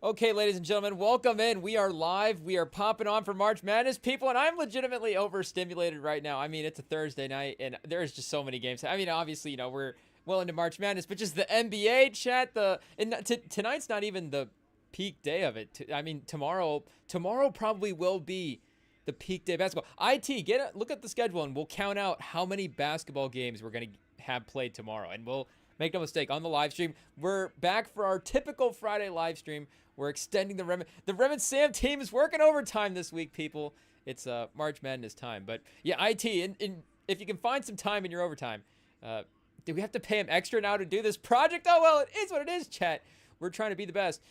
Okay, ladies and gentlemen, welcome in. We are live. We are popping on for March Madness, people, and I'm legitimately overstimulated right now. I mean, it's a Thursday night, and there's just so many games. I mean, obviously, we're well into March Madness, but just the NBA chat. Tonight's not even the peak day of it. I mean, tomorrow probably will be the peak day of basketball. Look at the schedule, and we'll count out how many basketball games we're gonna have played tomorrow, and we'll make no mistake, on the live stream, we're back for our typical Friday live stream. We're extending the Rem Sam team is working overtime this week, people. It's March Madness time. But yeah, if you can find some time in your overtime, do we have to pay him extra now to do this project? Oh well, it is what it is, chat. We're trying to be the best.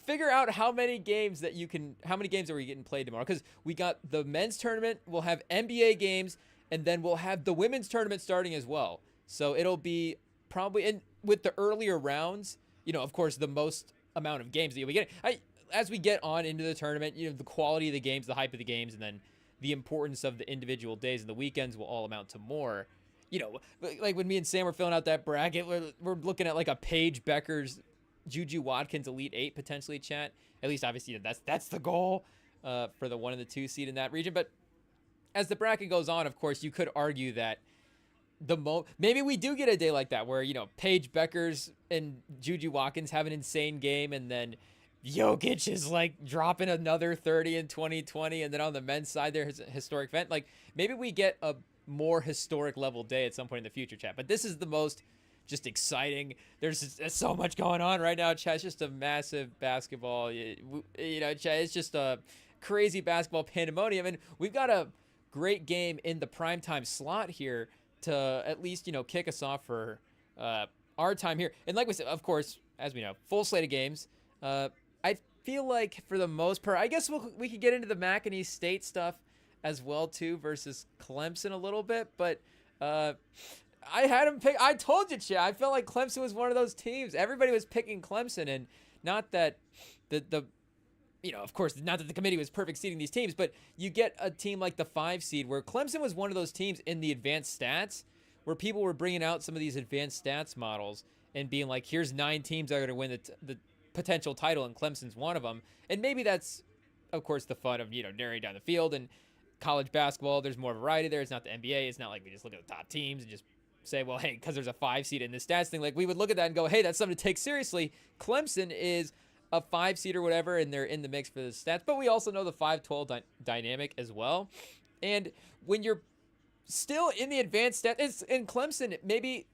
Figure out how many games that are we getting played tomorrow? Because we got the men's tournament, we'll have NBA games, and then we'll have the women's tournament starting as well. So it'll be probably, and with the earlier rounds, of course, the most amount of games that you'll be getting. As we get on into the tournament, the quality of the games, the hype of the games, and then the importance of the individual days and the weekends will all amount to more. Like when me and Sam were filling out that bracket, we're looking at like a Paige Becker's Juju Watkins Elite Eight potentially, chat. At least obviously that's the goal for the 1 and the 2 seed in that region. But as the bracket goes on, of course, you could argue that maybe we do get a day like that where Paige Beckers and Juju Watkins have an insane game, and then Jokic is like dropping another 30 in 2020, and then on the men's side there's a historic event. Like maybe we get a more historic level day at some point in the future, chat. But this is the most just exciting. There's so much going on right now, chat. It's just a massive basketball, chat. It's just a crazy basketball pandemonium, and we've got a great game in the primetime slot here to at least kick us off for our time here. And like we said, of course, as we know, full slate of games. I feel like for the most part, I guess we could get into the McEnany State stuff as well too versus Clemson a little bit, but I had him pick. I told you, Chad, I felt like Clemson was one of those teams. Everybody was picking Clemson, and not that the of course, not that the committee was perfect seeding these teams, but you get a team like the 5 seed where Clemson was one of those teams in the advanced stats where people were bringing out some of these advanced stats models and being like, here's 9 teams that are going to win the potential title, and Clemson's one of them. And maybe that's, of course, the fun of, narrowing down the field. And college basketball, there's more variety there. It's not the NBA. It's not like we just look at the top teams and just say, well, hey, because there's a 5 seed in this stats thing. Like, we would look at that and go, hey, that's something to take seriously. Clemson is a 5 seed or whatever, and they're in the mix for the stats. But we also know the 5-12 dynamic as well. And when you're still in the advanced stats, it's in Clemson, maybe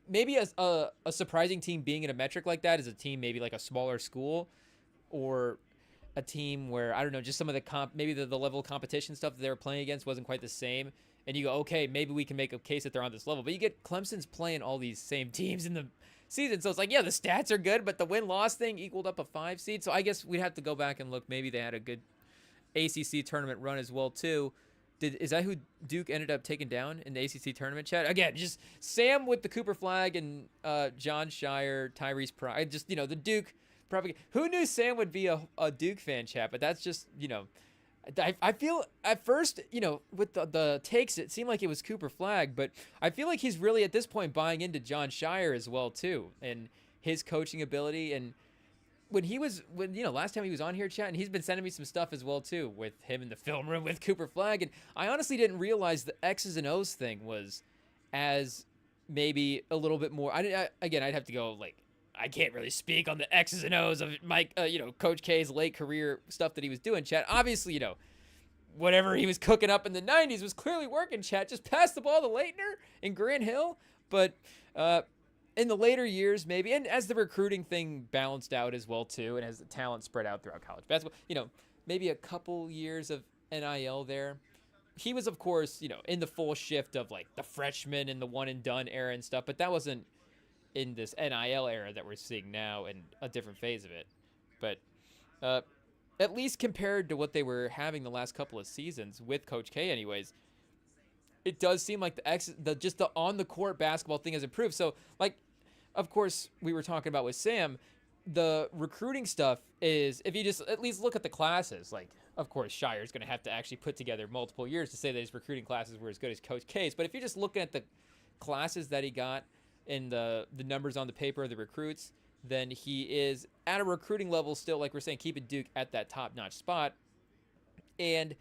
a surprising team being in a metric like that is a team maybe like a smaller school, or a team where, I don't know, just some of the maybe the level of competition stuff that they were playing against wasn't quite the same. And you go, okay, maybe we can make a case that they're on this level. But you get Clemson's playing all these same teams in the season. So it's like, yeah, the stats are good, but the win-loss thing equaled up a 5 seed. So I guess we'd have to go back and look. Maybe they had a good ACC tournament run as well, too. Is that who Duke ended up taking down in the ACC tournament, chat? Again, just Sam with the Cooper flag and John Shire, Tyrese Pride. Just, the Duke propaganda. Who knew Sam would be a Duke fan, chat? But that's just, I feel at first, with the takes, it seemed like it was Cooper flag, but I feel like he's really at this point buying into John Shire as well too, and his coaching ability. And last time he was on here, chat, and he's been sending me some stuff as well too with him in the film room with Cooper flag. And I honestly didn't realize the X's and O's thing was as maybe a little bit more. Again, I'd have to go like, I can't really speak on the X's and O's of Mike, Coach K's late career stuff that he was doing, chat. Obviously, whatever he was cooking up in the 90s was clearly working, chat. Just pass the ball to Leitner and Grant Hill. But in the later years, maybe, and as the recruiting thing balanced out as well, too, and as the talent spread out throughout college basketball, maybe a couple years of NIL there. He was, of course, in the full shift of, like, the freshman and the one-and-done era and stuff, but that wasn't in this NIL era that we're seeing now, and a different phase of it. But at least compared to what they were having the last couple of seasons with Coach K anyways, it does seem like the on the court basketball thing has improved. So, like, of course, we were talking about with Sam, the recruiting stuff is, if you just at least look at the classes, like, of course, Shire's going to have to actually put together multiple years to say that his recruiting classes were as good as Coach K's. But if you're just looking at the classes that he got and the numbers on the paper of the recruits, then he is at a recruiting level still, like we're saying, keeping Duke at that top-notch spot. And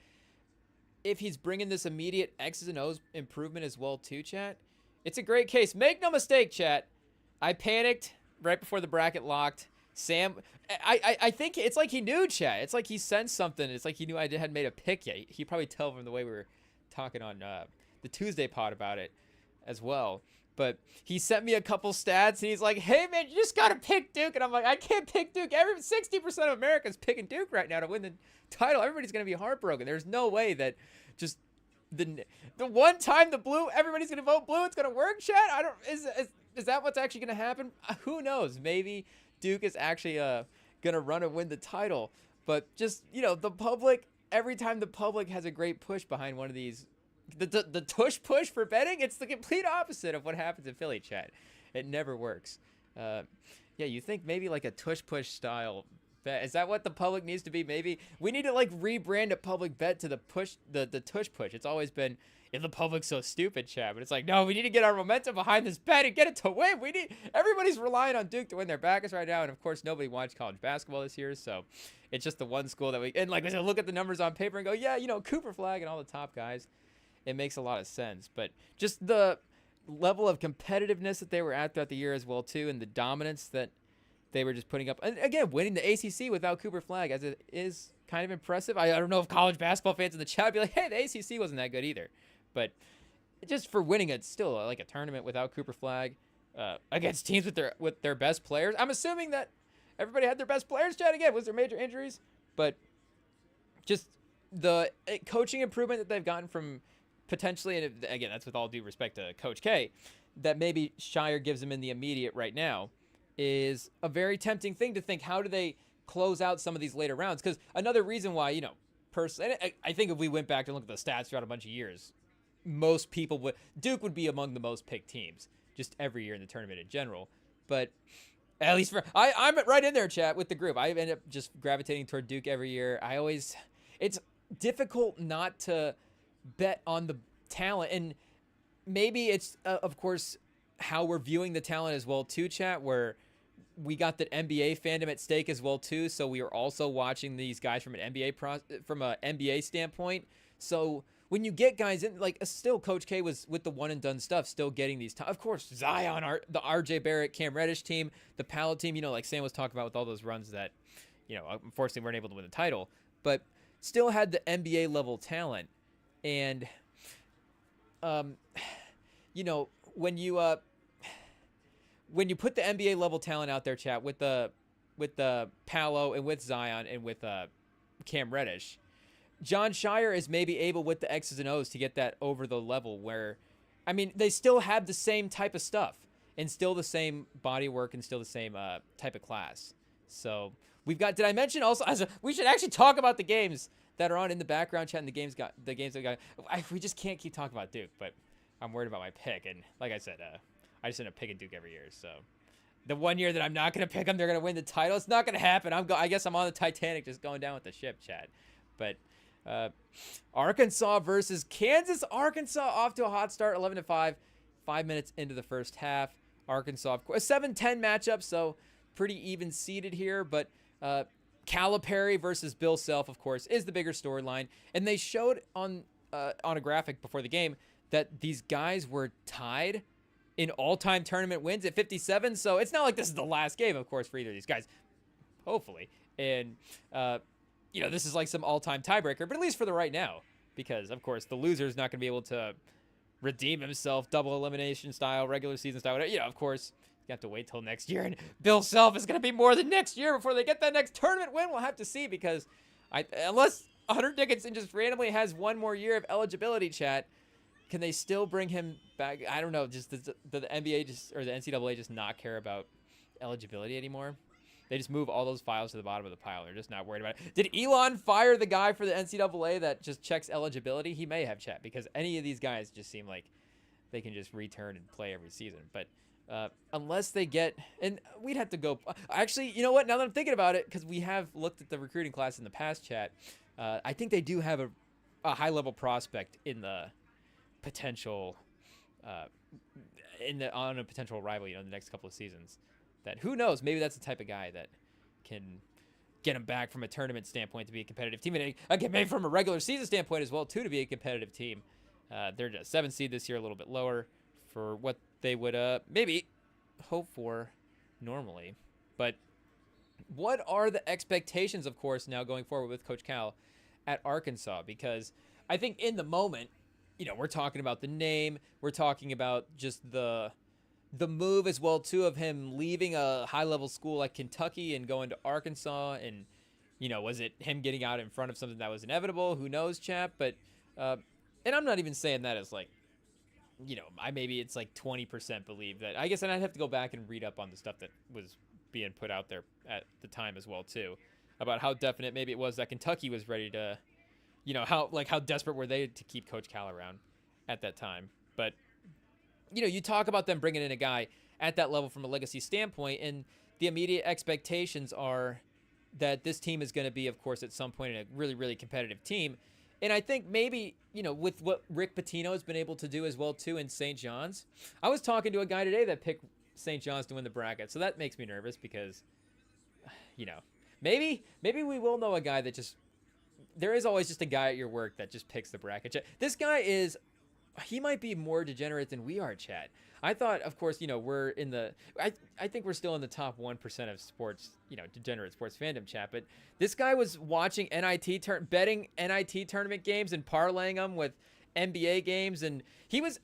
if he's bringing this immediate X's and O's improvement as well too, chat, it's a great case. Make no mistake, chat. I panicked right before the bracket locked. Sam, I think it's like he knew, chat. It's like he sensed something. It's like he knew I hadn't made a pick yet. He probably tell from the way we were talking on the Tuesday pod about it as well. But he sent me a couple stats, and he's like, hey, man, you just got to pick Duke. And I'm like, I can't pick Duke. 60% of America's picking Duke right now to win the title. Everybody's going to be heartbroken. There's no way that just the one time the blue, everybody's going to vote blue, it's going to work, chat? Is that what's actually going to happen? Who knows? Maybe Duke is actually going to run and win the title. But just, the public, every time the public has a great push behind one of these, the tush push for betting, it's the complete opposite of what happens in Philly, chat. It never works. Yeah, you think maybe like a tush push style bet. Is that what the public needs to be? Maybe we need to like rebrand a public bet to the tush push. It's always been, the public's so stupid, chat. But it's like, no, we need to get our momentum behind this bet and get it to win. Everybody's relying on Duke to win their brackets right now. And of course, nobody watched college basketball this year. So it's just the one school that and like I said, look at the numbers on paper and go, yeah, Cooper Flag and all the top guys. It makes a lot of sense. But just the level of competitiveness that they were at throughout the year as well, too, and the dominance that they were just putting up. And again, winning the ACC without Cooper Flag, as it is kind of impressive. I don't know if college basketball fans in the chat would be like, hey, the ACC wasn't that good either. But just for winning it, still like a tournament without Cooper Flag against teams with their best players. I'm assuming that everybody had their best players, chat. Again, was there major injuries? But just the coaching improvement that they've gotten from potentially, and again, that's with all due respect to Coach K, that maybe Shire gives him in the immediate right now is a very tempting thing to think, how do they close out some of these later rounds? Because another reason why, personally, I think if we went back and looked at the stats throughout a bunch of years, most people Duke would be among the most picked teams just every year in the tournament in general. But at least I'm right in there, chat, with the group. I end up just gravitating toward Duke every year. It's difficult not to bet on the talent, and maybe it's of course how we're viewing the talent as well too, chat, where we got that NBA fandom at stake as well too, so we are also watching these guys from an NBA standpoint. So when you get guys in, like still Coach K was with the one and done stuff, still getting these of course Zion, the RJ Barrett, Cam Reddish team, the Palo team, like Sam was talking about with all those runs that unfortunately weren't able to win the title, but still had the NBA level talent. And, when you put the NBA level talent out there, chat, with the Palo and with Zion and with Cam Reddish, John Shire is maybe able with the X's and O's to get that over the level where, they still have the same type of stuff and still the same body work and still the same type of class. So we've got. Did I mention also? We should actually talk about the games that are on in the background chat, and the games that we got. We just can't keep talking about Duke, but I'm worried about my pick. And like I said, I just end up picking Duke every year. So the one year that I'm not going to pick them, they're going to win the title. It's not going to happen. I guess I'm on the Titanic just going down with the ship, chat. But Arkansas versus Kansas. Arkansas off to a hot start, 11-5, 5 minutes into the first half. Arkansas, of course, 7-10 matchup, so pretty even seeded here, but Calipari versus Bill Self, of course, is the bigger storyline. And they showed on a graphic before the game that these guys were tied in all-time tournament wins at 57. So it's not like this is the last game, of course, for either of these guys, hopefully. And, this is like some all-time tiebreaker, but at least for the right now, because, of course, the loser is not going to be able to redeem himself, double elimination style, regular season style, whatever. Of course, you have to wait till next year, and Bill Self is going to be more than next year before they get that next tournament win. We'll have to see, because unless Hunter Dickinson just randomly has one more year of eligibility, chat, can they still bring him back? I don't know. Just the NBA or the NCAA just not care about eligibility anymore. They just move all those files to the bottom of the pile. They're just not worried about it. Did Elon fire the guy for the NCAA that just checks eligibility? He may have, chat, because any of these guys just seem like they can just return and play every season. But unless they get, and we'd have to go. Actually, you know what? Now that I'm thinking about it, because we have looked at the recruiting class in the past, chat, I think they do have a high-level prospect in the potential, on a potential rival, in the next couple of seasons. that who knows, maybe that's the type of guy that can get him back from a tournament standpoint to be a competitive team. And again, maybe from a regular season standpoint as well, too, to be a competitive team. They're just 7th seed this year, a little bit lower for what they would maybe hope for normally. But what are the expectations, of course, now going forward with Coach Cal at Arkansas? Because I think in the moment, we're talking about the name. We're talking about just the move as well, too, of him leaving a high-level school like Kentucky and going to Arkansas. And, was it him getting out in front of something that was inevitable? Who knows, chap? But, and I'm not even saying that as like, maybe it's like 20% believe that. I guess, and I'd have to go back and read up on the stuff that was being put out there at the time as well, too, about how definite maybe it was that Kentucky was ready to, how desperate were they to keep Coach Cal around at that time. But, you talk about them bringing in a guy at that level from a legacy standpoint, and the immediate expectations are that this team is going to be, of course, at some point, a really, really competitive team. And I think maybe, with what Rick Pitino has been able to do as well, too, in St. John's. I was talking to a guy today that picked St. John's to win the bracket, so that makes me nervous because, maybe we will know a guy that just, there is always just a guy at your work that just picks the bracket. This guy he might be more degenerate than we are, Chad. I thought, of course, we're in the, I think we're still in the top 1% of sports, degenerate sports fandom, chat. But this guy was watching betting NIT tournament games and parlaying them with NBA games. And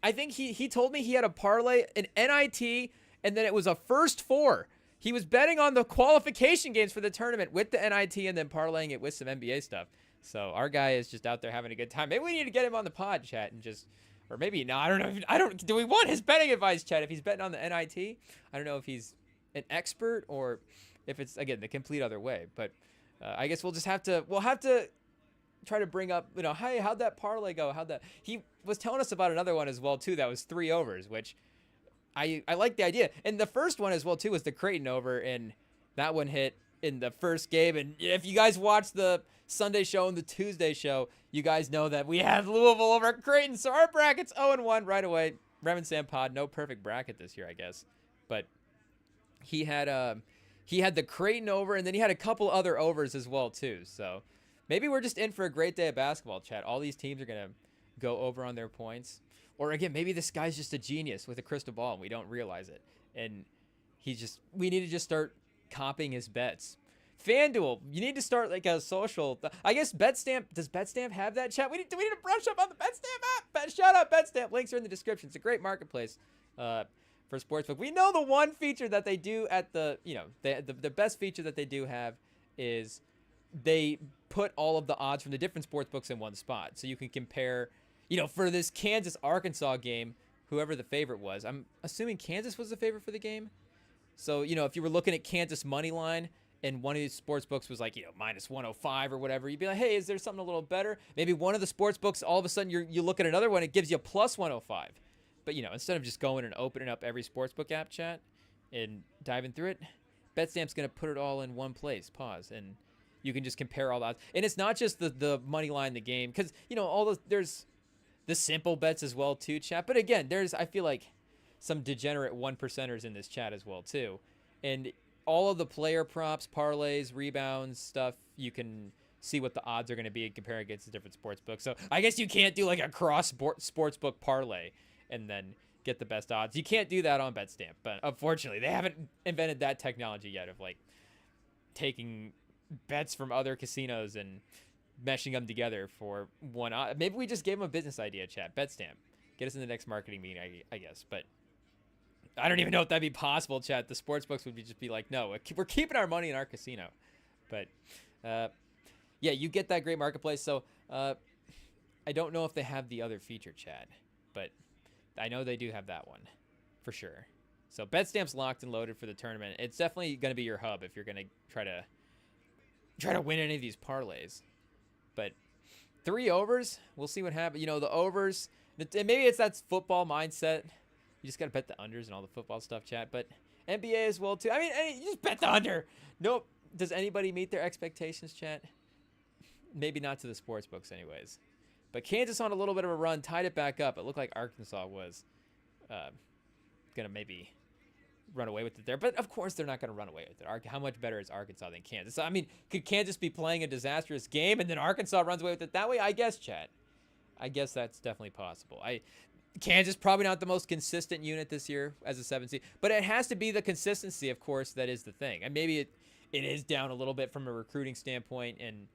I think he told me he had a parlay, an NIT, and then it was a first four. He was betting on the qualification games for the tournament with the NIT and then parlaying it with some NBA stuff. So our guy is just out there having a good time. Maybe we need to get him on the pod, chat, and just, or maybe no, I don't know. Do we want his betting advice, Chad? If he's betting on the NIT, I don't know if he's an expert or if it's, again, the complete other way. But I guess we'll have to try to bring up, hey, how'd that parlay go? He was telling us about another one as well, too, that was 3 overs, which I like the idea. And the first one as well, too, was the Creighton over, and that one hit in the first game. And if you guys watched the Sunday show and the Tuesday show, you guys know that we had Louisville over at Creighton, so our bracket's 0-1 right away. Remington Pod, no perfect bracket this year, I guess, but he had the Creighton over, and then he had a couple other overs as well too. So maybe we're just in for a great day of basketball, chat. All these teams are gonna go over on their points, or again, maybe this guy's just a genius with a crystal ball and we don't realize it, and we need to just start copying his bets. FanDuel, you need to start like a social. I guess BetStamp, does BetStamp have that, chat? Do we need to brush up on the BetStamp app? Shout out BetStamp. Links are in the description. It's a great marketplace for sportsbook. We know the one feature that they do at the best feature that they do have is they put all of the odds from the different sportsbooks in one spot. So you can compare, for this Kansas-Arkansas game, whoever the favorite was. I'm assuming Kansas was the favorite for the game. So, if you were looking at Kansas money line, and one of these sports books was like, minus 105 or whatever, you'd be like, hey, is there something a little better? Maybe one of the sports books, all of a sudden you look at another one, it gives you a plus 105. But, instead of just going and opening up every sportsbook app, chat, and diving through it, BetStamp's going to put it all in one place, pause, and you can just compare all the odds. And it's not just the money line, the game, because, there's the simple bets as well, too, chat. But again, I feel like some degenerate 1%ers in this chat as well, too. And all of the player props, parlays, rebounds, stuff, you can see what the odds are going to be and compare against the different sports books. So I guess you can't do like a cross sportsbook parlay and then get the best odds. You can't do that on BetStamp, but unfortunately they haven't invented that technology yet of like taking bets from other casinos and meshing them together for one odd. Maybe we just gave them a business idea, chat. BetStamp. Get us in the next marketing meeting, I guess, but I don't even know if that'd be possible, chat. The sports books would just be like, no, we're keeping our money in our casino. But, yeah, you get that great marketplace. So I don't know if they have the other feature, chat, but I know they do have that one for sure. So BetStamp's locked and loaded for the tournament. It's definitely going to be your hub if you're going to try to win any of these parlays. But 3 overs, we'll see what happens. The overs, maybe it's that football mindset. You just got to bet the unders and all the football stuff, chat. But NBA as well, too. I mean, you just bet the under. Nope. Does anybody meet their expectations, chat? Maybe not to the sports books anyways. But Kansas on a little bit of a run, tied it back up. It looked like Arkansas was going to maybe run away with it there. But of course they're not going to run away with it. How much better is Arkansas than Kansas? I mean, could Kansas be playing a disastrous game and then Arkansas runs away with it that way? I guess, Chad. I guess that's definitely possible. Kansas probably not the most consistent unit this year as a 7 seed, but it has to be the consistency, of course, that is the thing. And maybe it is down a little bit from a recruiting standpoint, and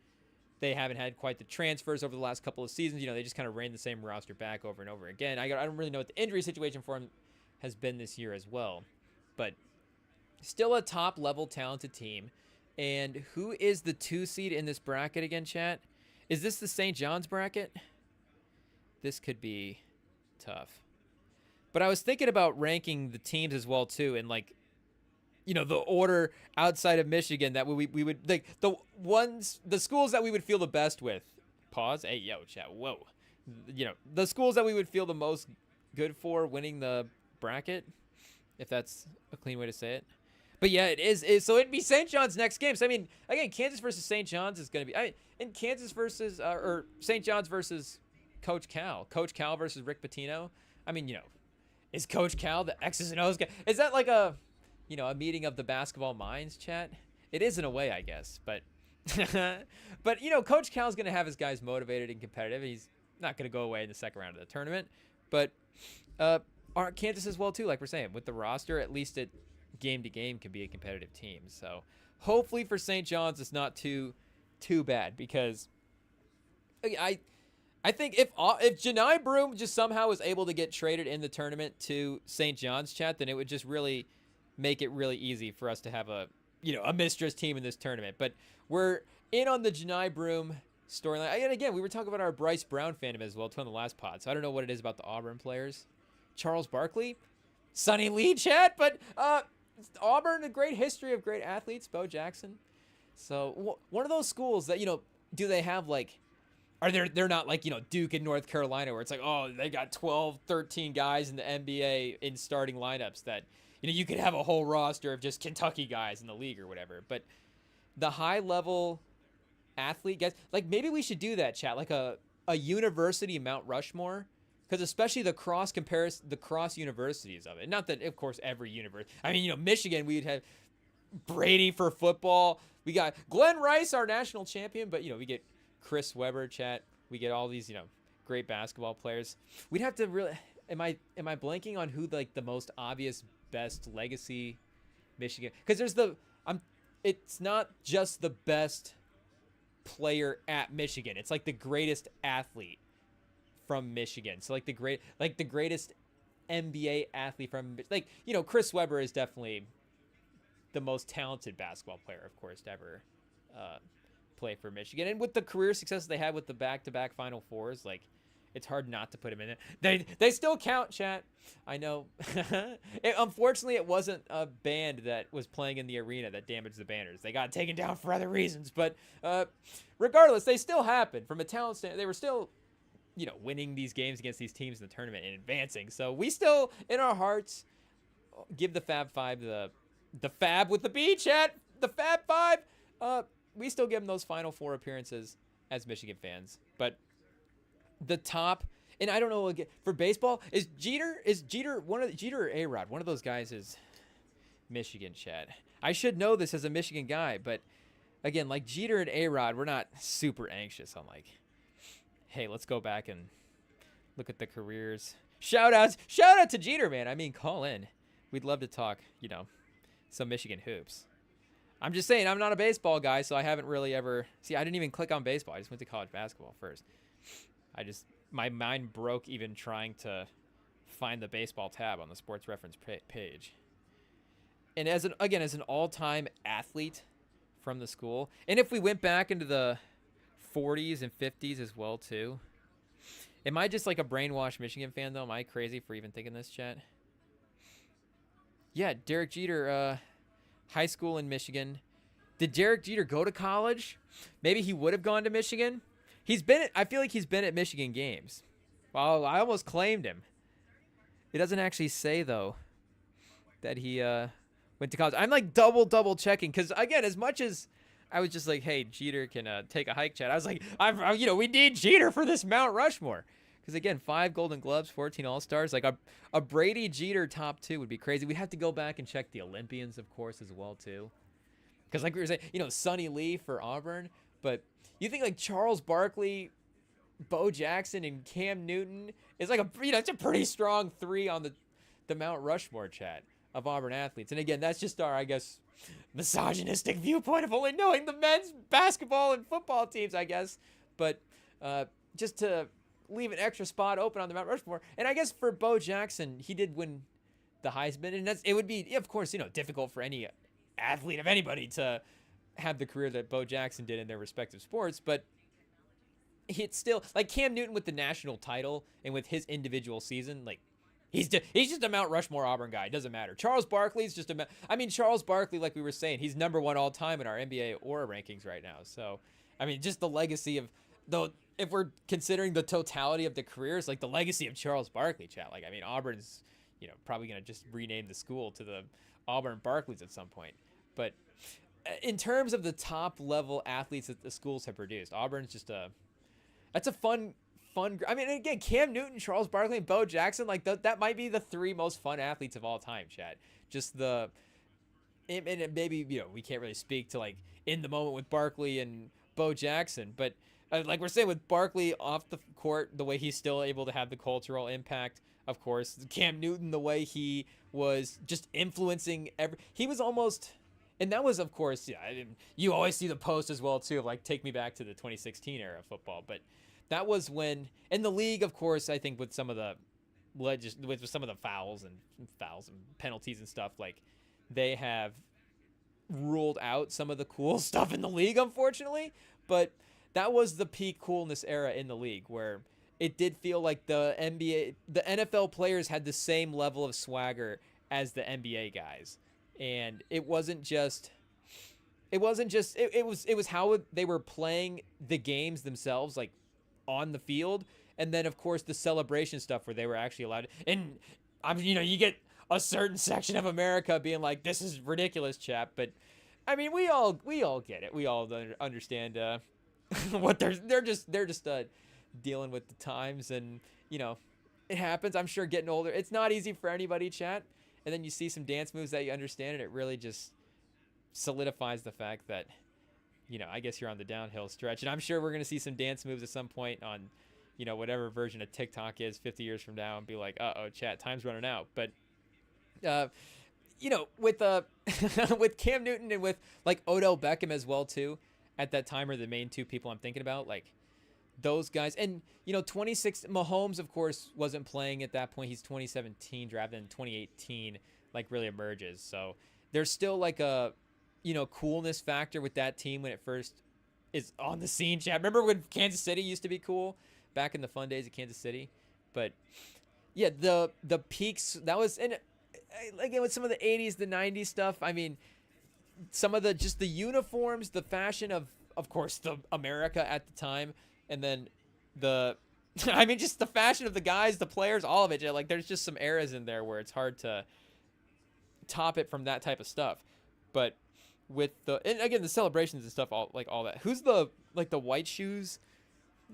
they haven't had quite the transfers over the last couple of seasons. They just kind of ran the same roster back over and over again. I don't really know what the injury situation for him has been this year as well, but still a top-level talented team. And who is the 2 seed in this bracket again, chat? Is this the St. John's bracket? This could be tough. But I was thinking about ranking the teams as well, too, and the order outside of Michigan that we would like the schools that we would feel the best with. Pause. Hey, yo, chat. Whoa. The schools that we would feel the most good for winning the bracket, if that's a clean way to say it. But yeah, it is. So it'd be St. John's next game. So I mean, again, Kansas versus St. John's is going to be. And Kansas versus or St. John's versus Coach Cal. Coach Cal versus Rick Pitino. I mean, is Coach Cal the X's and O's guy? Is that like a meeting of the basketball minds, chat? It is in a way, I guess. But Coach Cal's going to have his guys motivated and competitive. He's not going to go away in the second round of the tournament. But Kansas as well, too, like we're saying. With the roster, at least it game to game can be a competitive team. So hopefully for St. John's, it's not too bad, because I think if Janai Broome just somehow was able to get traded in the tournament to St. John's, chat, then it would just really make it really easy for us to have a mistress team in this tournament. But we're in on the Janai Broome storyline. And again, we were talking about our Bryce Brown fandom as well, too, on the last pod. So I don't know what it is about the Auburn players. Charles Barkley, Sonny Lee, chat, but Auburn, a great history of great athletes, Bo Jackson. So one of those schools that, do they have they're not like, Duke and North Carolina, where it's like, oh, they got 12, 13 guys in the NBA in starting lineups that, you could have a whole roster of just Kentucky guys in the league or whatever. But the high level athlete guys, maybe we should do that, chat, like a university Mount Rushmore, because especially the cross universities of it. Not that, of course, every university. I mean, Michigan, we'd have Brady for football. We got Glenn Rice, our national champion, but we get Chris Webber, chat. We get all these, great basketball players. We'd have to really. Am I blanking on who the most obvious best legacy Michigan? Because there's it's not just the best player at Michigan. It's the greatest athlete from Michigan. So the greatest NBA athlete from Chris Webber is definitely the most talented basketball player, of course, to ever play for Michigan. And with the career success they had with the back-to-back Final Fours, it's hard not to put him in it. They still count, chat. I know. Unfortunately, it wasn't a band that was playing in the arena that damaged the banners. They got taken down for other reasons. But regardless, they still happened. From a talent standpoint, they were still, winning these games against these teams in the tournament and advancing. So we still, in our hearts, give the Fab Five the Fab with the B, chat. The Fab Five. We still give them those Final Four appearances as Michigan fans. The top, and I don't know, again, for baseball, is Jeter or A-Rod? One of those guys is Michigan, chat. I should know this as a Michigan guy, but again, Jeter and A-Rod, we're not super anxious on hey, let's go back and look at the careers. Shout out to Jeter, man. I mean, call in. We'd love to talk, some Michigan hoops. I'm just saying, I'm not a baseball guy, so I haven't really ever. See, I didn't even click on baseball. I just went to college basketball first. My mind broke even trying to find the baseball tab on the sports reference page. And as an all-time athlete from the school, and if we went back into the 40s and 50s as well too, am I just a brainwashed Michigan fan though? Am I crazy for even thinking this, chat? Yeah, Derek Jeter, high school in Michigan. Did Derek Jeter go to college? Maybe he would have gone to Michigan. I feel like he's been at Michigan games. Well, I almost claimed him. It doesn't actually say, though, that he went to college. I'm double checking, because again, as much as I was just hey, Jeter can take a hike, chat. I was we need Jeter for this Mount Rushmore, Because again, 5 Golden Gloves, 14 All-Stars. Like a Brady Jeter top 2 would be crazy. We'd have to go back and check the Olympians, of course, as well too. Because like we were saying, Sonny Lee for Auburn. But you think like Charles Barkley, Bo Jackson, and Cam Newton is like it's a pretty strong 3 on the Mount Rushmore, chat, of Auburn athletes. And again, that's just our, I guess, misogynistic viewpoint of only knowing the men's basketball and football teams, I guess. But just to leave an extra spot open on the Mount Rushmore. And I guess for Bo Jackson, he did win the Heisman, and it would be, of course, difficult for any athlete of anybody to have the career that Bo Jackson did in their respective sports, but it's still like Cam Newton with the national title and with his individual season, like he's just a Mount Rushmore Auburn guy. It doesn't matter. Charles Barkley's just Charles Barkley, like we were saying, he's number 1 all time in our NBA Aura rankings right now. So, just the legacy of if we're considering the totality of the careers, like the legacy of Charles Barkley, chat. Like, Auburn's, probably going to just rename the school to the Auburn Barkleys at some point. But in terms of the top level athletes that the schools have produced, Auburn's just that's a fun. Again, Cam Newton, Charles Barkley, and Bo Jackson, like that might be the 3 most fun athletes of all time, chat. Just and maybe, we can't really speak to like in the moment with Barkley and Bo Jackson, but like we're saying with Barkley off the court, the way he's still able to have the cultural impact, of course. Cam Newton, the way he was just influencing he was almost, and that was, of course, you always see the post as well too of like take me back to the 2016 era of football, but that was when in the league, of course, I think with some of the with some of the fouls and penalties and stuff, like they have ruled out some of the cool stuff in the league, unfortunately. But that was the peak coolness era in the league, where it did feel like the NFL players had the same level of swagger as the NBA guys. And it was how they were playing the games themselves, like on the field. And then of course the celebration stuff where they were actually allowed, and you get a certain section of America being like, this is ridiculous, chap. But we all get it. We all understand what they're just dealing with the times, and it happens. I'm sure getting older, it's not easy for anybody, chat. And then you see some dance moves that you understand, and it really just solidifies the fact that I guess you're on the downhill stretch. And I'm sure we're gonna see some dance moves at some point on whatever version of TikTok is 50 years from now, and be like, uh-oh, chat, time's running out. But with with Cam Newton and with like Odell Beckham as well too, at that time are the main 2 people I'm thinking about, like those guys. And 26 Mahomes, of course, wasn't playing at that point. He's 2017 drafted, in 2018 like really emerges. So there's still like a coolness factor with that team when it first is on the scene, chat. Remember when Kansas City used to be cool back in the fun days of Kansas City? But yeah, the peaks, that was, and again with some of the 80s, the 90s stuff, some of the just the uniforms, the fashion of course the America at the time, and then the just the fashion of the guys, the players, all of it. Like there's just some eras in there where it's hard to top it from that type of stuff. But with and again the celebrations and stuff, all that. Who's the white shoes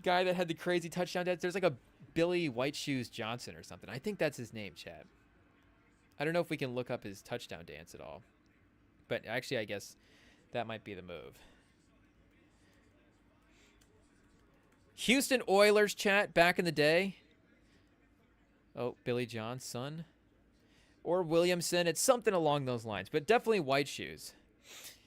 guy that had the crazy touchdown dance? There's like a Billy White Shoes Johnson or something. I think that's his name, Chad. I don't know if we can look up his touchdown dance at all. But actually, I guess that might be the move. Houston Oilers, chat, back in the day. Oh, Billy John's son. Or Williamson. It's something along those lines. But definitely White Shoes.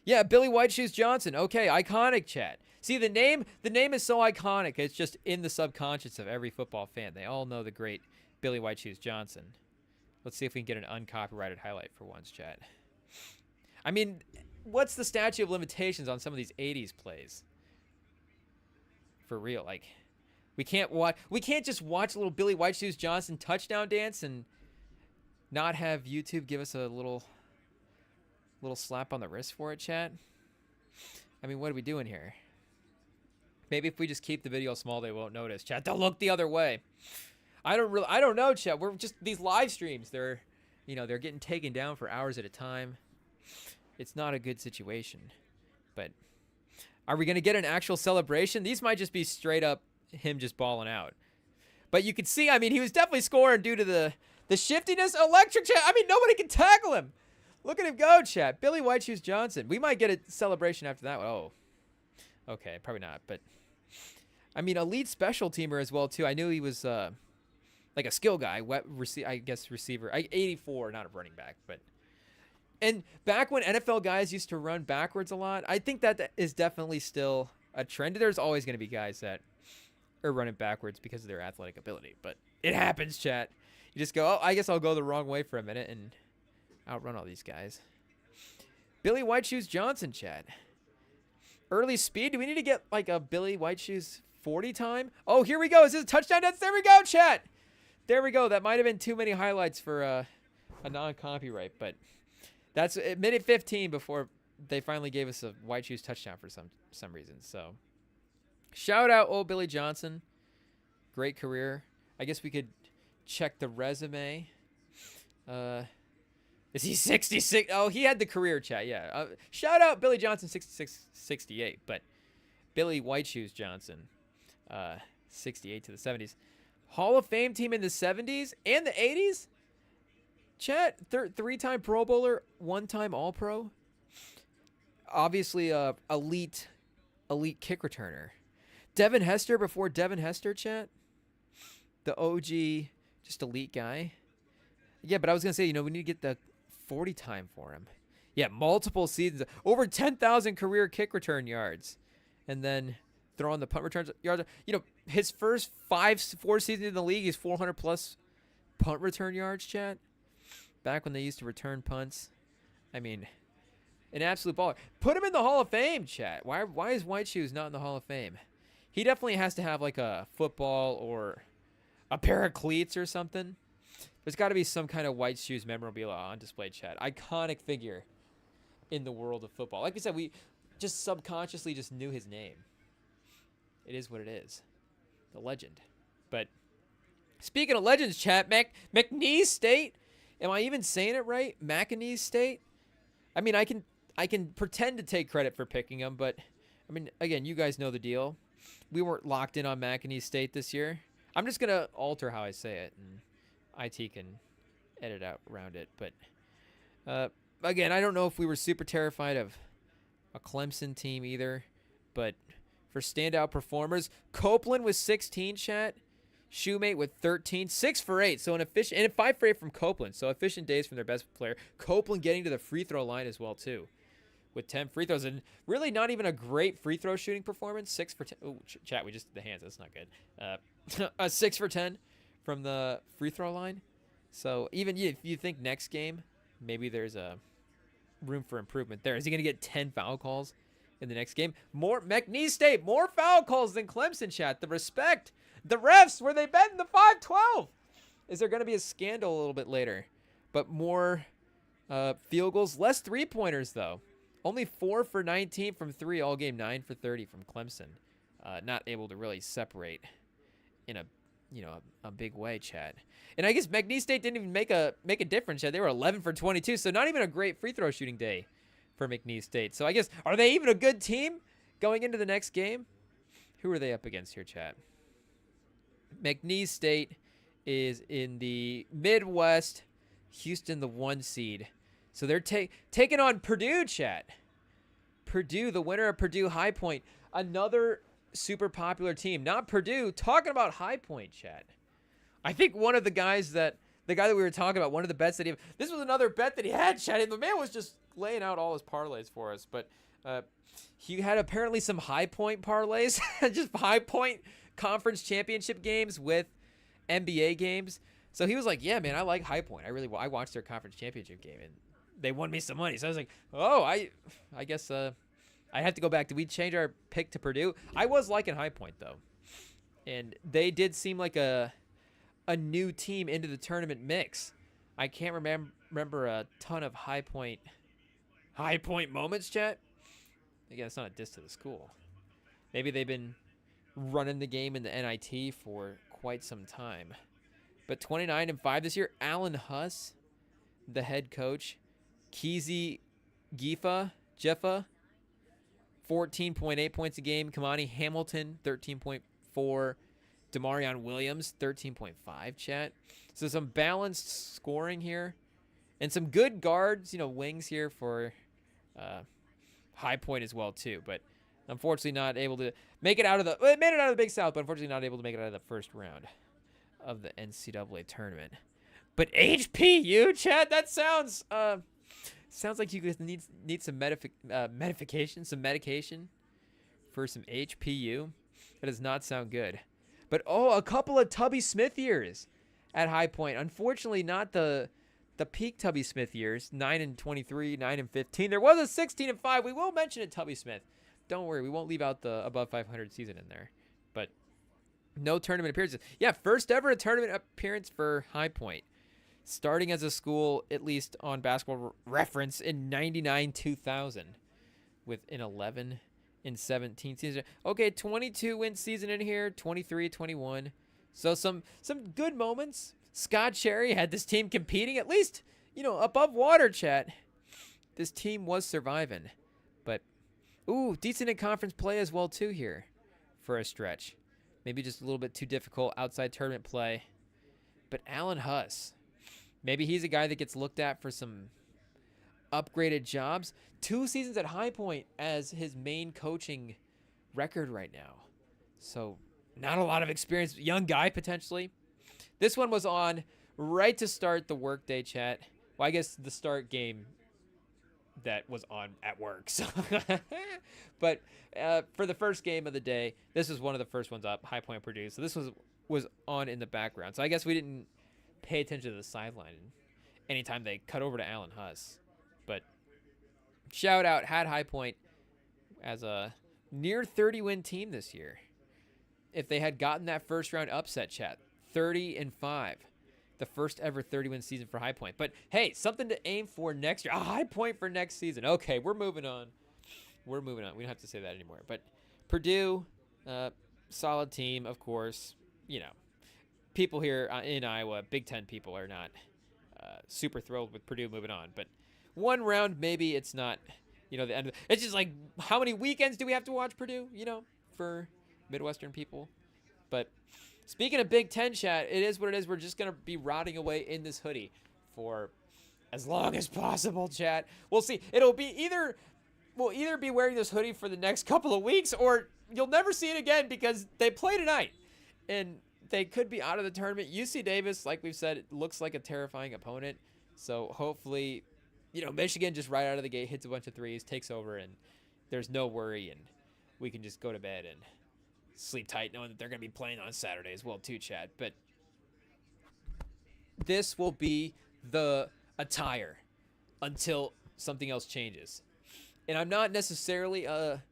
Yeah, Billy White Shoes Johnson. Okay, iconic, chat. See, the name is so iconic. It's just in the subconscious of every football fan. They all know the great Billy White Shoes Johnson. Let's see if we can get an uncopyrighted highlight for once, chat. What's the statute of limitations on some of these 80s plays? For real, like, we can't just watch a little Billy White Shoes Johnson touchdown dance and not have YouTube give us a little slap on the wrist for it, chat. What are we doing here? Maybe if we just keep the video small, they won't notice, chat. They'll look the other way. I don't know, chat. We're just, these live streams, they're getting taken down for hours at a time. It's not a good situation. But are we going to get an actual celebration? These might just be straight up him just balling out. But you could see, I mean, he was definitely scoring due to the shiftiness. Electric, chat. I mean, nobody can tackle him. Look at him go, chat. Billy White Shoes Johnson. We might get a celebration after that one. Oh, okay, probably not. But, I mean, elite special teamer as well, too. I knew he was like a skill guy. I guess receiver. 84, not a running back. But, and back when NFL guys used to run backwards a lot, I think that is definitely still a trend. There's always going to be guys that are running backwards because of their athletic ability. But it happens, chat. You just go, oh, I guess I'll go the wrong way for a minute and outrun all these guys. Billy White Shoes Johnson, chat. Early speed. Do we need to get like a Billy White Shoes 40 time? Oh, here we go. Is this a touchdown? There we go, chat. There we go. That might have been too many highlights for a non-copyright, but that's a minute 15 before they finally gave us a White Shoes touchdown for some reason. So shout out old Billy Johnson. Great career. I guess we could check the resume. Is he 66? Oh, he had the career, chat. Yeah. Shout out Billy Johnson, 66, 68. But Billy White Shoes Johnson, 68 to the 70s. Hall of Fame team in the 70s and the 80s. Chat, three-time Pro Bowler, one-time All-Pro. Obviously, elite kick returner. Devin Hester before Devin Hester, chat. The OG, just elite guy. Yeah, but I was going to say, we need to get the 40 time for him. Yeah, multiple seasons. Over 10,000 career kick return yards. And then throwing the punt returns yards. His first 4 seasons in the league, he's 400-plus punt return yards, chat. Back when they used to return punts. I mean, an absolute baller. Put him in the Hall of Fame, chat. Why is White Shoes not in the Hall of Fame? He definitely has to have like a football or a pair of cleats or something. There's got to be some kind of White Shoes memorabilia on display, chat. Iconic figure in the world of football. Like I said, we just subconsciously just knew his name. It is what it is. The legend. But speaking of legends, chat, McNeese State. Am I even saying it right? McNeese State? I mean, I can pretend to take credit for picking them, but I mean, again, you guys know the deal. We weren't locked in on McNeese State this year. I'm just going to alter how I say it, and IT can edit out around it. But, again, I don't know if we were super terrified of a Clemson team either. But for standout performers, Copeland was 16, chat. Shoemate with 13. 6 for 8. So an efficient, and 5 for 8 from Copeland. So efficient days from their best player. Copeland getting to the free throw line as well, too. With 10 free throws. And really not even a great free throw shooting performance. 6 for 10. Oh, chat, we just did the hands. That's not good. 6 for 10 from the free throw line. So even if you think next game, maybe there's a room for improvement there. Is he going to get 10 foul calls in the next game? More McNeese State, more foul calls than Clemson, chat. The respect. The refs, where they bet in the 5-12. Is there going to be a scandal a little bit later? But more field goals. Less three-pointers, though. Only 4 for 19 from 3 all game. 9 for 30 from Clemson. Not able to really separate in a big way, chat. And I guess McNeese State didn't even make a difference, chat. They were 11 for 22, so not even a great free throw shooting day for McNeese State. So I guess, are they even a good team going into the next game? Who are they up against here, chat? McNeese State is in the Midwest. Houston, the 1 seed. So they're taking on Purdue, chat. Purdue, the winner of Purdue High Point. Another super popular team. Not Purdue. Talking about High Point, chat. I think one of the guy that we were talking about, one of the bets that this was another bet that he had, chat. And the man was just laying out all his parlays for us. But he had apparently some High Point parlays. Just High Point conference championship games with NBA games. So he was like, yeah, man, I like High Point. I watched their conference championship game and they won me some money. So I was like, oh, I guess I have to go back. Did we change our pick to Purdue? I was liking High Point though. And they did seem like a new team into the tournament mix. I can't remember a ton of High Point moments, chat. Again, it's not a diss to the school. Maybe they've been running the game in the NIT for quite some time. But 29-5 this year. Alan Huss, the head coach. Keezy Jeffa, 14.8 points a game. Kamani Hamilton, 13.4. Demarion Williams, 13.5, chat. So some balanced scoring here. And some good guards, wings here for High Point as well, too. But unfortunately not able to make it out of it made it out of the Big South, but unfortunately not able to make it out of the first round of the NCAA tournament. But HPU, chat, that sounds like you guys need some medication for some HPU. That does not sound good. But a couple of Tubby Smith years at High Point. Unfortunately, not the peak Tubby Smith years, 9-23, 9-15. There was a 16-5. We will mention it, Tubby Smith. Don't worry, we won't leave out the above 500 season in there. But no tournament appearances. Yeah, first ever tournament appearance for High Point. Starting as a school, at least on Basketball Reference, in 99-2000 with an 11-17 season. Okay, 22-win season in here, 23-21. So some good moments. Scott Cherry had this team competing, at least, above water, chat. This team was surviving. But, decent in conference play as well, too, here for a stretch. Maybe just a little bit too difficult outside tournament play. But Alan Huss, maybe he's a guy that gets looked at for some upgraded jobs. 2 seasons at High Point as his main coaching record right now. So not a lot of experience. Young guy, potentially. This one was on right to start the workday, chat. Well, I guess the start game that was on at work. So but for the first game of the day, this was one of the first ones up, High Point Purdue. So this was on in the background. So I guess we didn't pay attention to the sideline anytime they cut over to Alan Huss. But shout out, had High Point as a near 30-win team this year. If they had gotten that first round upset, chat, 30-5. The first ever 30-win season for High Point. But hey, something to aim for next year. A High Point for next season. Okay, we're moving on. We don't have to say that anymore. But Purdue, solid team, of course. People here in Iowa, Big Ten people, are not super thrilled with Purdue moving on. But one round, maybe it's not, the end of it. It's just like, how many weekends do we have to watch Purdue, for Midwestern people? But speaking of Big Ten, chat, it is what it is. We're just going to be rotting away in this hoodie for as long as possible, chat. We'll see. We'll either be wearing this hoodie for the next couple of weeks, or you'll never see it again because they play tonight. And they could be out of the tournament. UC Davis, like we've said, it looks like a terrifying opponent. So hopefully, Michigan just right out of the gate hits a bunch of threes, takes over, and there's no worry, and we can just go to bed and sleep tight knowing that they're going to be playing on Saturday as well too, Chad. But this will be the attire until something else changes. And I'm not necessarily a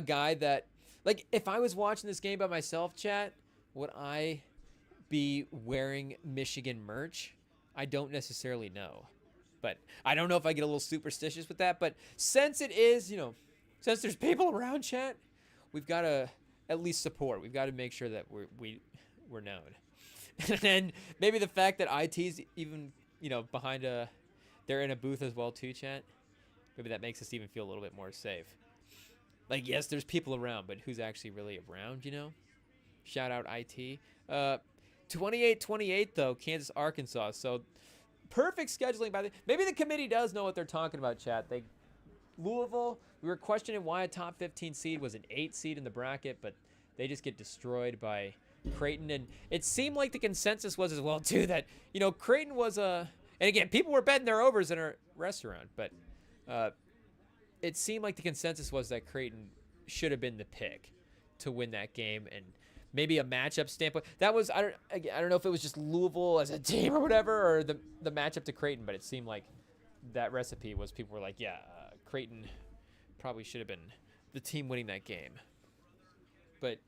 guy that, like, if I was watching this game by myself, chat, would I be wearing Michigan merch? I don't necessarily know. But I don't know if I get a little superstitious with that. But since it is, since there's people around, chat, we've got to at least support. We've got to make sure that we're known. And maybe the fact that IT's even, behind they're in a booth as well too, chat. Maybe that makes us even feel a little bit more safe. Like, yes, there's people around, but who's actually really around, Shout out IT. 28-28 though, Kansas, Arkansas. So perfect scheduling by maybe the committee does know what they're talking about, chat. Louisville, we were questioning why a top 15 seed was an 8 seed in the bracket, but they just get destroyed by Creighton. And it seemed like the consensus was as well too that, Creighton was and again, people were betting their overs in our restaurant, but it seemed like the consensus was that Creighton should have been the pick to win that game. And maybe a matchup standpoint, that was, I don't know if it was just Louisville as a team or whatever, or the matchup to Creighton, but it seemed like that recipe was people were like, yeah, Creighton probably should have been the team winning that game. But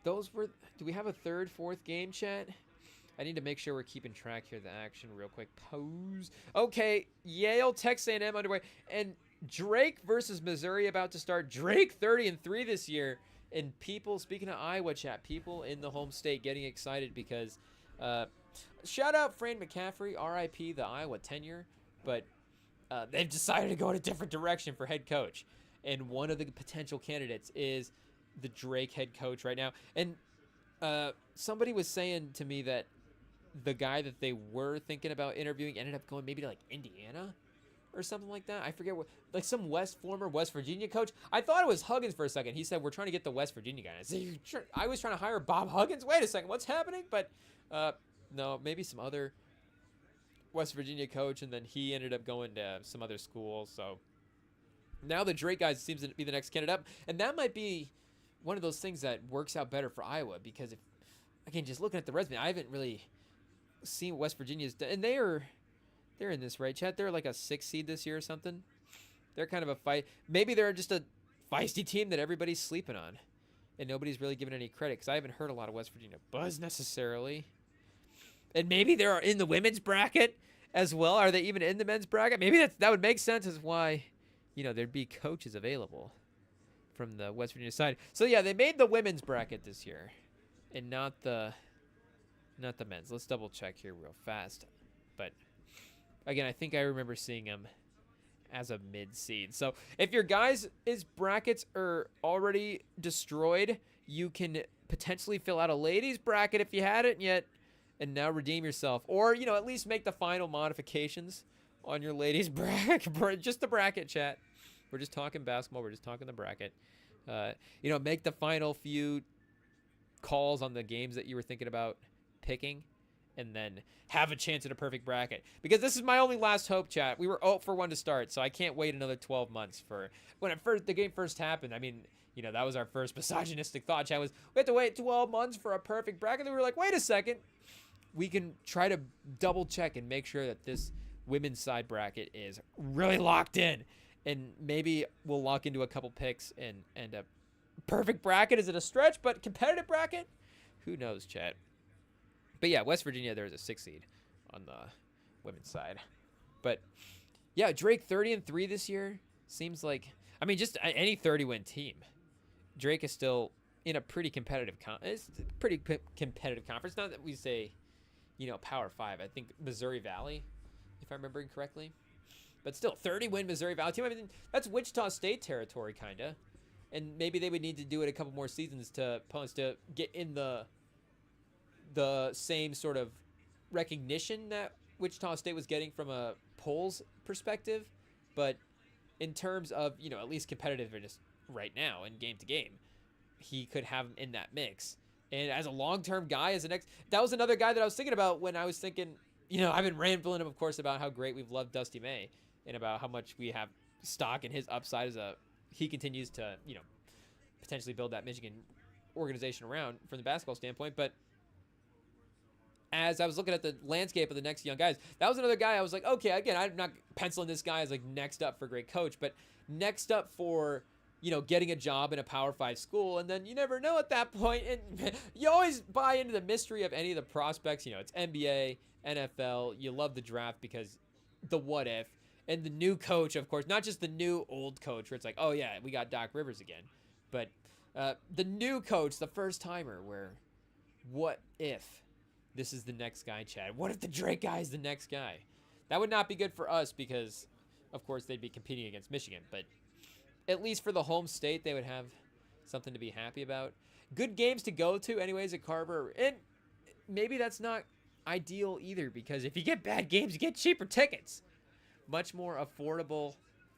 those were, do we have a third, fourth game, chat? I need to make sure we're keeping track here of the action real quick. Pose. Okay, Yale, Texas A&M underway. And Drake versus Missouri about to start. Drake 30-3 this year. And people, speaking of Iowa, chat, people in the home state getting excited because shout out Fran McCaffrey, RIP, the Iowa tenure. But they've decided to go in a different direction for head coach. And one of the potential candidates is the Drake head coach right now. And Somebody was saying to me that the guy that they were thinking about interviewing ended up going maybe to like Indiana or something like that. I forget what, like some former West Virginia coach. I thought it was Huggins for a second. He said, we're trying to get the West Virginia guy. I said, I was trying to hire Bob Huggins. Wait a second, what's happening? But no, maybe some other West Virginia coach, and then he ended up going to some other school. So now the Drake guy seems to be the next candidate up, and that might be one of those things that works out better for Iowa, because if, again, just looking at the resume, I haven't really seen West Virginia's done, and they're in this, right, chat? They're like a 6 seed this year or something. They're kind of a fight. Maybe they're just a feisty team that everybody's sleeping on, and nobody's really giving any credit, because I haven't heard a lot of West Virginia buzz necessarily. And maybe they're in the women's bracket as well. Are they even in the men's bracket? Maybe that would make sense as why, there'd be coaches available from the West Virginia side. So yeah, they made the women's bracket this year, and not the men's. Let's double check here real fast. But again, I think I remember seeing them as a mid seed. So if your guys' brackets are already destroyed, you can potentially fill out a ladies bracket if you hadn't yet, and now redeem yourself, or at least make the final modifications on your ladies bracket. Just the bracket, chat. We're just talking basketball. We're just talking the bracket. Make the final few calls on the games that you were thinking about picking, and then have a chance at a perfect bracket. Because this is my only last hope, chat. We were 0-for-1 to start, so I can't wait another 12 months for when the game first happened. I mean, that was our first misogynistic thought, chat. Was we have to wait 12 months for a perfect bracket? And we were like, wait a second. We can try to double check and make sure that this women's side bracket is really locked in, and maybe we'll lock into a couple picks and a perfect bracket. Is it a stretch? But competitive bracket, who knows, chat. But yeah, West Virginia, there's a 6 seed on the women's side. But yeah, Drake 30-3 this year seems like, just any 30-win team. Drake is still in a pretty competitive competitive conference. Not that we say, Power 5. I think Missouri Valley, if I'm remembering correctly. But still, 30-win Missouri Valley team. That's Wichita State territory, kind of. And maybe they would need to do it a couple more seasons to get in the same sort of recognition that Wichita State was getting from a polls perspective. But in terms of, at least competitiveness right now and game to game, he could have him in that mix. And as a long-term guy, that was another guy that I was thinking about when I was thinking, I've been rambling, of course, about how great we've loved Dusty May and about how much we have stock in his upside he continues to, potentially build that Michigan organization around from the basketball standpoint. But as I was looking at the landscape of the next young guys, that was another guy I was like, okay, again, I'm not penciling this guy as like next up for great coach, but next up for, getting a job in a Power 5 school. And then you never know at that point. And you always buy into the mystery of any of the prospects. It's NBA, NFL. You love the draft because the what if. And the new coach, of course, not just the new old coach where it's like, oh, yeah, we got Doc Rivers again. But the new coach, the first timer, where what if this is the next guy, Chad? What if the Drake guy is the next guy? That would not be good for us because, of course, they'd be competing against Michigan. But at least for the home state, they would have something to be happy about. Good games to go to anyways at Carver. And maybe that's not ideal either, because if you get bad games, you get cheaper tickets. Much more affordable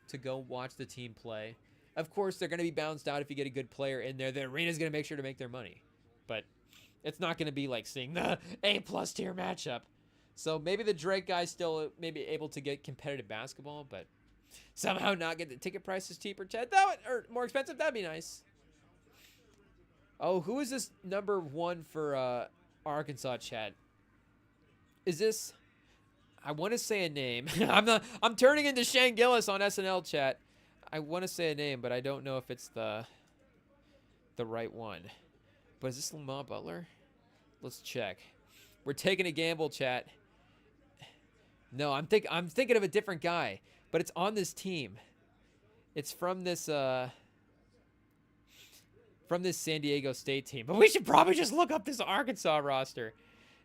to go watch the team play. Of course, they're going to be bounced out if you get a good player in there. The arena's going to make sure to make their money. But it's not going to be like seeing the A-plus tier matchup. So maybe the Drake guy's still maybe able to get competitive basketball, but somehow not get the ticket prices cheaper, Chad. Or more expensive. That'd be nice. Oh, who is this number 1 for Arkansas, Chad? Is this? I want to say a name. I'm turning into Shane Gillis on SNL, chat. I want to say a name, but I don't know if it's the right one. But is this Lamar Butler? Let's check. We're taking a gamble, chat. No, I'm thinking of a different guy, but it's on this team. It's from this San Diego State team. But we should probably just look up this Arkansas roster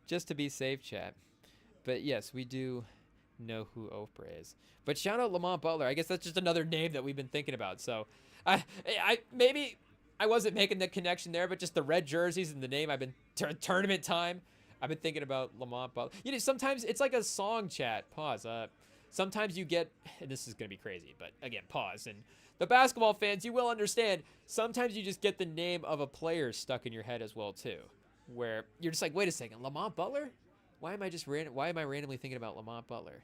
just to be safe, chat. But yes, we do know who Oprah is. But shout out Lamont Butler. I guess that's just another name that we've been thinking about. So I maybe I wasn't making the connection there, but just the red jerseys and the name. I've been tournament time. I've been thinking about Lamont Butler. You know, sometimes it's like a song chat. Pause. Sometimes you get, and this is gonna be crazy, but again, pause. And the basketball fans, you will understand. Sometimes you just get the name of a player stuck in your head as well too, where you're just like, wait a second, Lamont Butler? Why am I randomly thinking about Lamont Butler?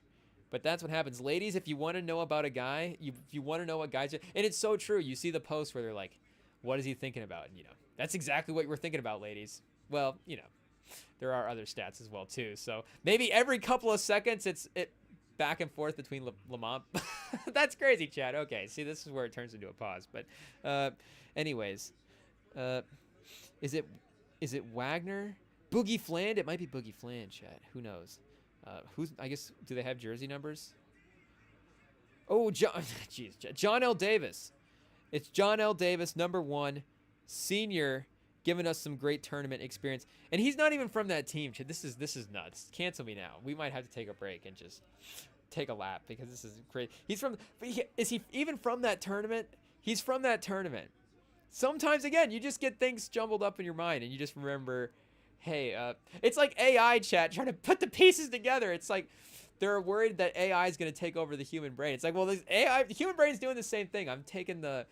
But that's what happens. Ladies, if you want to know about a guy, if you want to know what guys are, and it's so true. You see the posts where they're like, what is he thinking about? And, you know, that's exactly what we're thinking about, ladies. Well, you know, there are other stats as well, too. So maybe every couple of seconds, it's back and forth between Lamont. That's crazy, Chad. Okay, see, this is where it turns into a pause. But anyways, is it Wagner? Boogie Fland? It might be Boogie Fland, Chad. Who knows? I guess, do they have jersey numbers? Oh, John L. Davis. It's John L. Davis, number 1, senior, giving us some great tournament experience. And he's not even from that team, Chad. This is nuts. Cancel me now. We might have to take a break and just take a lap because this is crazy. Is he even from that tournament? He's from that tournament. Sometimes, again, you just get things jumbled up in your mind and you just remember, hey, it's like AI chat trying to put the pieces together. It's like they're worried that AI is going to take over the human brain. It's like, well, the human brain is doing the same thing. I'm taking the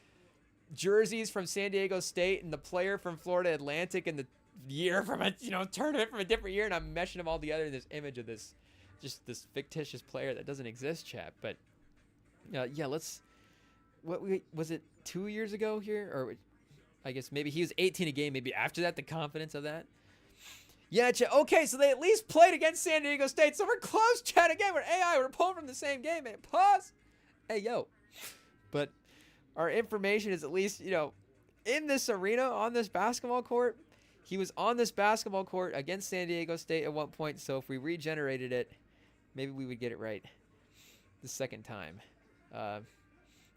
jerseys from San Diego State and the player from Florida Atlantic and the year from a tournament from a different year, and I'm meshing them all together in this image of this fictitious player that doesn't exist, chat. But yeah, was it 2 years ago here, or I guess maybe he was 18 a game. Maybe after that, the confidence of that. Yeah, chat. Okay, so they at least played against San Diego State, so we're close, chat. Again, we're AI. We're pulling from the same game, man. Pause. Hey, yo. But our information is at least, in this arena, on this basketball court. He was on this basketball court against San Diego State at one point, so if we regenerated it, maybe we would get it right the second time.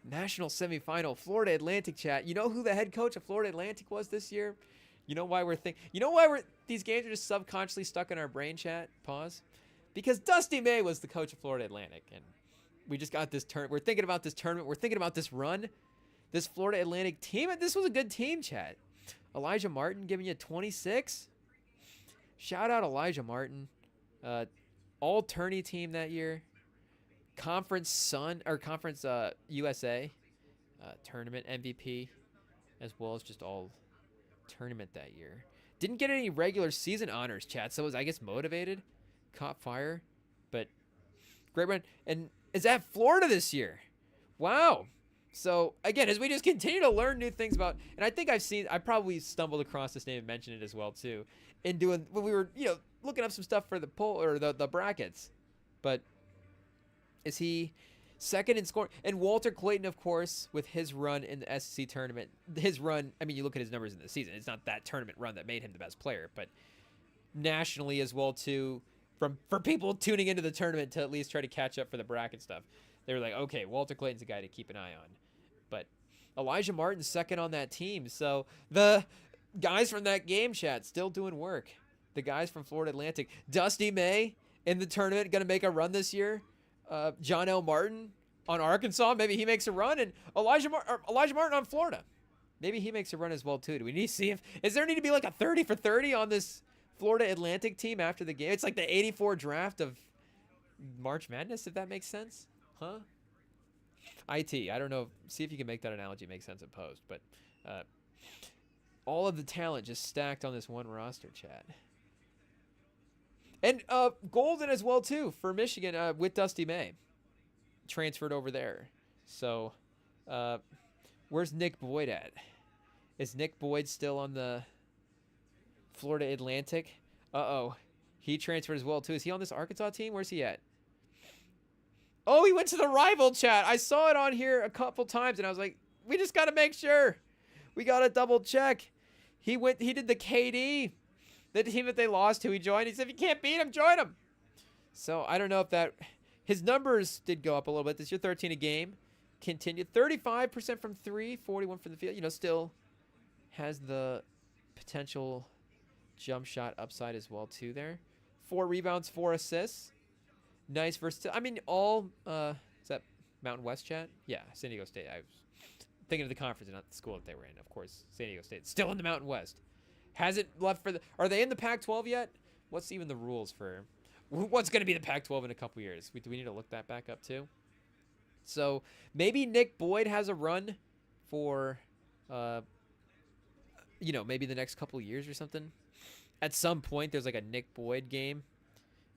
National semifinal, Florida Atlantic, chat. You know who the head coach of Florida Atlantic was this year? You know why these games are just subconsciously stuck in our brain, chat? Pause. Because Dusty May was the coach of Florida Atlantic, and we just got this we're thinking about this tournament. We're thinking about this run, this Florida Atlantic team, and this was a good team, chat. Elijah Martin giving you 26. Shout out Elijah Martin. All tourney team that year. Conference USA tournament MVP, as well as just all tournament that year. Didn't get any regular season honors, chat, so was, I guess, motivated. Caught fire. But great run. And is at Florida this year. Wow. So, again, as we just continue to learn new things about, and I probably stumbled across this name and mentioned it as well, too, when we were, looking up some stuff for the poll, or the brackets. But is he second in scoring? And Walter Clayton, of course, with his run in the SEC tournament, you look at his numbers in the season, it's not that tournament run that made him the best player, but nationally as well, too, for people tuning into the tournament to at least try to catch up for the bracket stuff. They were like, okay, Walter Clayton's a guy to keep an eye on. But Elijah Martin's second on that team. So the guys from that game, chat, still doing work. The guys from Florida Atlantic. Dusty May in the tournament, going to make a run this year. John L. Martin on Arkansas. Maybe he makes a run. And Elijah Martin on Florida. Maybe he makes a run as well, too. Do we need to see is there need to be like a 30 for 30 on this Florida Atlantic team after the game? It's like the 84 draft of March Madness, if that makes sense. Huh? IT, I don't know. See if you can make that analogy make sense in post. But all of the talent just stacked on this one roster, chat. And Golden as well, too, for Michigan with Dusty May. Transferred over there. So where's Nick Boyd at? Is Nick Boyd still on the Florida Atlantic? Uh-oh. He transferred as well, too. Is he on this Arkansas team? Where's he at? Oh, he went to the rival, chat. I saw it on here a couple times, and I was like, we just got to make sure. We got to double check. He did the KD, the team that they lost to. He joined. He said, if you can't beat him, join him. So I don't know if his numbers did go up a little bit. This year, 13 a game. Continued 35% from 3, 41 from the field. Still has the potential jump shot upside as well, too, there. 4 rebounds, 4 assists. Nice versatility. All is that Mountain West, chat? Yeah, San Diego State. I was thinking of the conference, not the school that they were in. Of course, San Diego State. Still in the Mountain West. Hasn't left for the... Are they in the Pac-12 yet? What's even the rules for... What's going to be the Pac-12 in a couple years? Do we need to look that back up too? So maybe Nick Boyd has a run for, you know, maybe the next couple years or something. At some point, there's like a Nick Boyd game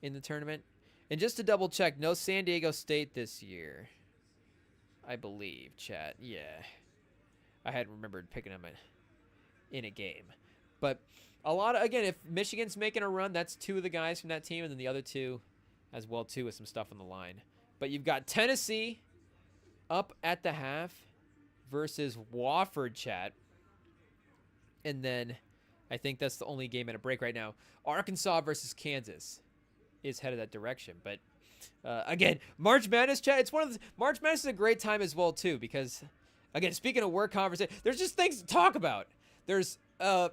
in the tournament. And just to double check, no San Diego State this year, I believe, chat. Yeah. I hadn't remembered picking them in a game. But a lot of, again, if Michigan's making a run, that's two of the guys from that team, and then the other two as well, too, with some stuff on the line. But you've got Tennessee up at the half versus Wofford, chat. And then I think that's the only game at a break right now. Arkansas versus Kansas is headed that direction. But again, March Madness, chat, it's one of the... March Madness is a great time as well, too, because, again, speaking of work conversation, there's just things to talk about. There's a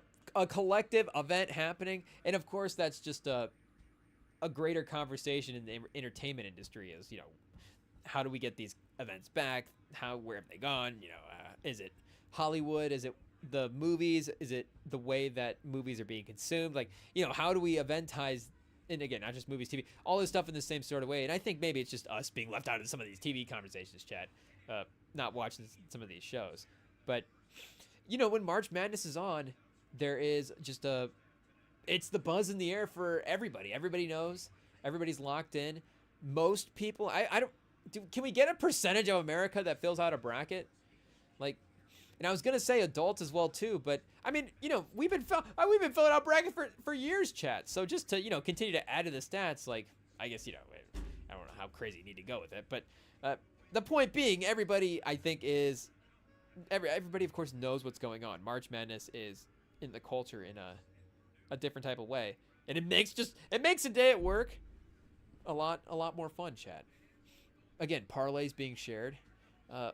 collective event happening, and of course that's just a greater conversation in the entertainment industry is, you know, how do we get these events back? Where have they gone? You know, is it Hollywood? Is it the movies? Is it the way that movies are being consumed? Like, you know, how do we eventize, and again, not just movies, TV, all this stuff in the same sort of way. And I think maybe it's just us being left out of some of these TV conversations, chat, not watching some of these shows. But, you know, when March Madness is on, there is just it's the buzz in the air for everybody. Everybody knows. Everybody's locked in. Most people, can we get a percentage of America that fills out a bracket? Like, and I was going to say adults as well, too. But, I mean, you know, we've been filling out brackets for years, chat. So just to, you know, continue to add to the stats, like, I guess, you know, I don't know how crazy you need to go with it. But the point being, everybody, I think, everybody, of course, knows what's going on. March Madness is in the culture in a different type of way. And it makes a day at work a lot more fun, chat. Again, parlays being shared,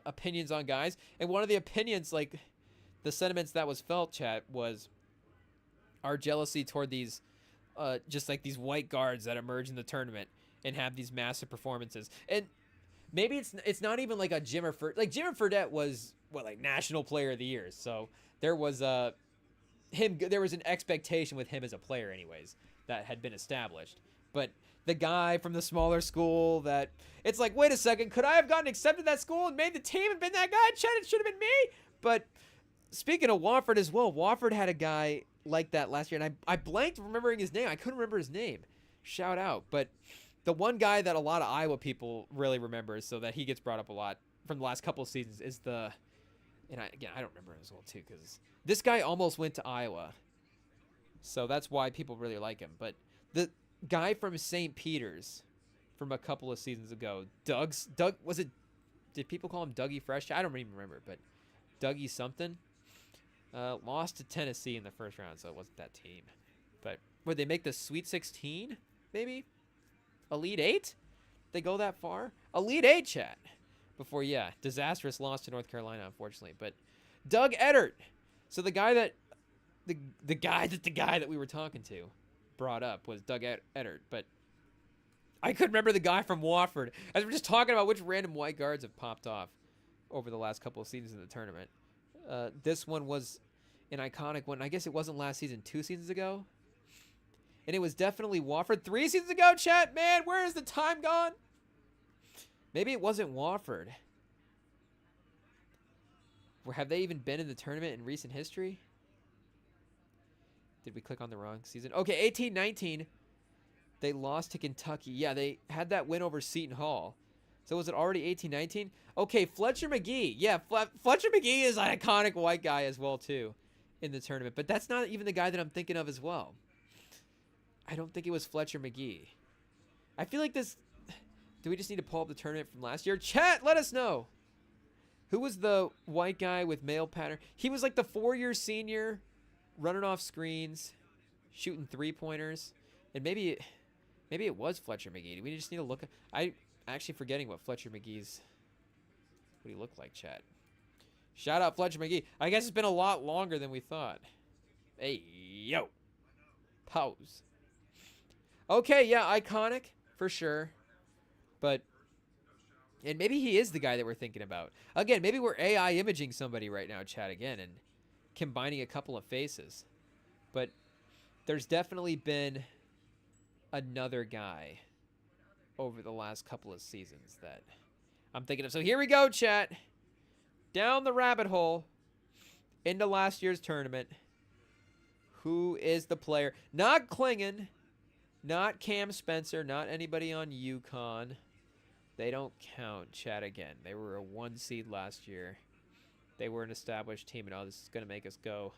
opinions on guys, and one of the opinions, like the sentiments that was felt, chat, was our jealousy toward these, just like these white guards that emerge in the tournament and have these massive performances. And maybe it's not even like a Jimmer Fredette was like National Player of the Year, so there was there was an expectation with him as a player, anyways, that had been established, but. The guy from the smaller school that it's like, wait a second, could I have gotten accepted to that school and made the team and been that guy? Chet, it should have been me. But speaking of Wofford as well, Wofford had a guy like that last year, and I blanked remembering his name. I couldn't remember his name. Shout out. But the one guy that a lot of Iowa people really remember, so that he gets brought up a lot from the last couple of seasons, is I don't remember him as well, too, because this guy almost went to Iowa. So that's why people really like him. But the guy from St. Peter's from a couple of seasons ago, Doug, did people call him Dougie Fresh? I don't even remember, but Dougie something, lost to Tennessee in the first round, so it wasn't that team. But would they make the Sweet 16, maybe? Elite 8? They go that far? Elite 8, chat. Before, disastrous loss to North Carolina, unfortunately. But Doug Eddard. So the guy that we were talking to brought up was Doug Eddard, but I couldn't remember the guy from Wofford. As we're just talking about which random white guards have popped off over the last couple of seasons in the tournament. This one was an iconic one. I guess it wasn't last season, 2 seasons ago. And it was definitely Wofford 3 seasons ago, chat. Man, where is the time gone? Maybe it wasn't Wofford. Have they even been in the tournament in recent history? Did we click on the wrong season? Okay, 18-19. They lost to Kentucky. Yeah, they had that win over Seton Hall. So was it already 18-19? Okay, Fletcher McGee. Yeah, Fletcher McGee is an iconic white guy as well, too, in the tournament. But that's not even the guy that I'm thinking of as well. I don't think it was Fletcher McGee. I feel like this... Do we just need to pull up the tournament from last year? Chat, let us know. Who was the white guy with male pattern? He was like the 4-year senior, running off screens, shooting 3-pointers. And maybe it was Fletcher McGee. Do we just need to look? I'm actually forgetting what what he looked like, chat. Shout out Fletcher McGee. I guess it's been a lot longer than we thought. Hey, yo. Pause. Okay, yeah, iconic for sure. But And maybe he is the guy that we're thinking about. Again, maybe we're AI imaging somebody right now, chat, again, and combining a couple of faces. But there's definitely been another guy over the last couple of seasons that I'm thinking of. So here we go, chat. Down the rabbit hole into last year's tournament. Who is the player? Not Klingon, not Cam Spencer, not anybody on UConn. They don't count, chat, again. They were a 1 seed last year. They were an established team, and this is going to make us go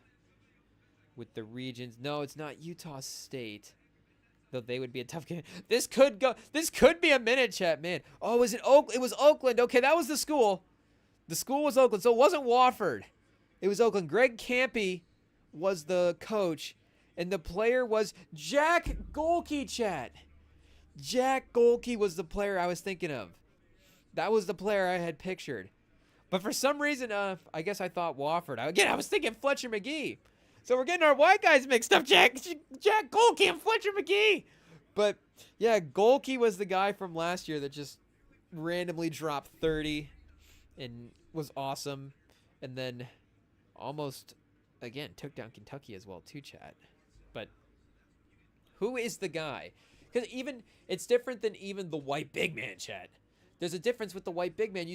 with the regions. No, it's not Utah State, though they would be a tough game. This could be a minute, chat, man. Oh, is it Oakland? It was Oakland. Okay, that was the school. The school was Oakland, so it wasn't Wofford. It was Oakland. Greg Campy was the coach, and the player was Jack Golke, chat. Jack Golke was the player I was thinking of. That was the player I had pictured. But for some reason, I guess I thought Wofford. I was thinking Fletcher McGee. So we're getting our white guys mixed up, Jack Golke and Fletcher McGee. But, yeah, Golke was the guy from last year that just randomly dropped 30 and was awesome. And then almost, again, took down Kentucky as well, too, chat. But who is the guy? Because it's different than even the white big man, chat. There's a difference with the white big man.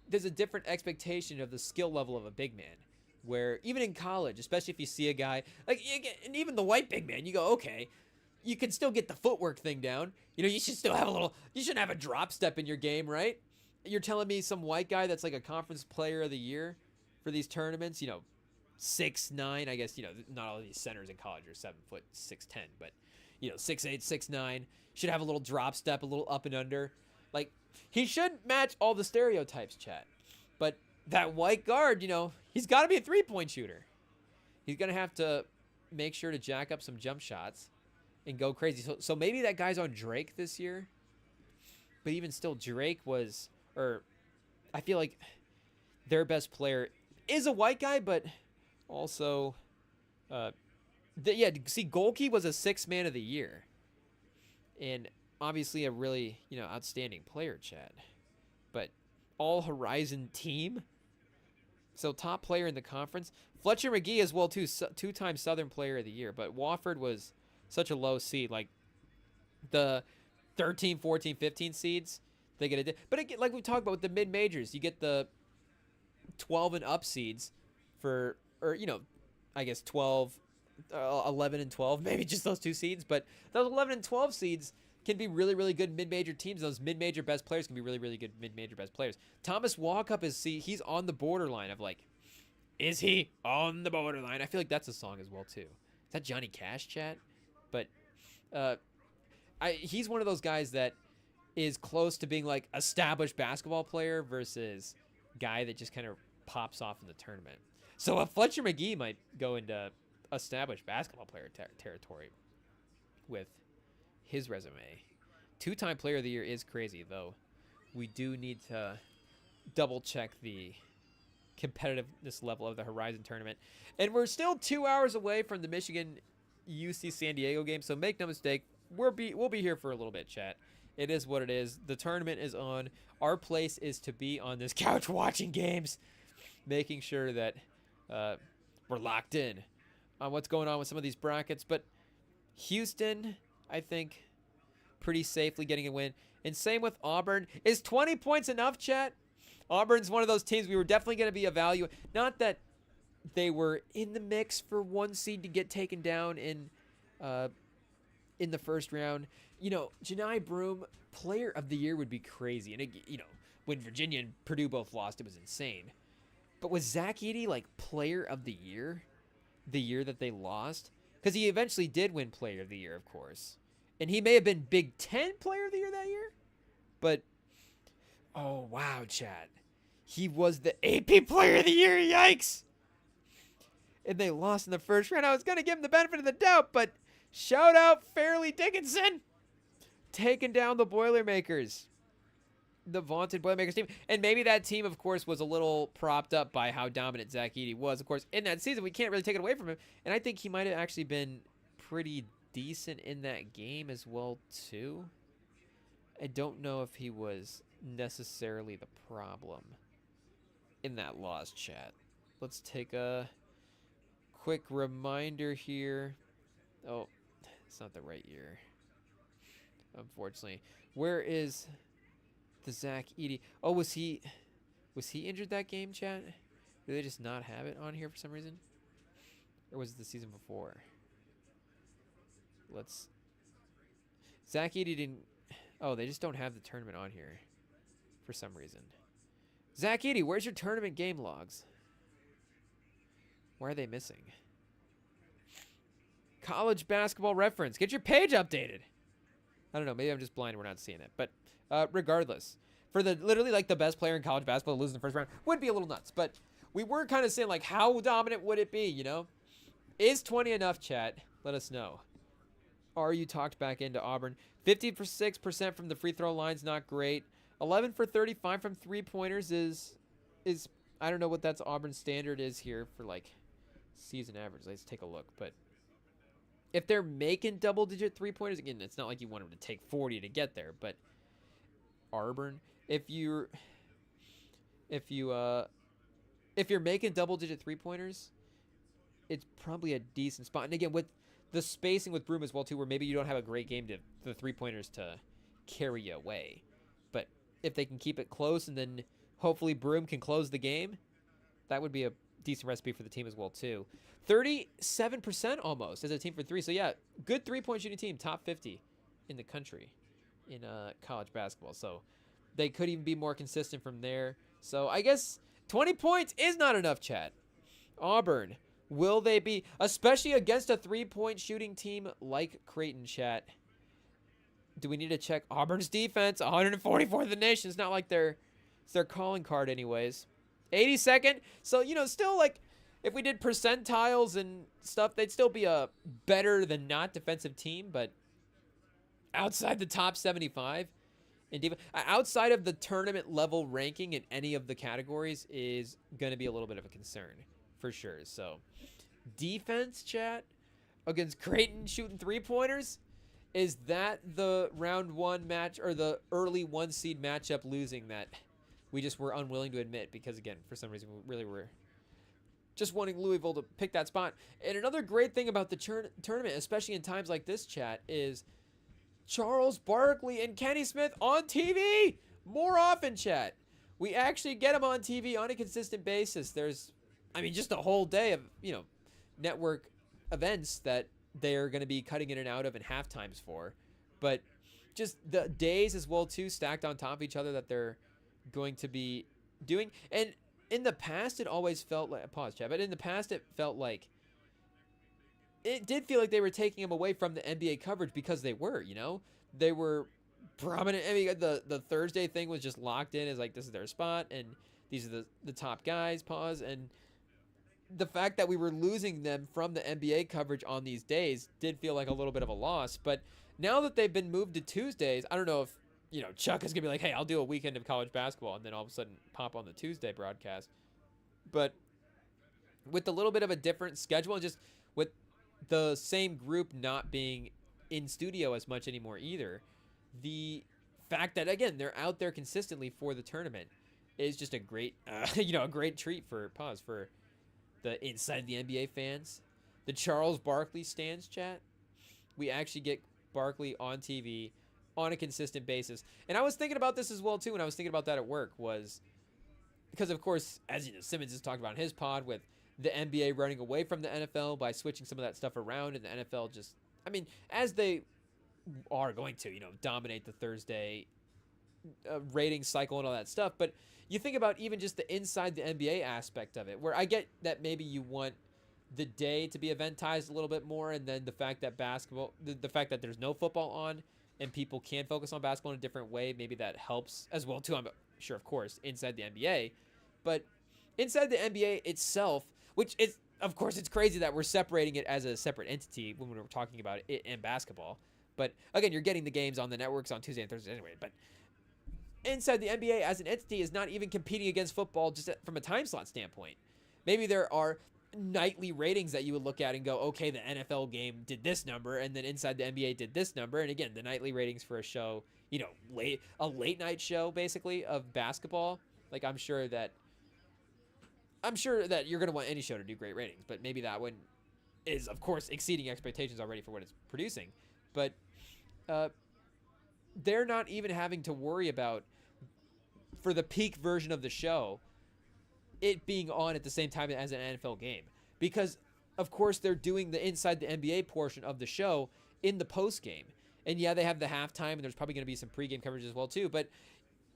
There's a different expectation of the skill level of a big man. Where even in college, especially if you see a guy, and even the white big man, you go, okay, you can still get the footwork thing down. You should still have you shouldn't have a drop step in your game, right? You're telling me some white guy that's like a conference player of the year for these tournaments, 6'9", I guess, not all of these centers in college are 7 foot 6'10", but 6'8", 6'9", should have a little drop step, a little up and under. Like, he should match all the stereotypes, chat. But that white guard, he's got to be a three-point shooter. He's going to have to make sure to jack up some jump shots and go crazy. So maybe that guy's on Drake this year. But even still, Drake I feel like their best player is a white guy, but also, Golke was a 6th man of the year. And obviously a really, outstanding player, Chad. But all Horizon team. So top player in the conference. Fletcher McGee as well, too. Two-time Southern Player of the Year. But Wofford was such a low seed. Like the 13, 14, 15 seeds, they get it. But like we talked about with the mid-majors, you get the 12 and up seeds I guess 12, 11 and 12, maybe just those two seeds. But those 11 and 12 seeds can be really, really good mid-major teams. Those mid-major best players can be really, really good mid-major best players. Thomas Walkup he's on the borderline of is he on the borderline? I feel like that's a song as well too. Is that Johnny Cash, chat? But he's one of those guys that is close to being like established basketball player versus guy that just kind of pops off in the tournament. So Fletcher McGee might go into established basketball player territory with his resume. Two-time Player of the Year is crazy, though. We do need to double-check the competitiveness level of the Horizon tournament. And we're still 2 hours away from the Michigan UC San Diego game, so make no mistake, we'll be here for a little bit, chat. It is what it is. The tournament is on. Our place is to be on this couch watching games, making sure that we're locked in on what's going on with some of these brackets. But Houston, I think, pretty safely getting a win. And same with Auburn. Is 20 points enough, chat? Auburn's one of those teams we were definitely going to be evaluating. Not that they were in the mix for 1 seed to get taken down in the first round. Janai Broome, Player of the Year would be crazy. And, when Virginia and Purdue both lost, it was insane. But was Zach Edey, Player of the Year the year that they lost? Because he eventually did win Player of the Year, of course. And he may have been Big Ten Player of the Year that year. But, oh, wow, Chad. He was the AP Player of the Year. Yikes. And they lost in the first round. I was going to give him the benefit of the doubt, but shout out Fairleigh Dickinson. Taking down the Boilermakers. The vaunted Boilermakers team. And maybe that team, of course, was a little propped up by how dominant Zach Edey was. Of course, in that season, we can't really take it away from him. And I think he might have actually been pretty decent in that game as well, too. I don't know if he was necessarily the problem in that loss, chat. Let's take a quick reminder here. Oh, it's not the right year, unfortunately. Where is the Zach Edey? Oh, was he injured that game, chat? Did they just not have it on here for some reason? Or was it the season before? Zach Edey didn't... Oh, they just don't have the tournament on here for some reason. Zach Edey, where's your tournament game logs? Why are they missing? College basketball reference. Get your page updated. I don't know. Maybe I'm just blind and we're not seeing it. But regardless, for the literally like the best player in college basketball to lose in the first round would be a little nuts. But we were kind of saying, like, how dominant would it be, you know? Is 20 enough, chat? Let us know. Are you talked back into Auburn? 56% from the free throw line's not great. 11 for 35 from three-pointers is I don't know what that's Auburn's standard is here for, like, season average. Let's take a look. But if they're making double-digit three-pointers, again, it's not like you want them to take 40 to get there. But Auburn, if you're making double-digit three-pointers, it's probably a decent spot. And again, with the spacing with Broom as well, too, where maybe you don't have a great game to the three-pointers to carry you away. But if they can keep it close and then hopefully Broom can close the game, that would be a decent recipe for the team as well, too. 37% almost as a team for three. So, yeah, good three-point shooting team, top 50 in the country in college basketball. So they could even be more consistent from there. So I guess 20 points is not enough, chat. Auburn, will they be, especially against a three-point shooting team like Creighton, chat? Do we need to check Auburn's defense? 144th in the nation. It's not like it's their calling card anyways. 82nd. So, you know, still like if we did percentiles and stuff, they'd still be a better than not defensive team, but outside the top 75 in defense, outside of the tournament level ranking in any of the categories is going to be a little bit of a concern for sure. So defense, chat, against Creighton shooting three-pointers, is that the round one match or the early one seed matchup losing that we just were unwilling to admit because, again, for some reason, we really were just wanting Louisville to pick that spot. And another great thing about the tournament, especially in times like this, chat, is Charles Barkley and Kenny Smith on TV more often, chat. We actually get them on TV on a consistent basis. There's, I mean, just a whole day of, you know, network events that they're going to be cutting in and out of in half times for. But just the days as well, too, stacked on top of each other that they're going to be doing. And in the past, it always felt like, pause, chat, but in the past, it felt like, it did feel like they were taking them away from the NBA coverage because they were, you know? They were prominent. I mean, the Thursday thing was just locked in as like, this is their spot, and these are the top guys, pause. And the fact that we were losing them from the NBA coverage on these days did feel like a little bit of a loss. But now that they've been moved to Tuesdays, I don't know if, you know, Chuck is going to be like, hey, I'll do a weekend of college basketball, and then all of a sudden pop on the Tuesday broadcast. But with a little bit of a different schedule and just with the same group not being in studio as much anymore either, the fact that, again, they're out there consistently for the tournament is just a great, you know, a great treat for the inside the NBA fans. The Charles Barkley stands, chat. We actually get Barkley on TV on a consistent basis. And I was thinking about this as well, too, when I was thinking about that at work, was because, of course, as you know, Simmons has talked about in his pod with the NBA running away from the NFL by switching some of that stuff around, and the NFL just, I mean, as they are going to, you know, dominate the Thursday rating cycle and all that stuff. But you think about even just the inside the NBA aspect of it, where I get that maybe you want the day to be eventized a little bit more, and then the fact that basketball, the fact that there's no football on and people can focus on basketball in a different way, maybe that helps as well too. I'm sure, of course, inside the NBA, but inside the NBA itself, which is, of course, it's crazy that we're separating it as a separate entity when we're talking about it in basketball. But again, you're getting the games on the networks on Tuesday and Thursday anyway. But inside the NBA as an entity is not even competing against football just from a time slot standpoint. Maybe there are nightly ratings that you would look at and go, okay, the NFL game did this number, and then Inside the NBA did this number. And again, the nightly ratings for a show, you know, a late night show basically of basketball. Like I'm sure that you're going to want any show to do great ratings, but maybe that one is of course exceeding expectations already for what it's producing. But they're not even having to worry about, for the peak version of the show, it being on at the same time as an NFL game, because of course they're doing the Inside the NBA portion of the show in the post game. And yeah, they have the halftime, and there's probably going to be some pregame coverage as well too. But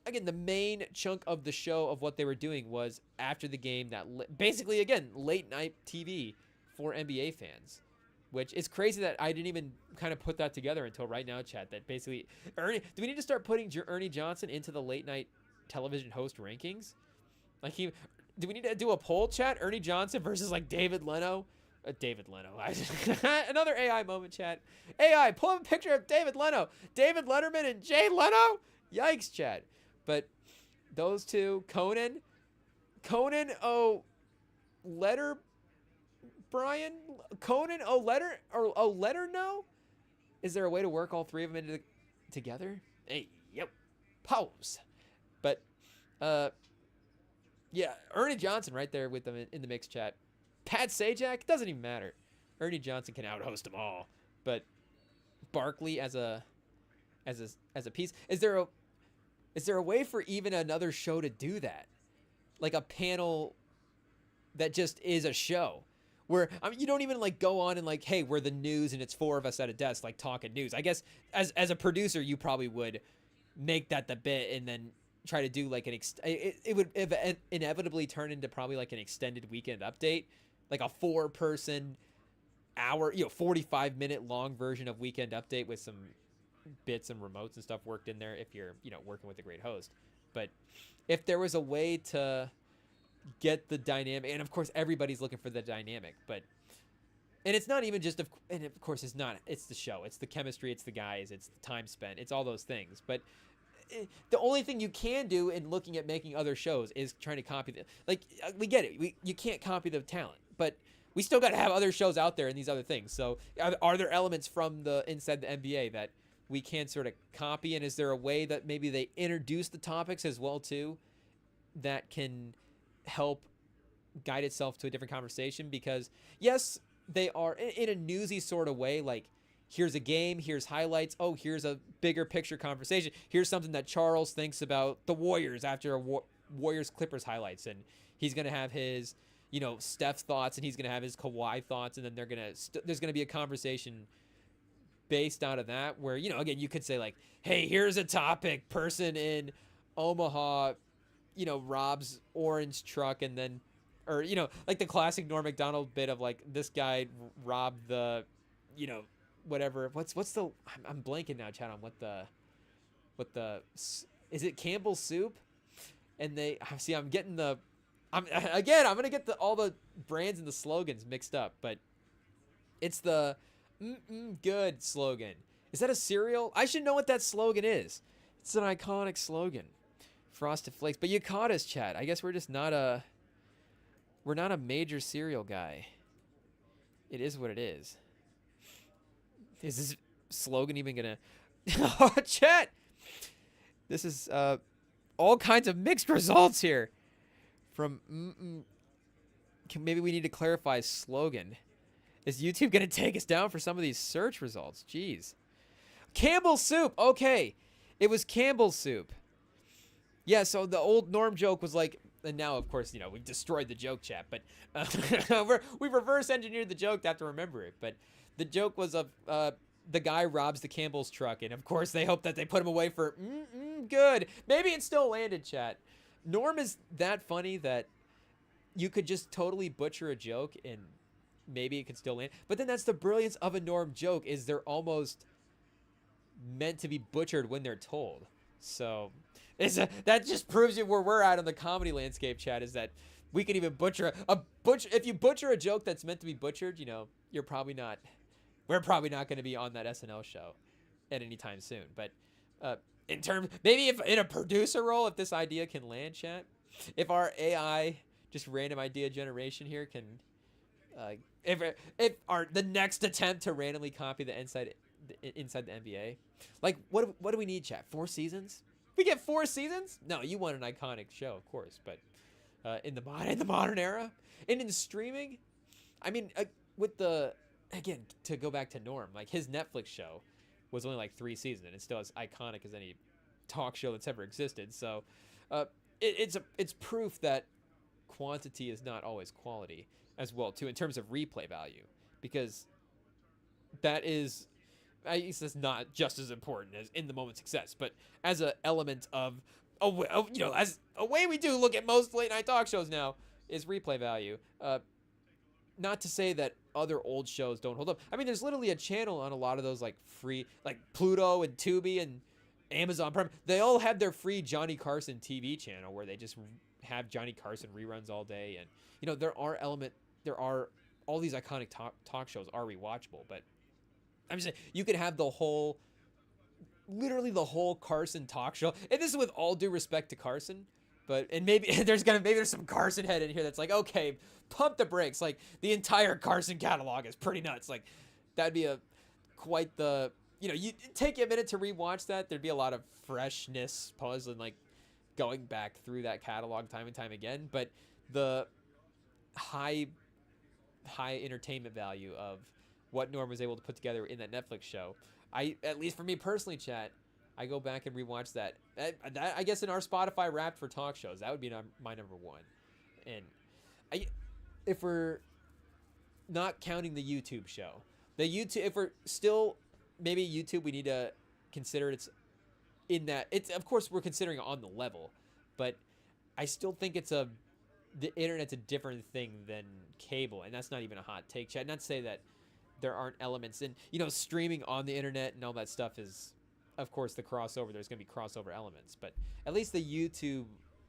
again, the main chunk of the show of what they were doing was after the game, that basically again late night TV for NBA fans, which is crazy that I didn't even kind of put that together until right now, chat. That basically do we need to start putting Ernie Johnson into the late night television host rankings? Like do we need to do a poll, chat? Ernie Johnson versus like David Leno? David Leno. Another AI moment, chat. AI, pull up a picture of David Leno. David Letterman and Jay Leno? Yikes, chat. But those two, Conan O'Letter, Brian? Conan O'Letter, no? Is there a way to work all three of them together? Hey, yep. Pause. But, yeah, Ernie Johnson right there with them in the mix, chat. Pat Sajak, doesn't even matter. Ernie Johnson can out-host them all. But Barkley as a piece, is there a way for even another show to do that? Like a panel that just is a show where you don't even like go on and like, hey, we're the news and it's four of us at a desk like talking news. I guess as a producer, you probably would make that the bit and then try to do like it would inevitably turn into probably like an extended weekend update, like a 4-person hour, 45-minute long version of weekend update with some bits and remotes and stuff worked in there if you're, working with a great host. But if there was a way to get the dynamic, and of course everybody's looking for the dynamic, and it's not even just, and of course it's not, it's the show, it's the chemistry, it's the guys, it's the time spent, it's all those things. But the only thing you can do in looking at making other shows is trying to copy we get it. You can't copy the talent, but we still got to have other shows out there and these other things. So are there elements from the Inside the NBA that we can sort of copy? And is there a way that maybe they introduce the topics as well too that can help guide itself to a different conversation? Because yes, they are in a newsy sort of way, like here's a game, here's highlights, oh, here's a bigger picture conversation, here's something that Charles thinks about the Warriors after a Warriors Clippers highlights, and he's going to have his Steph thoughts, and he's going to have his Kawhi thoughts, and then there's going to be a conversation based out of that where, again, you could say like, hey, here's a topic, person in Omaha, robs orange truck, and then, or, like the classic Norm Macdonald bit of like, this guy robbed the, whatever, what's the, I'm blanking now, chat, on what the, is it Campbell's Soup? And I'm getting I'm going to get all the brands and the slogans mixed up, but it's the good slogan. Is that a cereal? I should know what that slogan is. It's an iconic slogan. Frosted Flakes. But you caught us, chat. I guess we're just not a major cereal guy. It is what it is. Is this slogan even gonna oh, chat? This is all kinds of mixed results here. From maybe we need to clarify slogan. Is YouTube gonna take us down for some of these search results? Jeez. Campbell's Soup. Okay, it was Campbell's Soup. Yeah. So the old Norm joke was like, and now of course we destroyed the joke, chat. But we reverse engineered the joke to have to remember it. But the joke was of the guy robs the Campbell's truck, and of course they hope that they put him away for good. Maybe it still landed, chat. Norm is that funny that you could just totally butcher a joke and maybe it could still land. But then that's the brilliance of a Norm joke, is they're almost meant to be butchered when they're told. So that just proves you where we're at on the comedy landscape, chat, is that we can even butcher if you butcher a joke that's meant to be butchered, we're probably not going to be on that SNL show at any time soon. But maybe if in a producer role, if this idea can land, chat, if our AI, just random idea generation here, can Uh, if our the next attempt to randomly copy the inside the NBA, like what do we need, chat? 4 seasons? We get 4 seasons? No, you want an iconic show, of course, but in the modern era, and in streaming, I mean, with the again to go back to Norm, like his Netflix show was only like 3 seasons, and it's still as iconic as any talk show that's ever existed. So, it's proof that quantity is not always quality as well too in terms of replay value, because that is, I guess that's not just as important as in the moment success, but as an element of as a way we do look at most late night talk shows now is replay value. Not to say that other old shows don't hold up. I mean, there's literally a channel on a lot of those like free, like Pluto and Tubi and Amazon Prime. They all have their free Johnny Carson TV channel where they just have Johnny Carson reruns all day. And there are all these iconic talk shows are rewatchable. But I'm just saying, you could have literally the whole Carson talk show, and this is with all due respect to Carson. And maybe there's some Carson head in here that's like, okay, pump the brakes. Like the entire Carson catalog is pretty nuts. Like that'd be quite the, you take a minute to rewatch that. There'd be a lot of freshness, puzzle, and like going back through that catalog time and time again. But the high entertainment value of what Norm was able to put together in that Netflix show, at least for me personally, chat, I go back and rewatch that. I guess in our Spotify Wrapped for talk shows, that would be my number one. And if we're not counting the YouTube show, if we're still maybe YouTube, we need to consider it's in that. It's of course we're considering it on the level, but I still think the internet's a different thing than cable, and that's not even a hot take, chat. Not to say that there aren't elements in streaming on the internet and all that stuff is. Of course, the crossover, there's going to be crossover elements, but at least the YouTube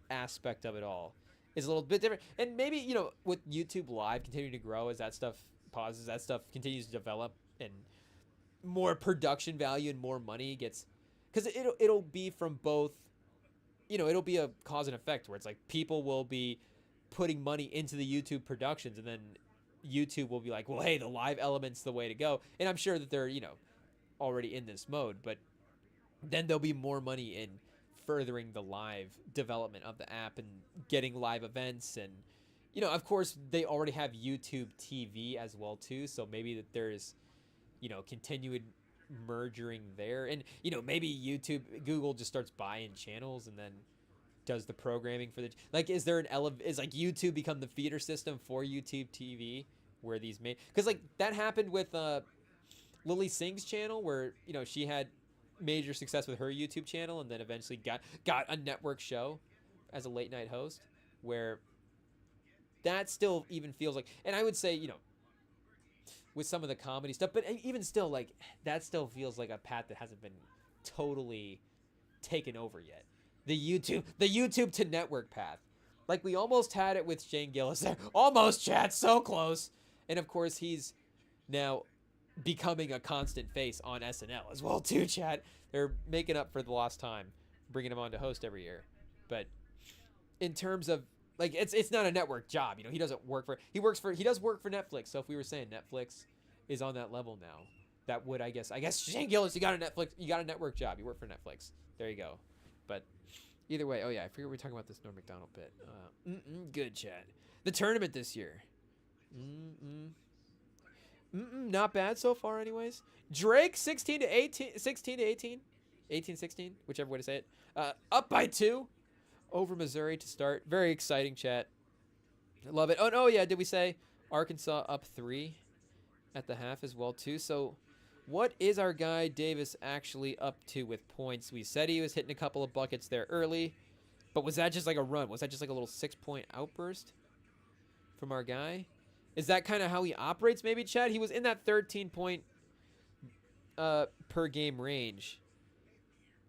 aspect of it all is a little bit different. And maybe, with YouTube Live continuing to grow as that stuff pauses, that stuff continues to develop, and more production value and more money gets, because it'll be from both, it'll be a cause and effect where it's like people will be putting money into the YouTube productions, and then YouTube will be like, well, hey, the live element's the way to go. And I'm sure that they're, already in this mode, but then there'll be more money in furthering the live development of the app and getting live events. And, of course, they already have YouTube TV as well, too. So maybe that there's, continued merging there. And, maybe Google just starts buying channels and then does the programming for is there is like YouTube become the feeder system for YouTube TV where these because like that happened with Lily Singh's channel where, she had major success with her YouTube channel and then eventually got a network show as a late night host where that still even feels like, and I would say, with some of the comedy stuff, but even still, like that still feels like a path that hasn't been totally taken over yet. The YouTube to network path. Like we almost had it with Shane Gillis there. Almost, chat, so close. And of course he's now becoming a constant face on SNL as well too, chat. They're making up for the lost time, bringing him on to host every year. But in terms of like, it's not a network job, he doesn't work for. He does work for Netflix. So if we were saying Netflix is on that level now, that would I guess Shane Gillis, you got a network job. You work for Netflix. There you go. But either way, oh yeah, I forget we were talking about this Norm Macdonald bit. Good, chat. The tournament this year. Not bad so far, anyways. Drake 16-18, 18-16, whichever way to say it. Up by 2 over Missouri to start. Very exciting, chat. Love it. Oh yeah, did we say Arkansas up 3 at the half as well too? So, what is our guy Davis actually up to with points? We said he was hitting a couple of buckets there early, but was that just like a run? Was that just like a little 6-point outburst from our guy? Is that kind of how he operates, maybe, Chad? He was in that 13-point per game range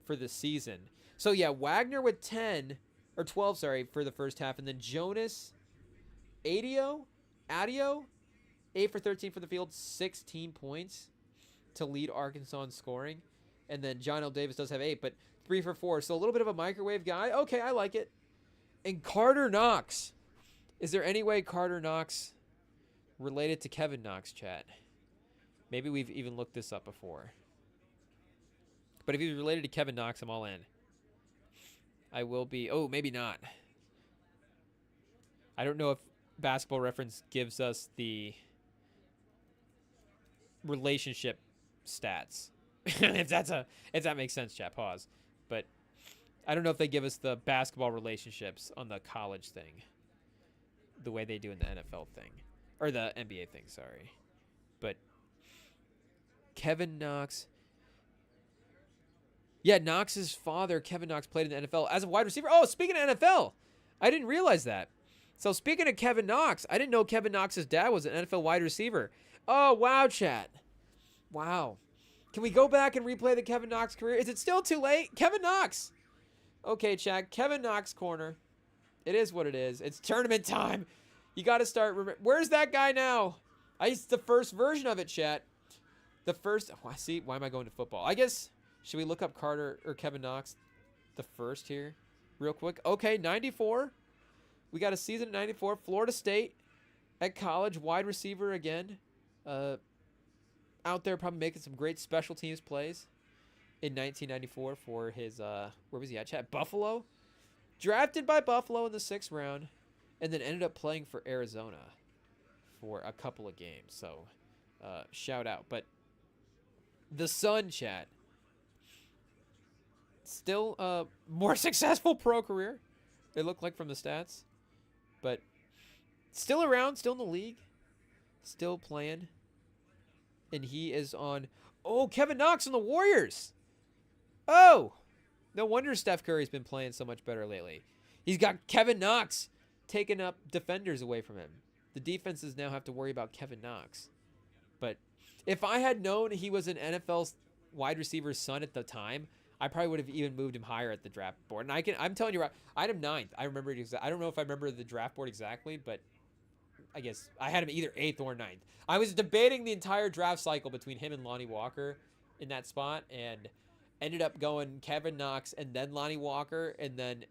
for the season. So, yeah, Wagner with 10, or 12, sorry, for the first half. And then Jonas, Adio, 8 for 13 for the field, 16 points to lead Arkansas in scoring. And then John L. Davis does have 8, but 3 for 4. So a little bit of a microwave guy. Okay, I like it. And Carter Knox. Is there any way Carter Knox related to Kevin Knox, chat. Maybe we've even looked this up before. But if he's related to Kevin Knox, I'm all in. I will be. Oh, maybe not. I don't know if Basketball Reference gives us the relationship stats. if that makes sense, chat. Pause. But I don't know if they give us the basketball relationships on the college thing, the way they do in the NFL thing, or the NBA thing. Sorry, but Kevin Knox. Yeah, Knox's father, Kevin Knox, played in the NFL as a wide receiver. Oh, speaking of NFL, I didn't realize that. So speaking of Kevin Knox, I didn't know Kevin Knox's dad was an NFL wide receiver. Oh, wow, chat. Wow. Can we go back and replay the Kevin Knox career? Is it still too late? Kevin Knox. Okay, chat. Kevin Knox corner. It is what it is. It's tournament time. You got to start. Where's that guy now? It's the first version of it, chat. The first. Oh, see, why am I going to football? I guess. Should we look up Carter or Kevin Knox, the first here, real quick? Okay, 94. We got a season at 94. Florida State at college, wide receiver again. Out there probably making some great special teams plays in 1994 for his, where was he at, chat? Buffalo. Drafted by Buffalo in the 6th round and then ended up playing for Arizona for a couple of games. So, shout out. But the Sun, chat. Still more successful pro career, it looked like from the stats. But still around, still in the league, still playing. And he is on, oh, Kevin Knox on the Warriors. Oh, no wonder Steph Curry's been playing so much better lately. He's got Kevin Knox taking up defenders away from him. The defenses now have to worry about Kevin Knox. But if I had known he was an NFL wide receiver's son at the time, I probably would have even moved him higher at the draft board. And I'm telling you, I had him 9th. I remember it exactly. I don't know if I remember the draft board exactly, but I guess I had him either 8th or 9th. I was debating the entire draft cycle between him and Lonnie Walker in that spot, and ended up going Kevin Knox and then Lonnie Walker, and then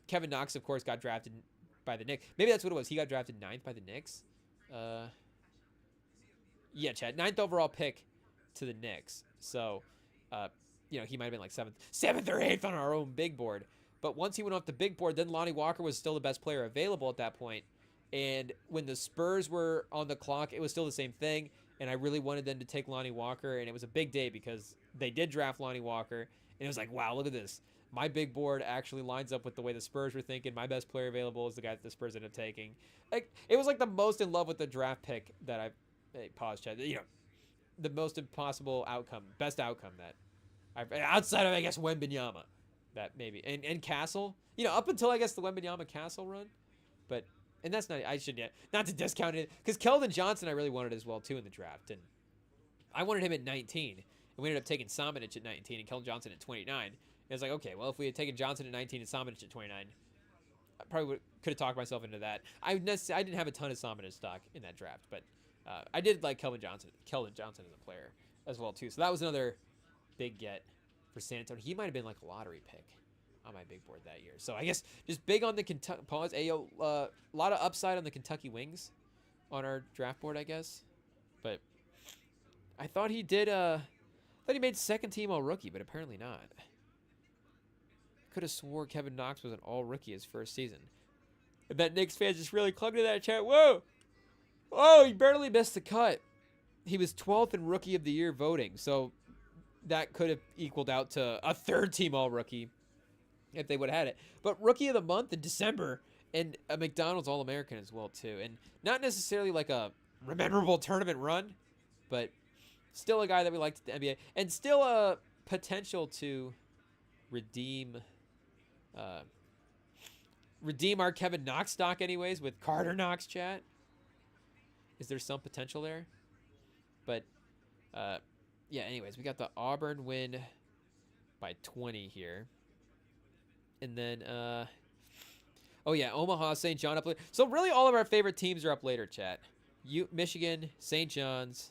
Kevin Knox, of course, got drafted by the Knicks. Maybe that's what it was. He got drafted 9th by the Knicks. Yeah, Chad, 9th overall pick to the Knicks. So, he might have been like 7th or 8th on our own big board. But once he went off the big board, then Lonnie Walker was still the best player available at that point. And when the Spurs were on the clock, it was still the same thing. And I really wanted them to take Lonnie Walker. And it was a big day because they did draft Lonnie Walker. And it was like, wow, look at this. My big board actually lines up with the way the Spurs were thinking. My best player available is the guy that the Spurs ended up taking. Like, it was like the most in love with the draft pick that I've... Hey, pause, Chad. The most impossible outcome, best outcome that I've... Outside of, I guess, Wembanyama. That maybe. And Castle. Up until, I guess, the Wembanyama Castle run. But... And that's not, I should, not to discount it, because Keldon Johnson I really wanted as well, too, in the draft. And I wanted him at 19, and we ended up taking Samanic at 19 and Keldon Johnson at 29. And I was like, okay, well, if we had taken Johnson at 19 and Samanic at 29, I probably could have talked myself into that. I didn't have a ton of Samanic stock in that draft, but I did like Keldon Johnson as a player as well, too. So that was another big get for San Antonio. He might have been like a lottery pick on my big board that year. So I guess just big on the Kentucky pause. A lot of upside on the Kentucky Wings on our draft board, I guess. But I thought he did thought he made second team all rookie, but apparently not. Could have swore Kevin Knox was an all rookie his first season. And that Knicks fans just really clung to that chat. Whoa! Oh, he barely missed the cut. He was 12th in rookie of the year voting. So that could have equaled out to a third team all rookie if they would have had it. But rookie of the month in December, and a McDonald's All-American as well, too. And not necessarily like a memorable tournament run, but still a guy that we liked at the NBA. And still a potential to redeem our Kevin Knox stock anyways with Carter Knox, chat. Is there some potential there? But, yeah, anyways, we got the Auburn win by 20 here. And then, oh yeah, Omaha, St. John up later. So really all of our favorite teams are up later, chat. Michigan, St. John's,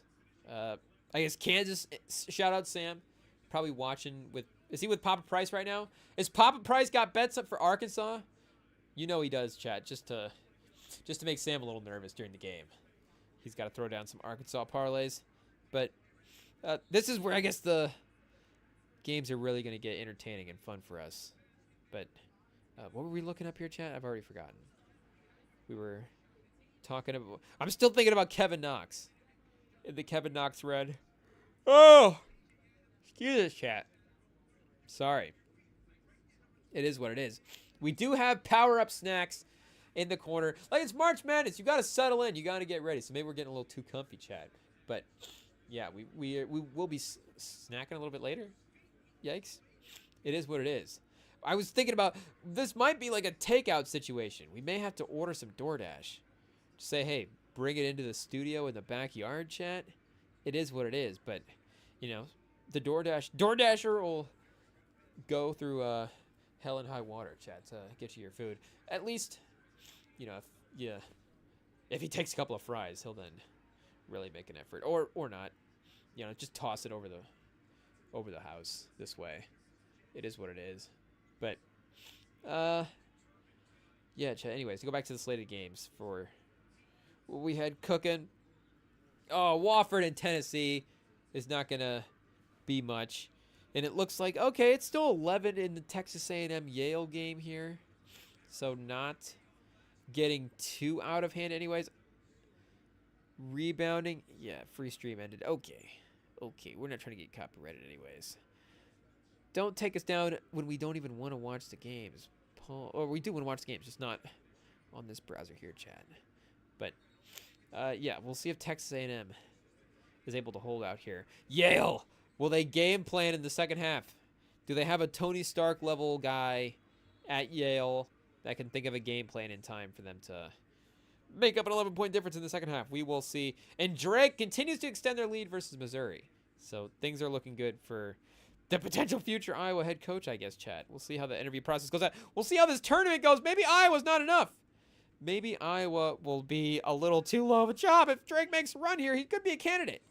I guess Kansas, shout out Sam, probably watching with, is he with Papa Price right now? Is Papa Price got bets up for Arkansas? You know he does, chat, just to make Sam a little nervous during the game. he's got to throw down some Arkansas parlays. But this is where I guess the games are really going to get entertaining and fun for us. But what were we looking up here, chat? I've already forgotten. We were talking about... I'm still thinking about Kevin Knox. In the Kevin Knox red. Oh! Excuse us, chat. Sorry. It is what it is. We do have power-up snacks in the corner. Like, it's March Madness. You got to settle in. You got to get ready. So maybe we're getting a little too comfy, chat. But, yeah, we will be snacking a little bit later. Yikes. It is what it is. I was thinking about, this might be like a takeout situation. We may have to order some DoorDash. Just say, hey, bring it into the studio in the backyard, chat. It is what it is. But, you know, the DoorDasher will go through hell and high water, chat, to get you your food. At least, you know, if he takes a couple of fries, he'll then really make an effort. Or not. You know, just toss it over the house this way. It is what it is. But, yeah, chat. Anyways, to go back to the slated games for what we had cooking. Oh, Wofford and Tennessee is not going to be much. And it looks like, okay, it's still 11 in the Texas A&M Yale game here. So not getting too out of hand anyways. Rebounding. Yeah, free stream ended. Okay. Okay, we're not trying to get copyrighted anyways. Don't take us down when we don't even want to watch the games. Or we do want to watch the games, just not on this browser here, chat. But, yeah, we'll see if Texas A&M is able to hold out here. Yale! Will they game plan in the second half? Do they have a Tony Stark level guy at Yale that can think of a game plan in time for them to make up an 11-point difference in the second half? We will see. And Drake continues to extend their lead versus Missouri. So things are looking good for the potential future Iowa head coach, I guess, Chad. We'll see how the interview process goes. We'll see how this tournament goes. Maybe Iowa's not enough. Maybe Iowa will be a little too low of a job. If Drake makes a run here, he could be a candidate.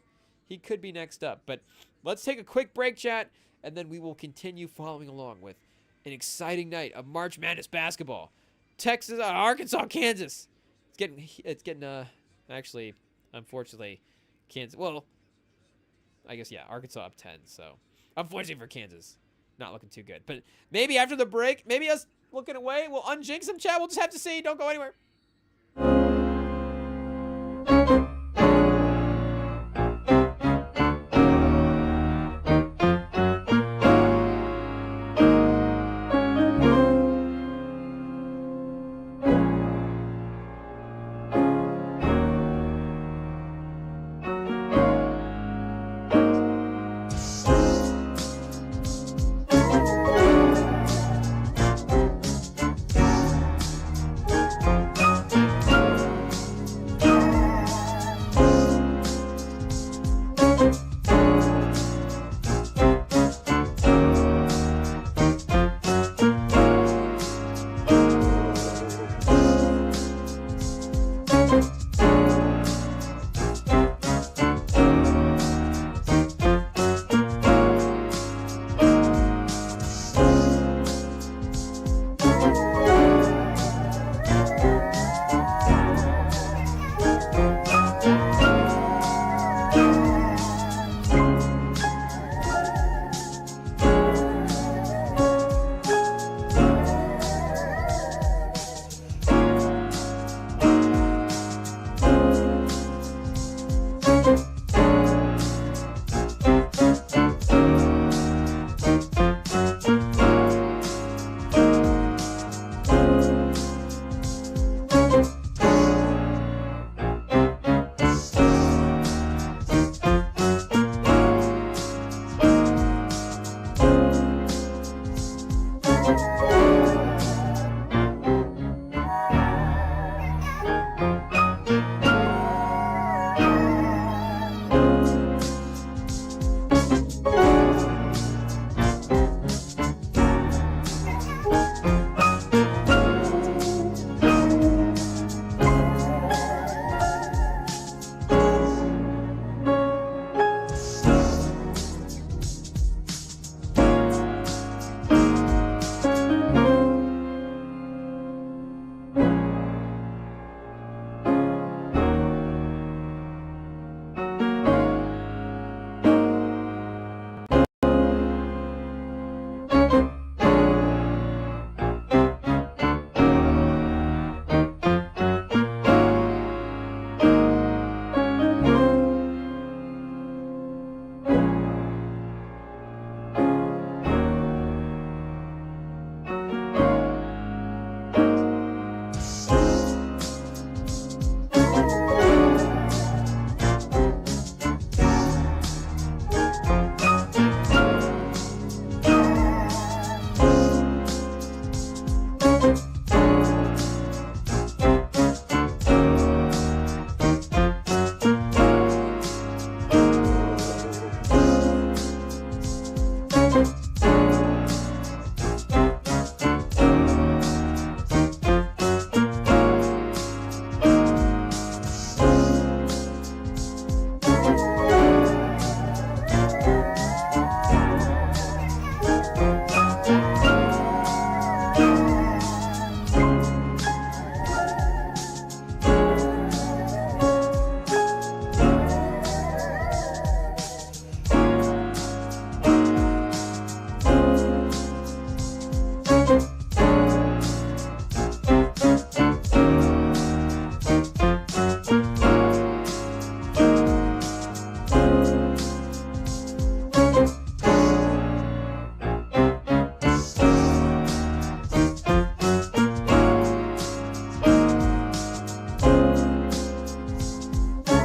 He could be next up. But let's take a quick break, chat, and then we will continue following along with an exciting night of March Madness basketball. Texas, Arkansas, Kansas. It's getting actually, unfortunately, Kansas. Well, I guess, yeah, Arkansas up 10, so unfortunately for Kansas, not looking too good. But maybe after the break, maybe us looking away, we'll unjinx them, chat. We'll just have to see. Don't go anywhere.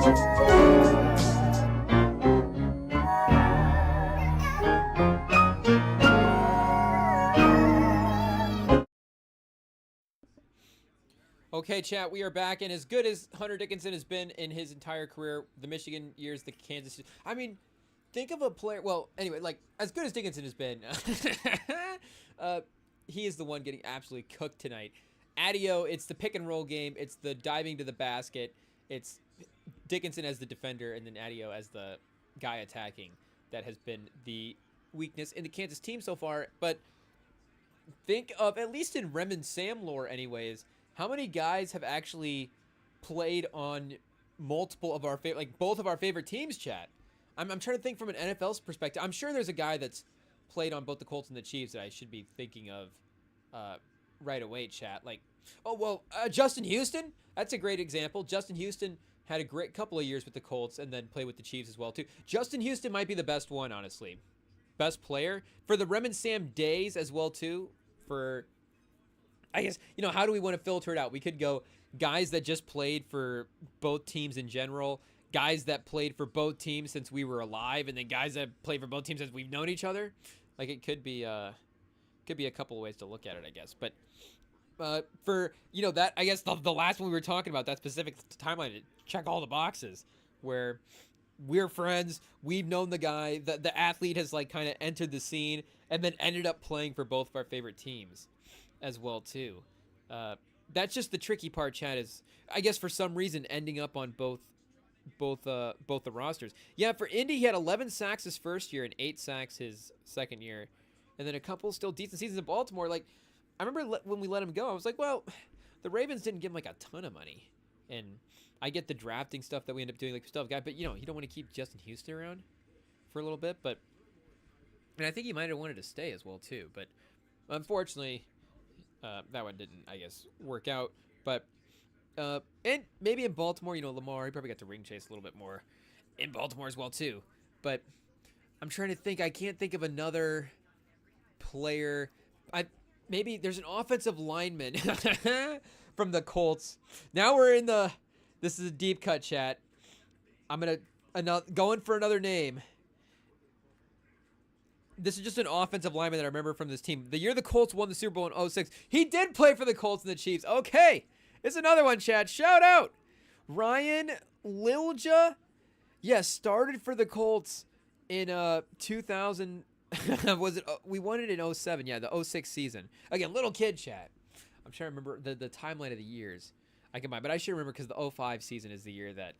Okay, chat, we are back, and as good as Hunter Dickinson has been in his entire career, the Michigan years, the Kansas, I mean, think of a player. Well, anyway, like as good as Dickinson has been, he is the one getting absolutely cooked tonight. Adio, it's the pick and roll game. It's the diving to the basket. It's Dickinson as the defender, and then Adio as the guy attacking. That has been the weakness in the Kansas team so far. But think of, at least in REMINGTOM lore, anyways, how many guys have actually played on multiple of our favorite, like both of our favorite teams, chat? I'm trying to think from an NFL's perspective. I'm sure there's a guy that's played on both the Colts and the Chiefs that I should be thinking of right away, chat. Like, oh, well, Justin Houston. That's a great example. Justin Houston had a great couple of years with the Colts and then played with the Chiefs as well, too. Justin Houston might be the best one, honestly. Best player. For the REMINGTOM days as well, too. For, I guess, you know, how do we want to filter it out? We could go guys that just played for both teams in general, guys that played for both teams since we were alive, and then guys that played for both teams since we've known each other. Like, it could be a couple of ways to look at it, I guess. But for, you know, that, I guess the last one we were talking about, that specific timeline, check all the boxes where we're friends, we've known the guy, the athlete has like kind of entered the scene and then ended up playing for both of our favorite teams as well too. That's just the tricky part, Chad, is I guess for some reason ending up on both the rosters. Yeah, for Indy, he had 11 sacks his first year and 8 sacks his second year, and then a couple still decent seasons in Baltimore. Like, I remember when we let him go, I was like, well, the Ravens didn't give him like a ton of money, and I get the drafting stuff that we end up doing, like stuff guy, but you know, you don't want to keep Justin Houston around for a little bit, but and I think he might have wanted to stay as well too, but unfortunately, that one didn't, I guess, work out. But and maybe in Baltimore, you know, Lamar, he probably got to ring chase a little bit more in Baltimore as well too. But I'm trying to think. I can't think of another player. Maybe there's an offensive lineman from the Colts. Now we're in the. This is a deep cut, chat. I'm going for another name. This is just an offensive lineman that I remember from this team. The year the Colts won the Super Bowl in 06, he did play for the Colts and the Chiefs. Okay, it's another one, Chad. Shout out. Ryan Lilja. Yes, started for the Colts in 2000. Was it? We won it in 07. Yeah, the 06 season. Again, little kid, Chad. I'm trying to remember the timeline of the years. I combine, but I should remember because the 05 season is the year that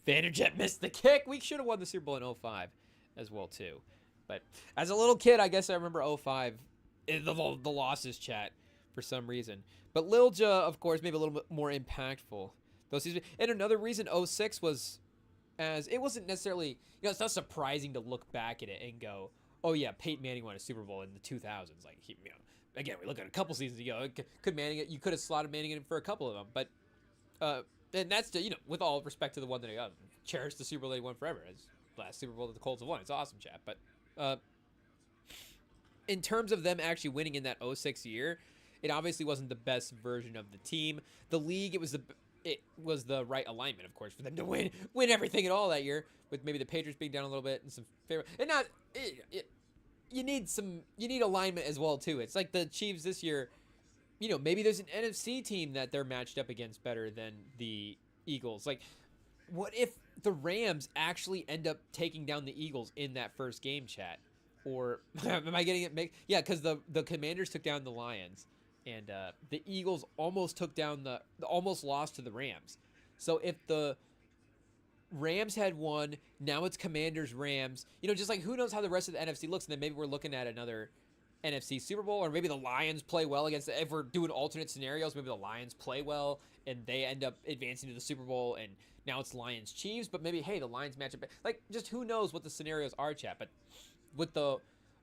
Vanderjet missed the kick. We should have won the Super Bowl in 05 as well, too. But as a little kid, I guess I remember 05, the losses, chat, for some reason. But Lilja, of course, maybe a little bit more impactful. Those seasons. And another reason 06 was, as it wasn't necessarily, you know, it's not surprising to look back at it and go, oh yeah, Peyton Manning won a Super Bowl in the 2000s. Like, you know, again, we look at a couple seasons ago, could Manning, you could have slotted Manning in for a couple of them. But, and that's, you know, with all respect to the one that I cherish the Super Bowl they won forever. It's the last Super Bowl that the Colts have won. It's awesome, chat. But, in terms of them actually winning in that 06 year, it obviously wasn't the best version of the team. The league, it was the right alignment, of course, for them to win everything at all that year, with maybe the Patriots being down a little bit and some favor. And not you need alignment as well too. It's like the Chiefs this year. You know, maybe there's an NFC team that they're matched up against better than the Eagles. Like, what if the Rams actually end up taking down the Eagles in that first game, chat? Or am I getting it mixed? Yeah, because the Commanders took down the Lions, and the Eagles almost took down almost lost to the Rams. So if the Rams had won, now it's Commanders Rams. You know, just like who knows how the rest of the NFC looks, and then maybe we're looking at another NFC Super Bowl, or maybe the Lions play well against if we're doing alternate scenarios, maybe the Lions play well and they end up advancing to the Super Bowl, and now it's Lions Chiefs, but maybe, hey, the Lions match up. Like, just who knows what the scenarios are, chat. But with the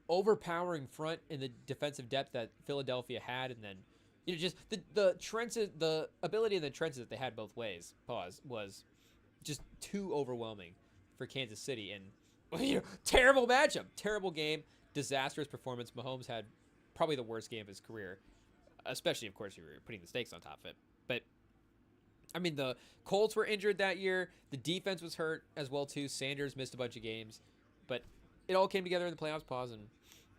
overpowering front and the defensive depth that Philadelphia had, and then, you know, just the trenches, the ability in the trenches that they had both ways, was just too overwhelming for Kansas City. And, you know, terrible matchup, terrible game, disastrous performance. Mahomes had probably the worst game of his career, especially, of course, if you're putting the stakes on top of it. But I mean, the Colts were injured that year. The defense was hurt as well too. Sanders missed a bunch of games, but it all came together in the playoffs. Pause, and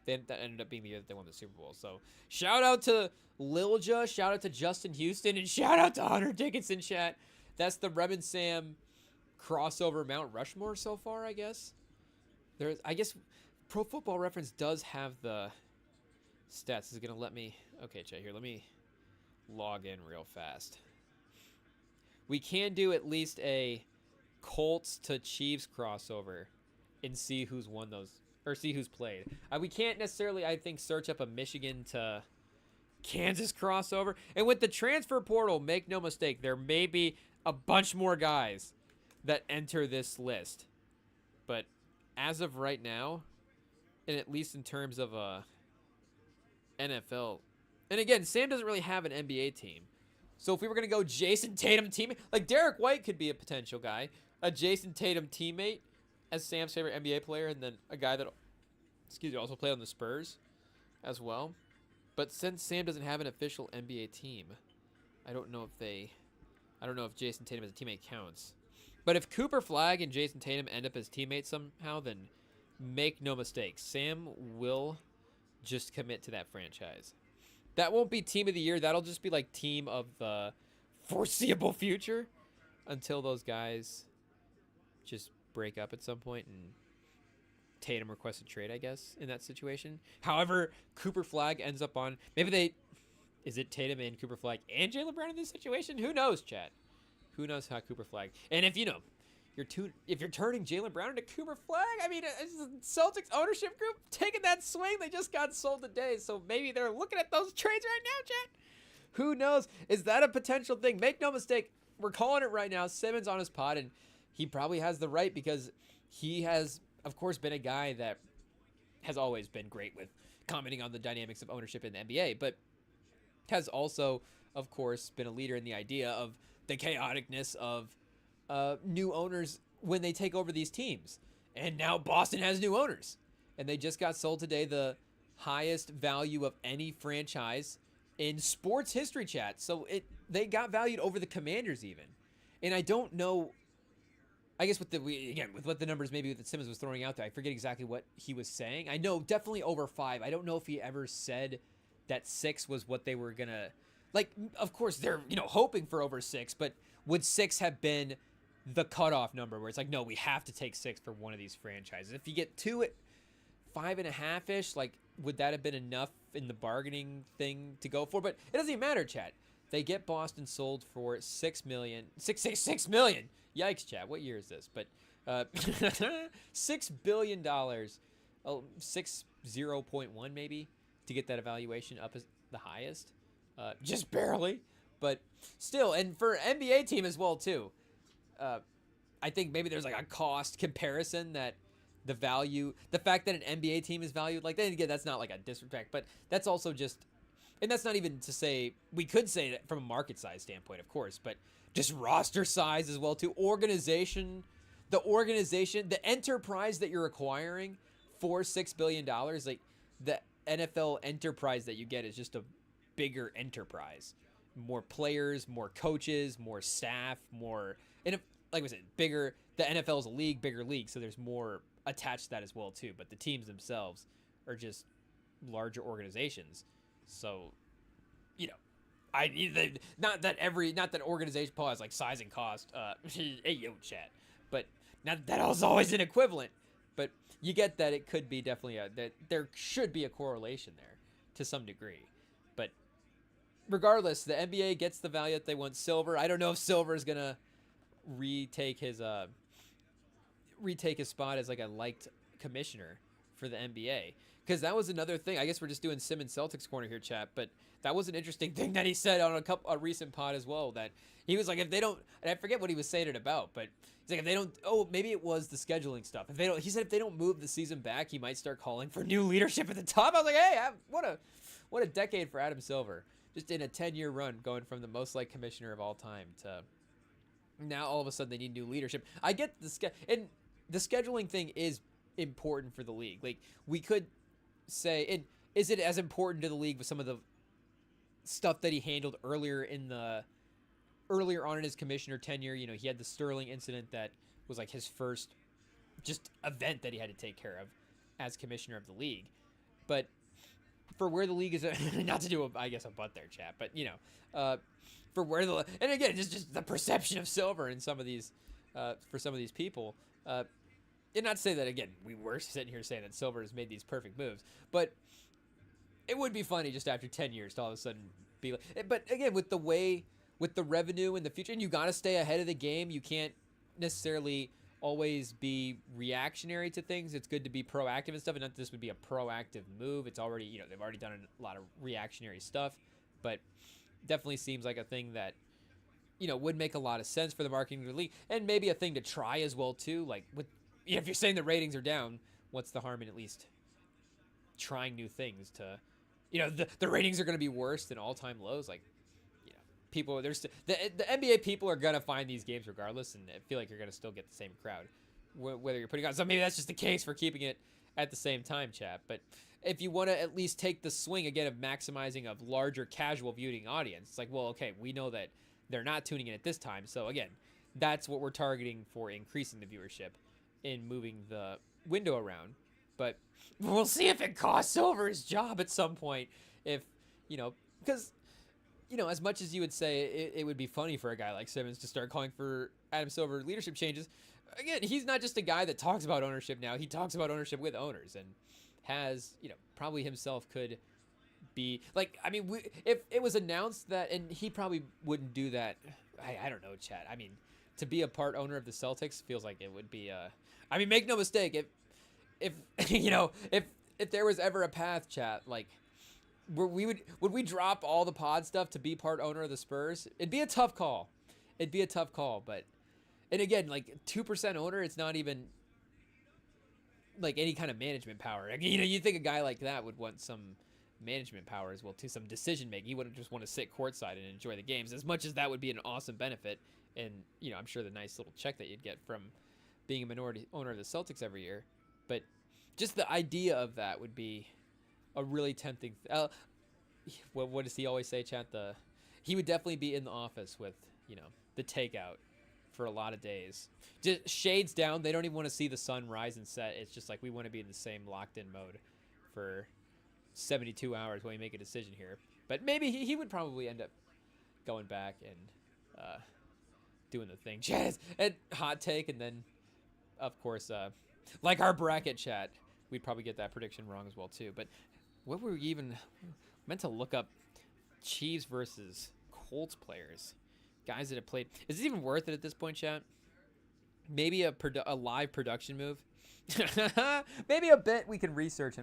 then that ended up being the year that they won the Super Bowl. So shout out to Lilja, shout out to Justin Houston, and shout out to Hunter Dickinson. Chat. That's the Rem and Sam crossover Mount Rushmore so far. I guess I guess Pro Football Reference does have the stats. This is gonna let me. Okay, chat here. Let me log in real fast. We can do at least a Colts to Chiefs crossover and see who's won those, or see who's played. We can't necessarily, I think, search up a Michigan to Kansas crossover. And with the transfer portal, make no mistake, there may be a bunch more guys that enter this list. But as of right now, and at least in terms of NFL, and again, Sam doesn't really have an NBA team. So if we were going to go Jason Tatum teammate, like Derek White could be a potential guy, a Jason Tatum teammate as Sam's favorite NBA player, and then a guy that, also played on the Spurs as well. But since Sam doesn't have an official NBA team, I don't know if Jason Tatum as a teammate counts. But if Cooper Flagg and Jason Tatum end up as teammates somehow, then make no mistake, Sam will just commit to that franchise. That won't be team of the year. That'll just be like team of the foreseeable future until those guys just break up at some point and Tatum requests a trade, I guess, in that situation. However, Cooper Flagg ends up on, is it Tatum and Cooper Flagg and Jaylen Brown in this situation? Who knows, chat? Who knows how Cooper Flagg, and if if you're turning Jaylen Brown into Cooper Flagg, I mean, Celtics ownership group taking that swing. They just got sold today, so maybe they're looking at those trades right now, chat. Who knows? Is that a potential thing? Make no mistake, we're calling it right now. Simmons on his pod, and he probably has the right because he has, of course, been a guy that has always been great with commenting on the dynamics of ownership in the NBA, but has also, of course, been a leader in the idea of the chaoticness of new owners when they take over these teams. And now Boston has new owners. And they just got sold today, the highest value of any franchise in sports history, chat. So they got valued over the Commanders even. And I don't know, I guess with what the numbers maybe that Simmons was throwing out there, I forget exactly what he was saying. I know definitely over 5. I don't know if he ever said that 6 was what they were going to, like, of course they're, hoping for over 6, but would 6 have been the cutoff number where it's like, no, we have to take 6 for one of these franchises? If you get 2 at 5.5-ish, like, would that have been enough in the bargaining thing to go for? But it doesn't even matter, chat. They get Boston sold for $6 million. Yikes, chat. What year is this? But $6 billion, 60.1 maybe, to get that evaluation up as the highest. Just barely, but still. And for NBA team as well too. I think maybe there's like a cost comparison that the fact that an NBA team is valued, like, then again, that's not like a disrespect, but that's also just, and that's not even to say, we could say that from a market size standpoint, of course, but just roster size as well too. The enterprise that you're acquiring for $6 billion, like the NFL enterprise that you get is just a bigger enterprise. More players, more coaches, more staff, more, and if, like I said, bigger. The NFL is a league, bigger league, so there's more attached to that as well too. But the teams themselves are just larger organizations. So, not that organization pause like size and cost. Hey yo, chat, but not that was always an equivalent. But you get that it could be definitely that there should be a correlation there to some degree. But regardless, the NBA gets the value that they want. Silver, I don't know if Silver is gonna retake his spot as like a liked commissioner for the NBA, because that was another thing. I guess we're just doing Simmons Celtics corner here, chat, but that was an interesting thing that he said on a recent pod as well, that he was like, if they don't, and I forget what he was saying it about, but he's like, if they don't, maybe it was the scheduling stuff. He said if they don't move the season back, he might start calling for new leadership at the top. I was like, hey, what a decade for Adam Silver, just in a 10-year run, going from the most liked commissioner of all time to now all of a sudden they need new leadership. I get and the scheduling thing is important for the league. Like, we could say, and is it as important to the league with some of the stuff that he handled earlier in the earlier on in his commissioner tenure, you know, he had the Sterling incident that was like his first just event that he had to take care of as commissioner of the league. But for where the league is, not to do, I guess, a butt there, chat, but, you know, for where the, and again, just the perception of Silver in some of these, for some of these people, and not to say that, again, we were sitting here saying that Silver has made these perfect moves, but it would be funny just after 10 years to all of a sudden be like, but again, with the way, with the revenue in the future, and you got to stay ahead of the game, you can't necessarily always be reactionary to things. It's good to be proactive and stuff, and not that this would be a proactive move. It's already, you know, they've already done a lot of reactionary stuff, but definitely seems like a thing that, you know, would make a lot of sense for the marketing of the league, and maybe a thing to try as well too. Like, with, if you're saying the ratings are down, what's the harm in at least trying new things to, you know, the ratings are going to be worse than all-time lows. Like, you know, people, there's the NBA people are going to find these games regardless, and I feel like you're going to still get the same crowd, whether you're putting on. So maybe that's just the case for keeping it at the same time, chat. But if you want to at least take the swing again of maximizing a larger casual viewing audience, it's like, well, okay, we know that they're not tuning in at this time. So again, that's what we're targeting for increasing the viewership in moving the window around. But we'll see if it costs Silver his job at some point. If, you know, because, you know, as much as you would say it would be funny for a guy like Simmons to start calling for Adam Silver leadership changes, again, he's not just a guy that talks about ownership now. He talks about ownership with owners, and has, you know, probably himself could be like, I mean, if it was announced that, and he probably wouldn't do that. I don't know, Chad. I mean, to be a part owner of the Celtics feels like it would be I mean, make no mistake, if you know, if there was ever a path, chat, like, where would we drop all the pod stuff to be part owner of the Spurs? It'd be a tough call. But, and again, like, 2% owner, it's not even like any kind of management power. Like, you know, you think a guy like that would want some management power as well too, some decision making. He wouldn't just want to sit courtside and enjoy the games, as much as that would be an awesome benefit. And, you know, I'm sure the nice little check that you'd get from being a minority owner of the Celtics every year. But just the idea of that would be a really tempting. What does he always say, chat? He would definitely be in the office with, you know, the takeout for a lot of days. Just shades down. They don't even want to see the sun rise and set. It's just like, we want to be in the same locked in mode for 72 hours when we make a decision here. But maybe he would probably end up going back and doing the thing. Jazz, and hot take, and then, of course, like our bracket, chat, we'd probably get that prediction wrong as well too. But what were we even meant to look up? Chiefs versus Colts players, guys that have played. Is it even worth it at this point, chat? Maybe a live production move. Maybe a bit we can research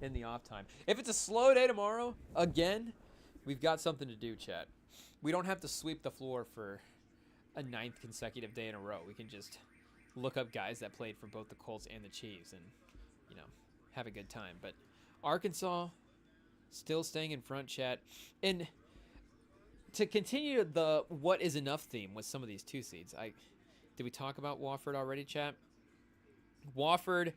in the off time. If it's a slow day tomorrow, again, we've got something to do, chat. We don't have to sweep the floor for a 9th consecutive day in a row. We can just look up guys that played for both the Colts and the Chiefs and, you know, have a good time. But Arkansas still staying in front, chat. And to continue the what is enough theme with some of these 2 seeds, did we talk about Wofford already, chat? Wofford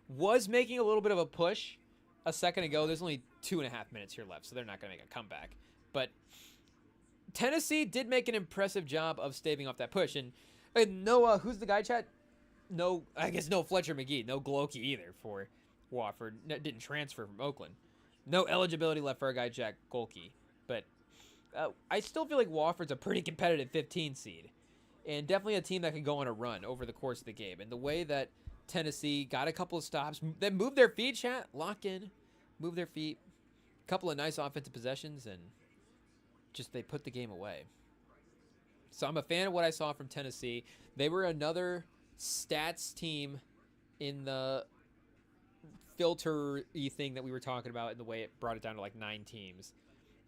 was making a little bit of a push a second ago. There's only 2.5 minutes here left, so they're not going to make a comeback. But Tennessee did make an impressive job of staving off that push. And no, who's the guy, chat? No, I guess no Fletcher McGee, no Glokey either for Wofford. Didn't transfer from Oakland. No eligibility left for our guy Jack Golke. But I still feel like Wofford's a pretty competitive 15 seed. And definitely a team that can go on a run over the course of the game. And the way that Tennessee got a couple of stops, then moved their feet, chat, lock in, move their feet, a couple of nice offensive possessions, and just they put the game away. So I'm a fan of what I saw from Tennessee. They were another stats team in the filter-y thing that we were talking about, in the way it brought it down to like 9 teams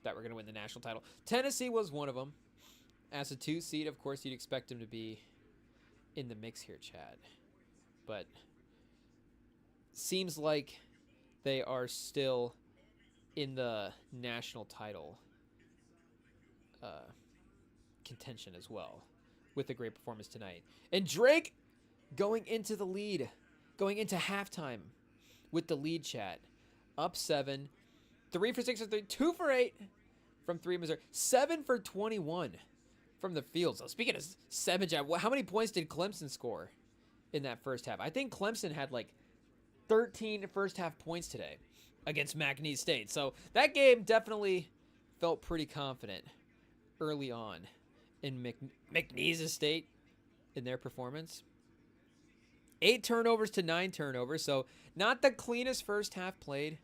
that were going to win the national title. Tennessee was one of them. As a 2 seed, of course, you'd expect them to be in the mix here, Chad. But seems like they are still in the national title contention as well, with a great performance tonight. And Drake going into the lead, going into halftime with the lead, chat. Up 7, 3 for 6 from 3, 2 for 8 from 3 Missouri, 7 for 21 from the field. So speaking of 7, Chad, how many points did Clemson score in that first half? I think Clemson had like 13 first half points today against McNeese State. So that game definitely felt pretty confident early on in McNeese State in their performance. 8 turnovers to 9 turnovers. So not the cleanest first half played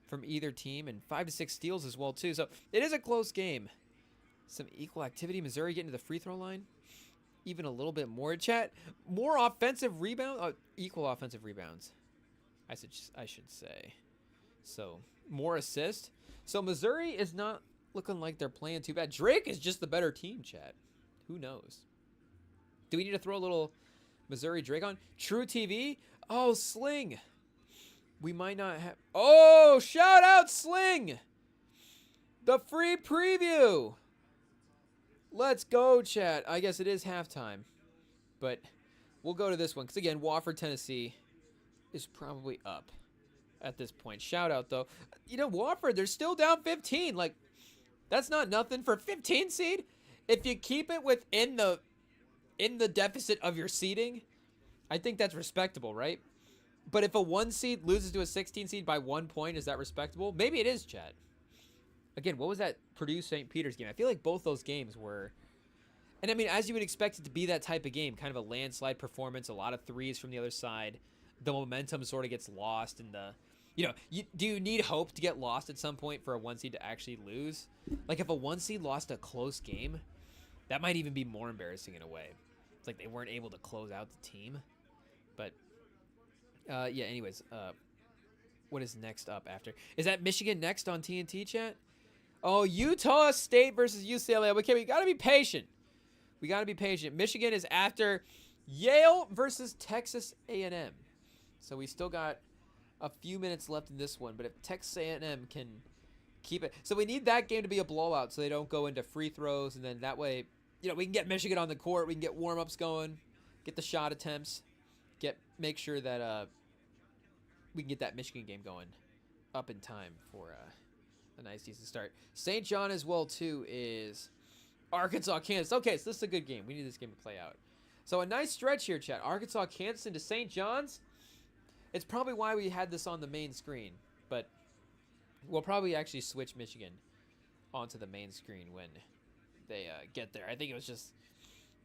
from either team, and 5 to 6 steals as well too. So it is a close game. Some equal activity. Missouri getting to the free throw line even a little bit more. Chat, more offensive rebound, equal offensive rebounds, I should say. So more assists. So Missouri is not looking like they're playing too bad. Drake is just the better team, chat. Who knows? Do we need to throw a little Missouri Drake on? True TV? Oh, Sling. We might not have... Oh, shout out Sling. The free preview. Let's go, chat. I guess it is halftime. But we'll go to this one. Because, again, Wofford, Tennessee is probably up at this point. Shout out, though. You know, Wofford, they're still down 15. Like, that's not nothing for 15 seed. If you keep it within the deficit of your seeding, I think that's respectable, right? But if a 1 seed loses to a 16 seed by 1 point, is that respectable? Maybe it is, Chad. Again, what was that Purdue-St. Peter's game? I feel like both those games were... And, I mean, as you would expect it to be that type of game, kind of a landslide performance, a lot of threes from the other side. The momentum sort of gets lost in the... You know, do you need hope to get lost at some point for a 1 seed to actually lose? Like, if a 1 seed lost a close game, that might even be more embarrassing in a way. It's like they weren't able to close out the team. But, yeah, anyways, what is next up after? Is that Michigan next on TNT, chat? Oh, Utah State versus UCLA. Okay, we got to be patient. We got to be patient. Michigan is after Yale versus Texas A&M. So we still got a few minutes left in this one. But if Texas A&M can keep it. So we need that game to be a blowout so they don't go into free throws. And then that way, you know, we can get Michigan on the court. We can get warm-ups going. Get the shot attempts. Make sure that we can get that Michigan game going up in time for a nice, decent start. St. John as well, too, is Arkansas, Kansas. Okay, so this is a good game. We need this game to play out. So a nice stretch here, chat. Arkansas, Kansas into St. John's. It's probably why we had this on the main screen, but we'll probably actually switch Michigan onto the main screen when they get there. I think it was just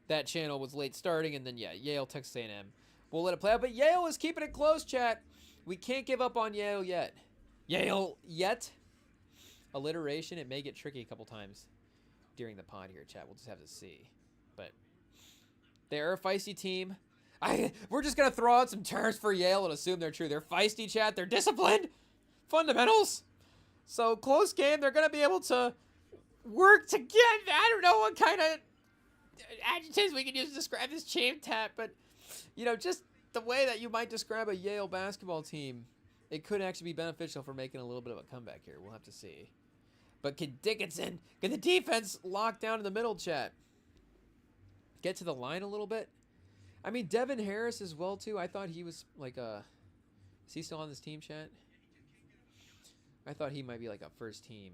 that channel was late starting, and then, yeah, Yale, Texas A&M. We'll let it play out, but Yale is keeping it close, chat. We can't give up on Yale yet. Yale yet? Alliteration, it may get tricky a couple times during the pod here, chat. We'll just have to see. But they're a feisty team. We're just going to throw out some terms for Yale and assume they're true. They're feisty, chat. They're disciplined. Fundamentals. So, close game. They're going to be able to work together. I don't know what kind of adjectives we can use to describe this champ tap, but, you know, just the way that you might describe a Yale basketball team, it could actually be beneficial for making a little bit of a comeback here. We'll have to see. But can Dickinson, can the defense lock down in the middle, chat? Get to the line a little bit? I mean, Devin Harris as well, too. I thought he was like a... Is he still on this team, chat? I thought he might be like a first-team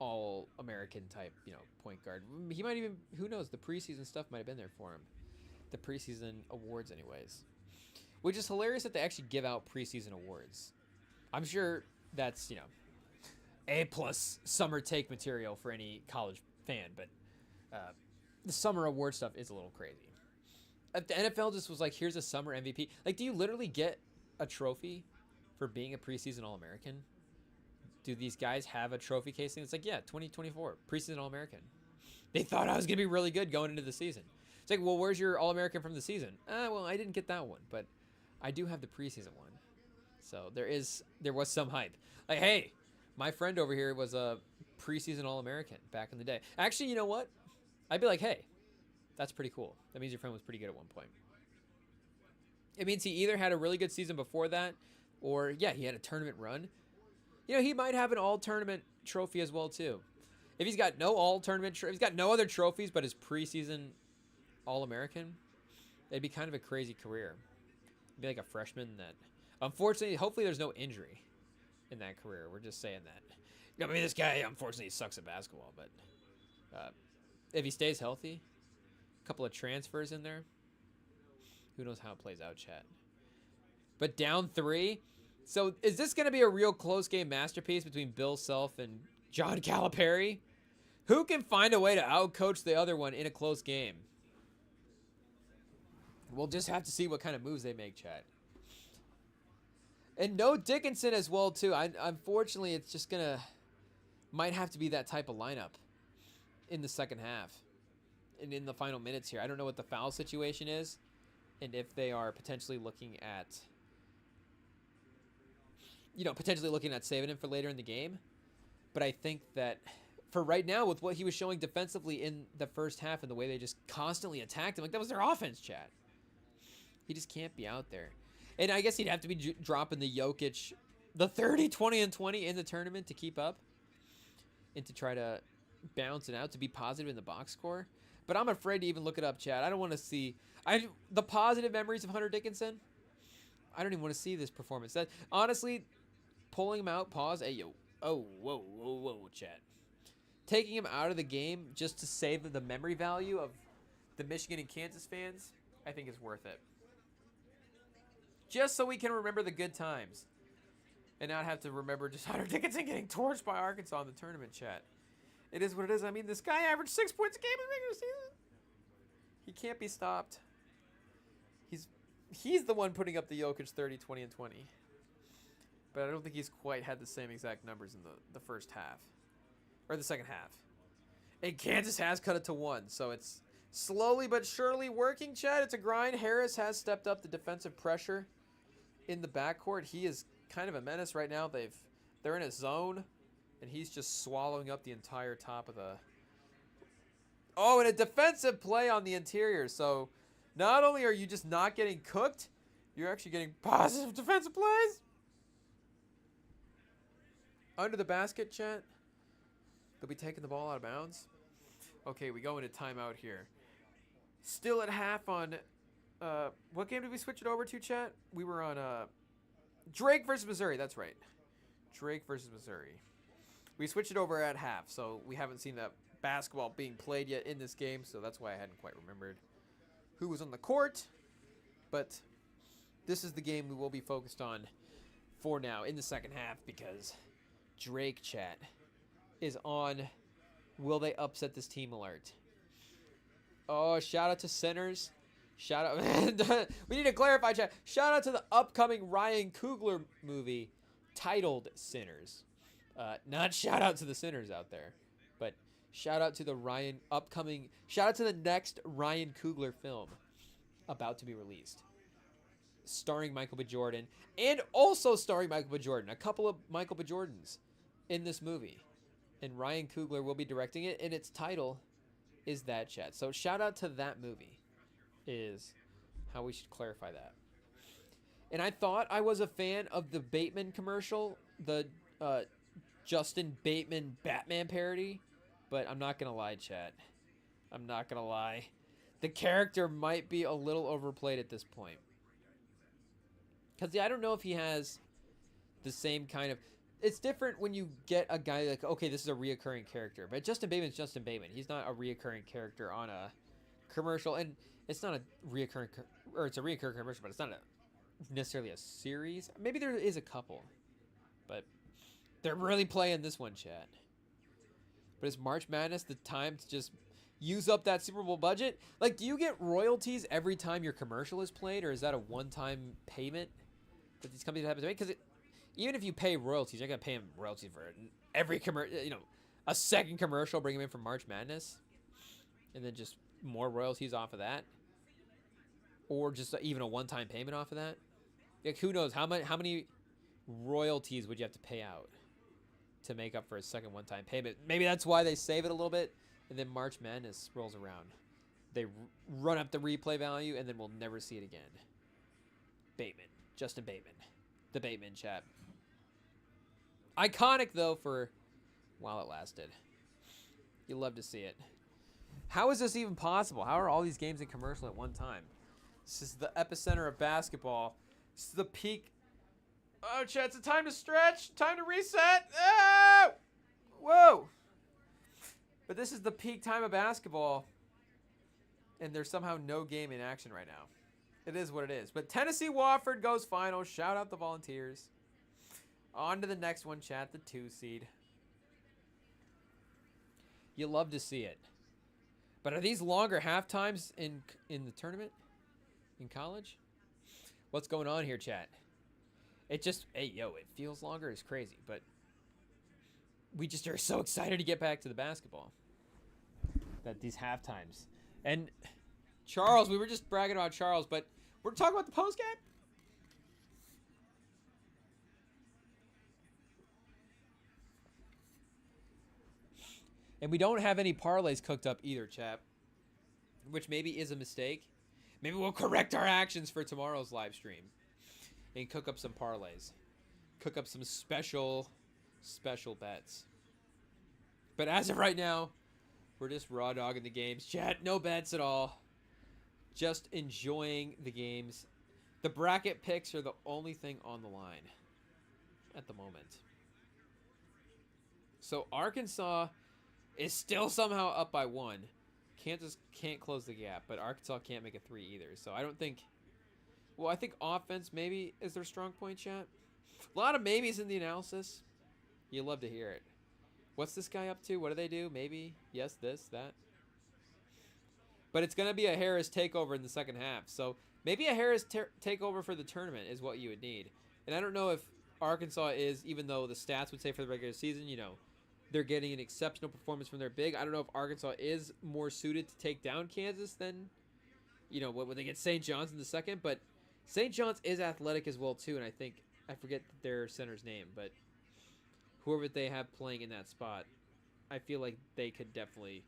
all-American type, you know, point guard. He might even... Who knows? The preseason stuff might have been there for him. The preseason awards, anyways. Which is hilarious that they actually give out preseason awards. I'm sure that's, you know, A-plus summer take material for any college fan, but the summer award stuff is a little crazy. If the NFL just was like, here's a summer MVP. Like, do you literally get a trophy for being a preseason All-American? Do these guys have a trophy case thing? It's like, yeah, 2024, preseason All-American. They thought I was going to be really good going into the season. It's like, well, where's your All-American from the season? Well, I didn't get that one, but I do have the preseason one. So there was some hype. Like, hey, my friend over here was a preseason All-American back in the day. Actually, you know what? I'd be like, hey, that's pretty cool. That means your friend was pretty good at one point. It means he either had a really good season before that, or, yeah, he had a tournament run. You know, he might have an all-tournament trophy as well, too. If he's got no all-tournament, if he's got no other trophies but his preseason All-American, it'd be kind of a crazy career. It'd be like a freshman that, unfortunately, hopefully there's no injury in that career. We're just saying that. I mean, this guy, unfortunately, sucks at basketball, but If he stays healthy, a couple of transfers in there. Who knows how it plays out, chat. But down 3. So is this going to be a real close game masterpiece between Bill Self and John Calipari? Who can find a way to outcoach the other one in a close game? We'll just have to see what kind of moves they make, chat. And no Dickinson as well, too. Unfortunately, it's just going to... Might have to be that type of lineup in the second half. And in the final minutes here. I don't know what the foul situation is. And if they are potentially looking at... potentially looking at saving him for later in the game. But I think that... For right now, with what he was showing defensively in the first half and the way they just constantly attacked him, like that was their offense, chat. He just can't be out there. And I guess he'd have to be dropping the Jokic, the 30, 20, and 20 in the tournament to keep up. And to try to balance it out, to be positive in the box score. But I'm afraid to even look it up, chat. I don't want to see... the positive memories of Hunter Dickinson, I don't even want to see this performance. That honestly, pulling him out, pause, hey, yo. Oh, whoa, chat. Taking him out of the game just to save the memory value of the Michigan and Kansas fans, I think is worth it. Just so we can remember the good times. And not have to remember just Hunter Dickinson getting torched by Arkansas in the tournament, chat. It is what it is. I mean, this guy averaged 6 points a game in the regular season. He can't be stopped. He's the one putting up the Jokic 30, 20, and 20. But I don't think he's quite had the same exact numbers in the first half. Or the second half. And Kansas has cut it to 1. So it's slowly but surely working, Chad. It's a grind. Harris has stepped up the defensive pressure in the backcourt. He is kind of a menace right now. They're in a zone. And he's just swallowing up the entire top of the... Oh, and a defensive play on the interior. So not only are you just not getting cooked, you're actually getting positive defensive plays. Under the basket, chat. They'll be taking the ball out of bounds. Okay, we go into timeout here. Still at half on... what game did we switch it over to, chat? We were on Drake versus Missouri. That's right. Drake versus Missouri. We switched it over at half, so we haven't seen that basketball being played yet in this game, so that's why I hadn't quite remembered who was on the court. But this is the game we will be focused on for now in the second half because Drake, chat, is on will they upset this team alert. Oh, shout out to Sinners. Shout out. We need to clarify, chat. Shout out to the upcoming Ryan Coogler movie titled Sinners. Not shout out to the sinners out there, but shout out to the shout out to the next Ryan Coogler film about to be released. Starring Michael B. Jordan and also starring Michael B. Jordan. A couple of Michael B. Jordans in this movie. And Ryan Coogler will be directing it, and its title is that, chat. So shout out to that movie is how we should clarify that. And I thought I was a fan of the Bateman commercial, the Justin Bateman Batman parody, but I'm not going to lie, chat. I'm not going to lie. The character might be a little overplayed at this point. Because I don't know if he has the same kind of... It's different when you get a guy like, okay, this is a reoccurring character. But Justin Bateman's Justin Bateman. He's not a reoccurring character on a commercial. And it's not a reoccurring... Or it's a reoccurring commercial, but it's not necessarily a series. Maybe there is a couple. But they're really playing this one, chat. But is March Madness the time to just use up that Super Bowl budget? Like, do you get royalties every time your commercial is played? Or is that a one-time payment that these companies have to make? Because even if you pay royalties, you're going to pay them royalties for every commercial, a second commercial, bring them in for March Madness. And then just more royalties off of that. Or just even a one-time payment off of that. Like, who knows? How many royalties would you have to pay out to make up for a second one-time payment? Maybe that's why they save it a little bit. And then March Madness rolls around. They run up the replay value, and then we'll never see it again. Bateman. Justin Bateman. The Bateman, chat. Iconic, though, for while it lasted. You love to see it. How is this even possible? How are all these games in commercial at one time? This is the epicenter of basketball. This is the peak. Oh, chat, it's a time to stretch. Time to reset. Oh! Whoa! But this is the peak time of basketball, and there's somehow no game in action right now. It is what it is. But Tennessee-Wofford goes final. Shout out the Volunteers. On to the next one, chat, the 2 seed. You love to see it. But are these longer half times in the tournament? In college? What's going on here, chat? It just, hey, yo, it feels longer. It's crazy. But we just are so excited to get back to the basketball. That these half times. And Charles, we were just bragging about Charles, but we're talking about the post game? And we don't have any parlays cooked up either, chap. Which maybe is a mistake. Maybe we'll correct our actions for tomorrow's live stream. And cook up some parlays. Cook up some special bets. But as of right now, we're just raw dogging the games. Chat, no bets at all. Just enjoying the games. The bracket picks are the only thing on the line at the moment. So Arkansas is still somehow up by 1. Kansas can't close the gap, but Arkansas can't make a 3 either. So I don't think... Well, I think offense maybe is their strong point, chat. A lot of maybes in the analysis. You love to hear it. What's this guy up to? What do they do? Maybe. Yes, this, that. But it's going to be a Harris takeover in the second half. So maybe a Harris takeover for the tournament is what you would need. And I don't know if Arkansas is, even though the stats would say for the regular season, you know, they're getting an exceptional performance from their big. I don't know if Arkansas is more suited to take down Kansas than, you know, when they get St. John's in the second. But St. John's is athletic as well, too. And I forget their center's name, but whoever they have playing in that spot, I feel like they could definitely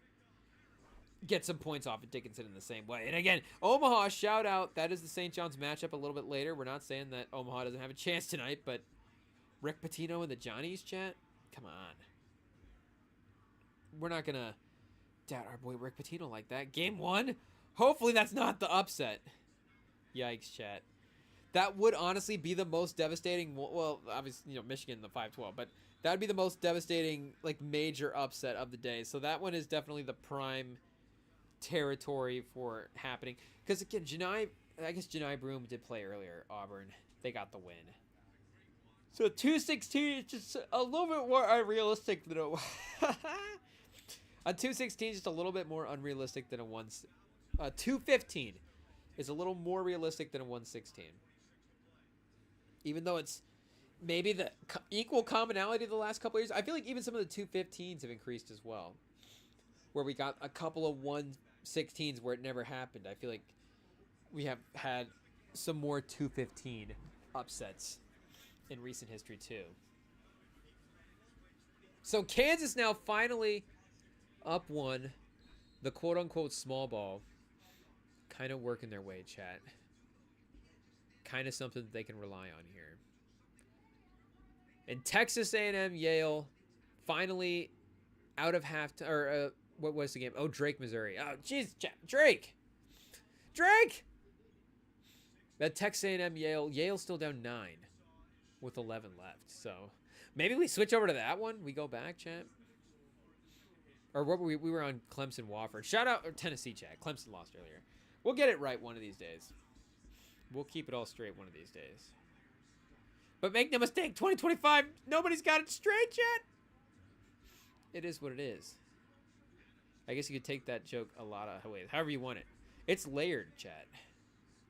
get some points off of Dickinson in the same way. And again, Omaha, shout out. That is the St. John's matchup a little bit later. We're not saying that Omaha doesn't have a chance tonight, but Rick Pitino and the Johnnies, chat? Come on. We're not going to doubt our boy Rick Pitino like that. Game 1? Hopefully that's not the upset. Yikes, chat. That would honestly be the most devastating. Well, obviously, you know, Michigan, the 5-12, but that would be the most devastating, like, major upset of the day. So that one is definitely the prime territory for happening. Because, again, Janai Broome did play earlier, Auburn. They got the win. So 216 is just a little bit more unrealistic than a 216 is just a little bit more unrealistic than a 215 is a little more realistic than a 116. Even though it's maybe the equal commonality of the last couple of years, I feel like even some of the 215s have increased as well. Where we got a couple of 116s where it never happened. I feel like we have had some more 215 upsets in recent history too. So Kansas now finally up 1. The quote-unquote small ball kind of working their way, chat. Kind of something that they can rely on here. And Texas A&M, Yale, finally out of half or what was the game? Oh, Drake, Missouri. Oh, jeez, Drake. That Texas A&M, Yale's still down 9 with 11 left. So maybe we switch over to that one. We go back, chat. Or what were we were on Clemson, Wofford. Shout out or Tennessee, chat. Clemson lost earlier. We'll get it right one of these days. We'll keep it all straight one of these days. But make no mistake, 2025, nobody's got it straight yet. It is what it is. I guess you could take that joke a lot of ways. However you want it. It's layered, chat.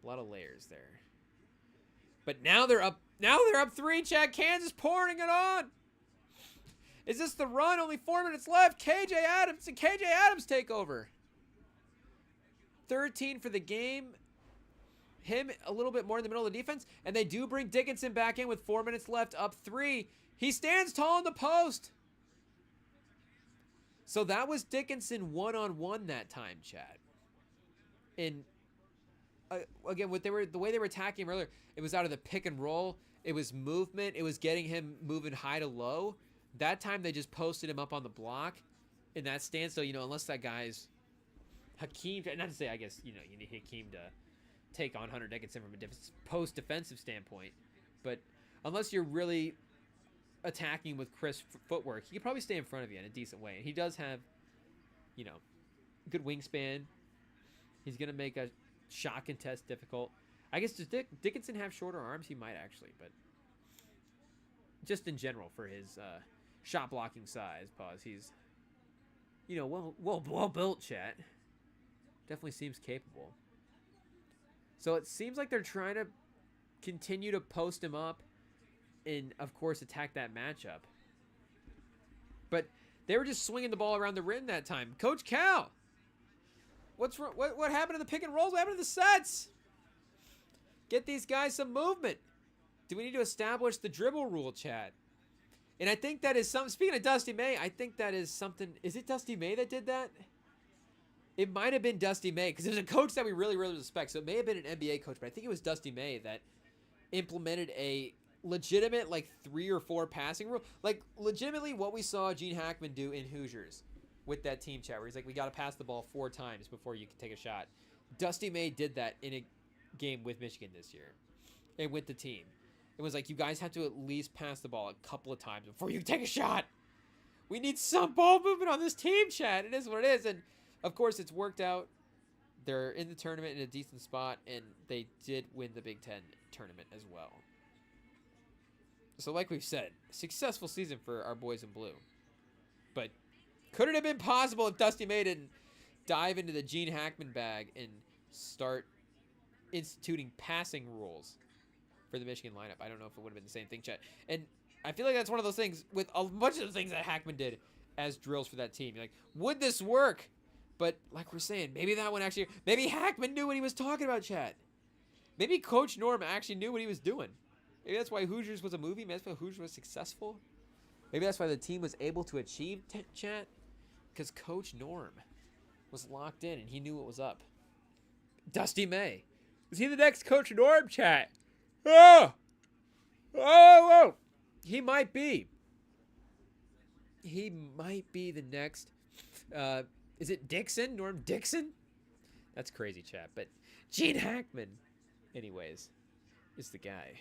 A lot of layers there. But now they're up 3, chat. Kansas pouring it on. Is this the run? Only 4 minutes left. KJ Adams take over. 13 for the game. Him a little bit more in the middle of the defense. And they do bring Dickinson back in with 4 minutes left, up 3. He stands tall in the post. So that was Dickinson one-on-one that time, Chad. And again, the way they were attacking him earlier, it was out of the pick and roll. It was movement. It was getting him moving high to low. That time they just posted him up on the block in that stance. So, unless that guy's Hakeem, not to say, I guess, you need Hakeem to take on Hunter Dickinson from a post-defensive standpoint. But unless you're really attacking with crisp footwork, he could probably stay in front of you in a decent way. And he does have you know, good wingspan. He's going to make a shot contest difficult. I guess does Dickinson have shorter arms? He might actually, but just in general for his shot blocking size, he's, you know, well built, chat. Definitely seems capable. So it seems like they're trying to continue to post him up and, of course, attack that matchup. But they were just swinging the ball around the rim that time. Coach Cal, what happened to the pick and rolls? What happened to the sets? Get these guys some movement. Do we need to establish the dribble rule, chat? And I think that is something. Speaking of Dusty May, I think that is something. Is it Dusty May that did that? It might have been Dusty May because there's a coach that we really, really respect. So it may have been an NBA coach, but I think it was Dusty May that implemented a legitimate, like, 3 or 4 passing rule. Like, legitimately what we saw Gene Hackman do in Hoosiers with that team chat where he's like, we got to pass the ball 4 times before you can take a shot. Dusty May did that in a game with Michigan this year and with the team. It was like, you guys have to at least pass the ball a couple of times before you take a shot. We need some ball movement on this team, chat. It is what it is. And, of course, it's worked out. They're in the tournament in a decent spot, and they did win the Big Ten tournament as well. So, like we've said, successful season for our boys in blue. But could it have been possible if Dusty May didn't dive into the Gene Hackman bag and start instituting passing rules for the Michigan lineup? I don't know if it would have been the same thing, chat. And I feel like that's one of those things with a bunch of the things that Hackman did as drills for that team. You're like, would this work? But like we're saying, maybe that one actually, maybe Hackman knew what he was talking about, chat. Maybe Coach Norm actually knew what he was doing. Maybe that's why Hoosiers was a movie. Maybe that's why Hoosiers was successful. Maybe that's why the team was able to achieve, chat. Because Coach Norm was locked in and he knew what was up. Dusty May. Is he the next Coach Norm, chat? Oh! Oh! He might be. He might be the next. Is it Dixon? Norm Dixon? That's crazy, chat. But Gene Hackman, anyways, is the guy.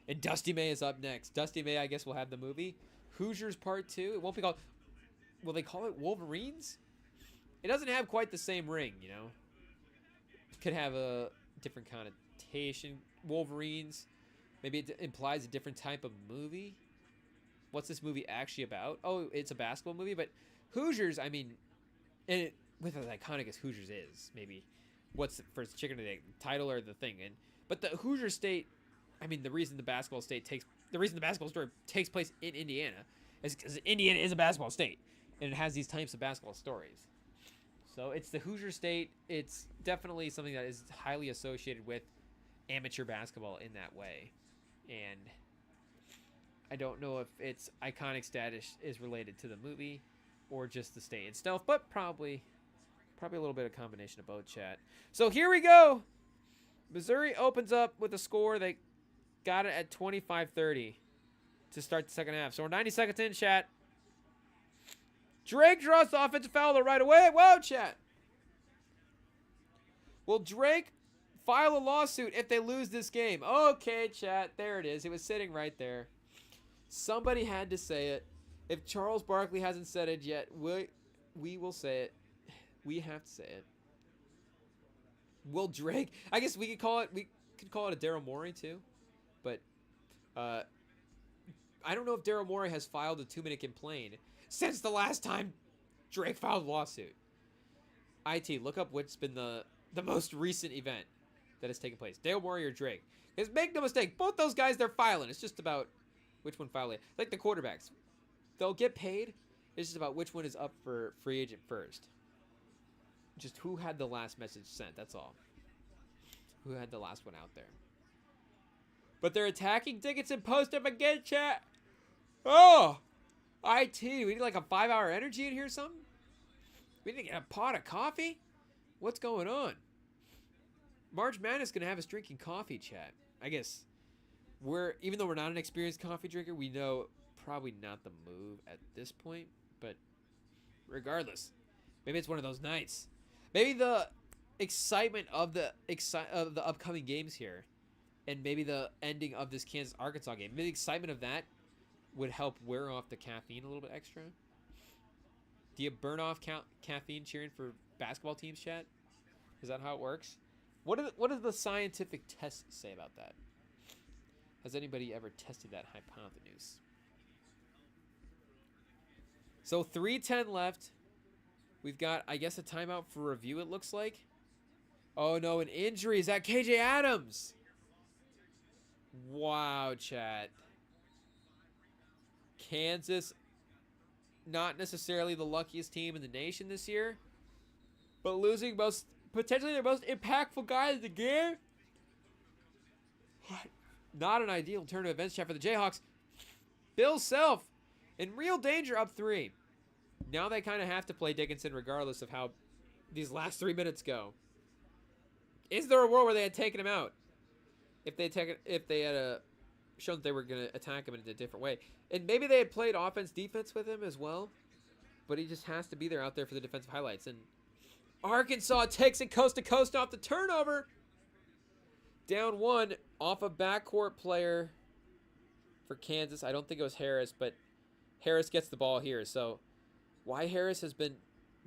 And Dusty May is up next. Dusty May, I guess, will have the movie. Hoosiers Part 2. It won't be called... Will they call it Wolverines? It doesn't have quite the same ring, you know? It could have a different connotation. Wolverines. Maybe it implies a different type of movie. What's this movie actually about? Oh, it's a basketball movie, but Hoosiers, I mean, and with as iconic as Hoosiers is, maybe what's the first chicken and egg, title or the thing, but the Hoosier State, I mean, the reason the basketball story takes place in Indiana is because Indiana is a basketball state, and it has these types of basketball stories. So it's the Hoosier State. It's definitely something that is highly associated with amateur basketball in that way, and I don't know if its iconic status is related to the movie or just the state itself, but probably a little bit of combination of both, chat. So here we go. Missouri opens up with a score. They got it at 25-30 to start the second half. So we're 90 seconds in, chat. Drake draws the offensive foul right away. Whoa, chat. Will Drake file a lawsuit if they lose this game? Okay, chat. There it is. It was sitting right there. Somebody had to say it. If Charles Barkley hasn't said it yet, we will say it. We have to say it. Will Drake? I guess we could call it a Daryl Morey too, but I don't know if Daryl Morey has filed a 2-minute complaint since the last time Drake filed a lawsuit. IT, look up what's been the most recent event that has taken place. Daryl Morey or Drake? Because make no mistake, both those guys, they're filing. It's just about which one filed it. Like the quarterbacks. They'll get paid. It's just about which one is up for free agent first. Just who had the last message sent. That's all. Who had the last one out there. But they're attacking Dickinson. Post up again, chat. Oh! IT. We need like a 5-hour energy in here or something? We need to get a pot of coffee? What's going on? March Madness going to have us drinking coffee, chat. I guess even though we're not an experienced coffee drinker, we know probably not the move at this point, but regardless, maybe it's one of those nights. Maybe the excitement of the upcoming games here, and maybe the ending of this Kansas-Arkansas game, maybe the excitement of that would help wear off the caffeine a little bit extra. Do you burn off caffeine cheering for basketball teams, chat? Is that how it works? What do the scientific tests say about that? Has anybody ever tested that hypothesis? So 3:10 left. We've got, I guess, a timeout for review, it looks like. Oh, no, an injury. Is that KJ Adams? Wow, chat. Kansas, not necessarily the luckiest team in the nation this year, but losing potentially their most impactful guy of the game. Not an ideal turn of events, chat, for the Jayhawks. Bill Self in real danger, up 3. Now they kind of have to play Dickinson regardless of how these last 3 minutes go. Is there a world where they had taken him out? If they had shown that they were going to attack him in a different way. And maybe they had played offense-defense with him as well. But he just has to be there out there for the defensive highlights. And Arkansas takes it coast to coast off the turnover. Down 1 off a backcourt player for Kansas. I don't think it was Harris, but Harris gets the ball here. So why Harris has been,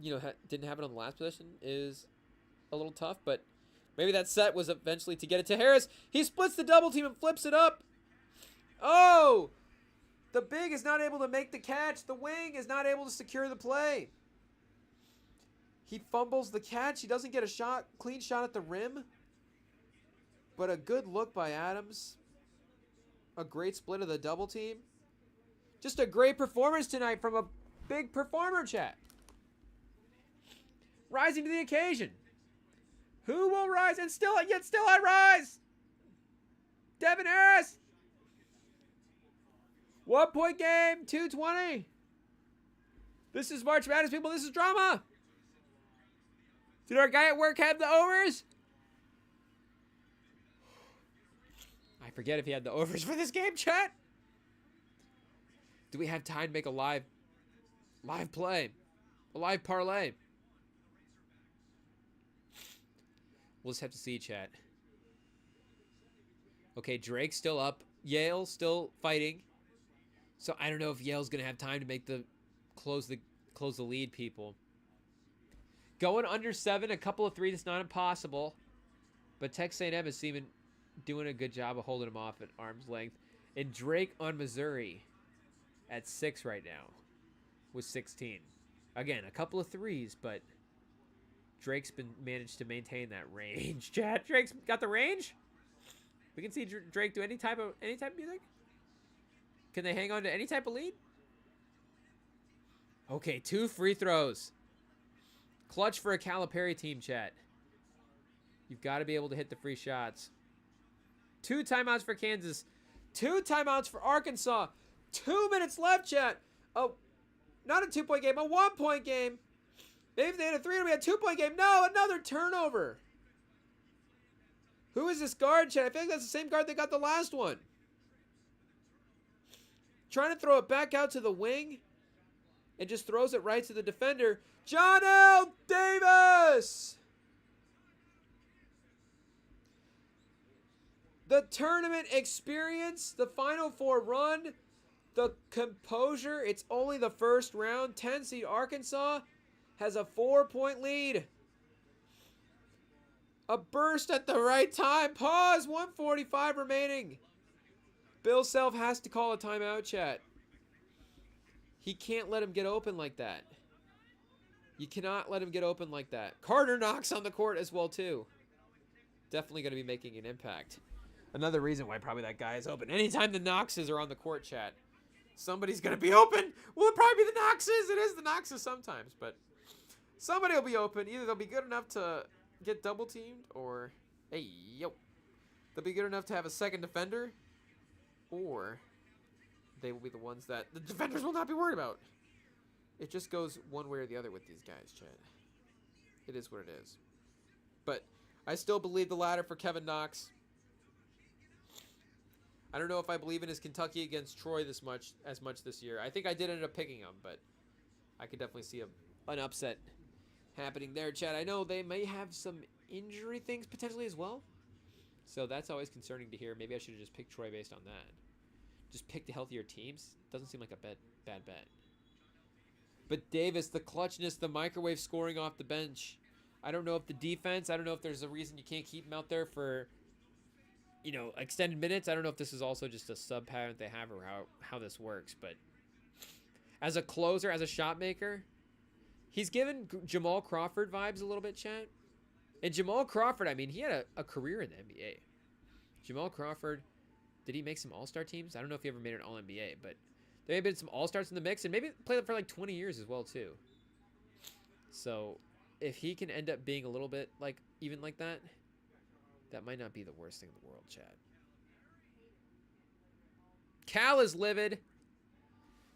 didn't have it on the last possession is a little tough. But maybe that set was eventually to get it to Harris. He splits the double team and flips it up. Oh! The big is not able to make the catch. The wing is not able to secure the play. He fumbles the catch. He doesn't get a clean shot at the rim. But a good look by Adams. A great split of the double team. Just a great performance tonight from a big performer, chat. Rising to the occasion. Who will rise and yet still I rise? Devin Harris. 1-point game, 220. This is March Madness, people. This is drama. Did our guy at work have the overs? I forget if he had the overs for this game, chat. Do we have time to make a live play? A live parlay? We'll just have to see, chat. Okay, Drake's still up. Yale still fighting. So I don't know if Yale's going to have time to make close the lead, people. Going under 7, a couple of threes, it's not impossible. But Texas A&M is doing a good job of holding him off at arm's length. And Drake on Missouri at 6 right now with 16. Again, a couple of threes, but Drake's managed to maintain that range. Chat, Drake's got the range? We can see Drake do any type of music? Can they hang on to any type of lead? Okay, 2 free throws. Clutch for a Calipari team, chat. You've got to be able to hit the free shots. 2 timeouts for Kansas. 2 timeouts for Arkansas. 2 minutes left, chat. Oh, not a 2-point game, a 1-point game. Maybe if they had a 3, it would be a 2-point game. No, another turnover. Who is this guard, chat? I feel like that's the same guard that got the last one. Trying to throw it back out to the wing. And just throws it right to the defender. John L. Davis! The tournament experience, the Final Four run, the composure. It's only the first round. 10 seed Arkansas has a 4-point lead. A burst at the right time. Pause. 1:45 remaining. Bill Self has to call a timeout, chat. He can't let him get open like that. You cannot let him get open like that. Carter Knox on the court as well, too. Definitely going to be making an impact. Another reason why probably that guy is open. Anytime the Knoxes are on the court, chat, somebody's going to be open. Well, it probably be the Knoxes. It is the Knoxes sometimes, but somebody will be open. Either they'll be good enough to get double teamed or, hey, yo, they'll be good enough to have a second defender, or they will be the ones that the defenders will not be worried about. It just goes one way or the other with these guys, chat. It is what it is. But I still believe the latter for Kevin Knox. I don't know if I believe in his Kentucky against Troy as much this year. I think I did end up picking him, but I could definitely see an upset happening there, chat. I know they may have some injury things potentially as well. So that's always concerning to hear. Maybe I should have just picked Troy based on that. Just pick the healthier teams. Doesn't seem like a bad bet. But Davis, the clutchness, the microwave scoring off the bench. I don't know if the defense, I don't know if there's a reason you can't keep him out there for, you know, extended minutes. I don't know if this is also just a sub pattern they have or how this works. But as a closer, as a shot maker, he's given Jamal Crawford vibes a little bit, chat. And Jamal Crawford, I mean, he had a career in the NBA. Jamal Crawford, did he make some All-Star teams? I don't know if he ever made an All-NBA, but there may have been some All-Stars in the mix, and maybe played for like 20 years as well, too. So, if he can end up being a little bit like even like that, that might not be the worst thing in the world, Chad. Cal is livid.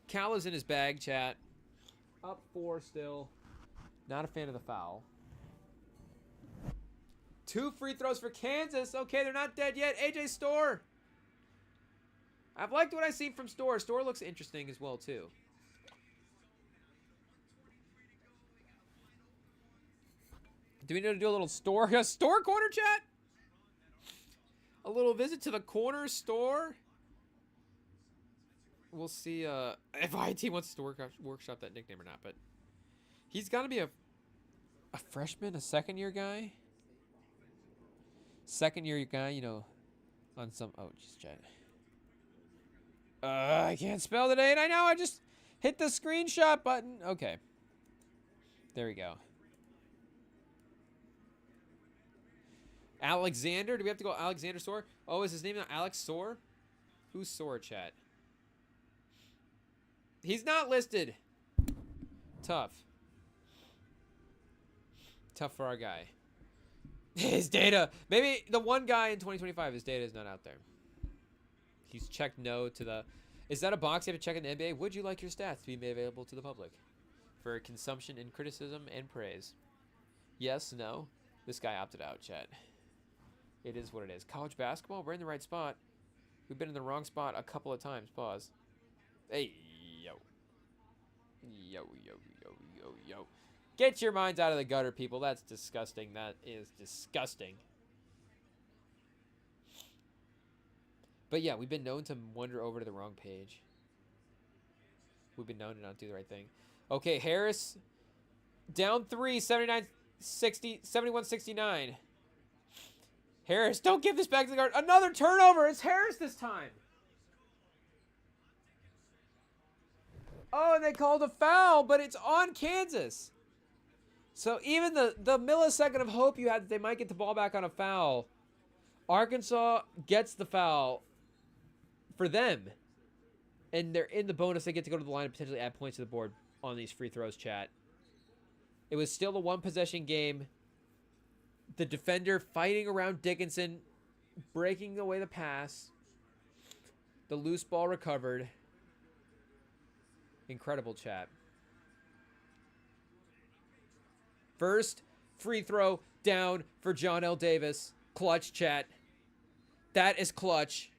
Cal is in his bag, chat. Up 4 still. Not a fan of the foul. 2 free throws for Kansas. Okay, they're not dead yet. AJ Storr. I've liked what I've seen from Storr. Storr looks interesting as well, too. Do we need to do a little store corner, chat? A little visit to the corner store? We'll see if IT wants to workshop that nickname or not, but he's got to be a freshman, a second-year guy? Second-year guy, you know, on some... Oh, just chat. I can't spell today, and I know I just hit the screenshot button. Okay. There we go. Alexander? Do we have to go Alexander Soar? Oh, is his name not Alex Soar? Who's Soar, chat? He's not listed. Tough. Tough for our guy. His data. Maybe the one guy in 2025, his data is not out there. He's checked no to the... Is that a box you have to check in the NBA? Would you like your stats to be made available to the public for consumption and criticism and praise? Yes, no. This guy opted out, chat. It is what it is. College basketball, we're in the right spot. We've been in the wrong spot a couple of times. Pause. Hey, yo. Yo, yo, yo, yo, yo. Get your minds out of the gutter, people. That's disgusting. That is disgusting. But yeah, we've been known to wander over to the wrong page. We've been known to not do the right thing. Okay, Harris. Down 3, 71-69. Harris, don't give this back to the guard. Another turnover. It's Harris this time. Oh, and they called a foul, but it's on Kansas. So even the millisecond of hope you had that they might get the ball back on a foul, Arkansas gets the foul for them. And they're in the bonus. They get to go to the line and potentially add points to the board on these free throws, chat. It was still a one-possession game. The defender fighting around Dickinson, breaking away the pass. The loose ball recovered. Incredible, chat. First free throw down for John L. Davis. Clutch, chat. That is clutch.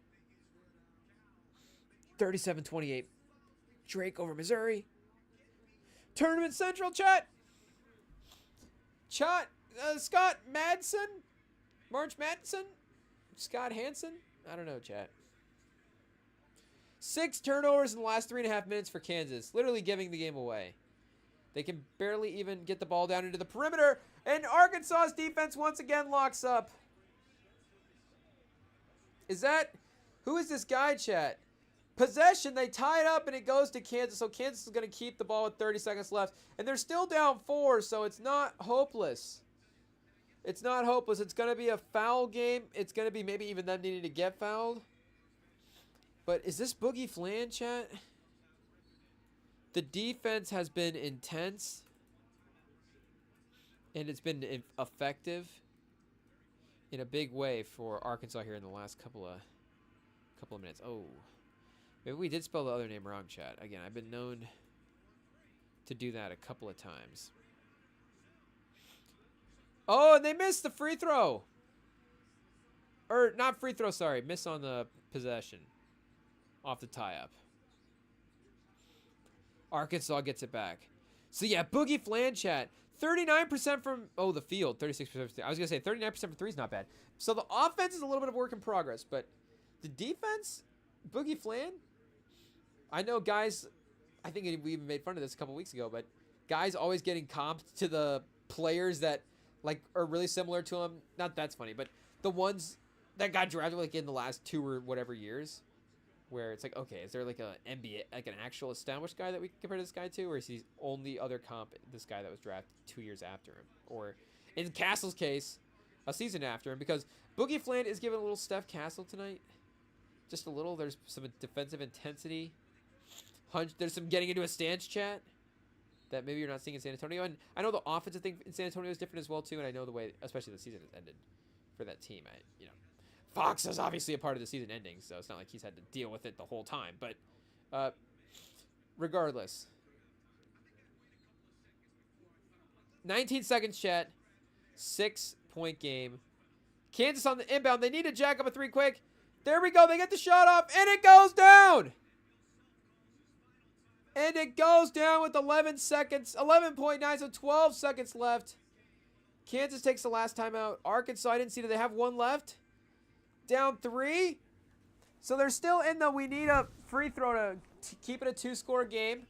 37-28. Drake over Missouri. Tournament Central, chat. Scott Madsen? March Madsen? Scott Hansen? I don't know, chat. 6 turnovers in the last 3.5 minutes for Kansas. Literally giving the game away. They can barely even get the ball down into the perimeter. And Arkansas's defense once again locks up. Who is this guy, chat? Possession, they tie it up and it goes to Kansas. So Kansas is going to keep the ball with 30 seconds left. And they're still down 4, so it's not hopeless. It's not hopeless. It's going to be a foul game. It's going to be maybe even them needing to get fouled. But is this Boogie Flan, chat? The defense has been intense. And it's been effective in a big way for Arkansas here in the last couple of minutes. Oh. Maybe we did spell the other name wrong, chat. Again, I've been known to do that a couple of times. Oh, and they missed the free throw. Or, not free throw, sorry. Miss on the possession. Off the tie-up. Arkansas gets it back. So, yeah, Boogie Flan, chat. 39% from, the field. 36% from three. I was going to say 39% from 3 is not bad. So, the offense is a little bit of work in progress. But the defense, Boogie Flan, I know guys I think we even made fun of this a couple weeks ago, but guys always getting comped to the players that like are really similar to him. Not that's funny, but the ones that got drafted like in the last 2 or whatever years, where it's like, okay, is there like a NBA, like an actual established guy that we can compare this guy to, or is he only other comp this guy that was drafted 2 years after him, or in Castle's case, a season after him? Because Boogie Fland is giving a little Steph Castle tonight, just a little. There's some defensive intensity. There's some getting into a stance chat that maybe you're not seeing in San Antonio. And I know the offensive thing in San Antonio is different as well, too. And I know the way, especially the season has ended for that team. Fox is obviously a part of the season ending, so it's not like he's had to deal with it the whole time. But regardless, 19 seconds, chat. 6-point game. Kansas on the inbound. They need to jack up a 3 quick. There we go. They get the shot off, and it goes down. And it goes down with 11 seconds. 11.9, so 12 seconds left. Kansas takes the last timeout. Arkansas, I didn't see. Do they have 1 left? Down 3. So they're still in the we need a free throw to keep it a 2-score game.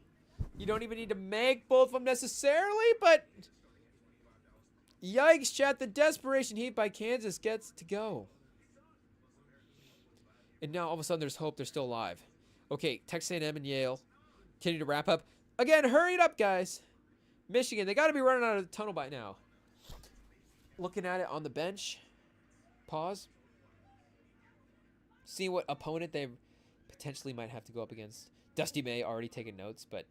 You don't even need to make both of them necessarily, but yikes, chat. The desperation heat by Kansas gets to go. And now all of a sudden there's hope. They're still alive. Okay, Texas A&M and Yale continue to wrap up. Again, hurry it up, guys. Michigan, they got to be running out of the tunnel by now. Looking at it on the bench. Pause. Seeing what opponent they potentially might have to go up against. Dusty May already taking notes, but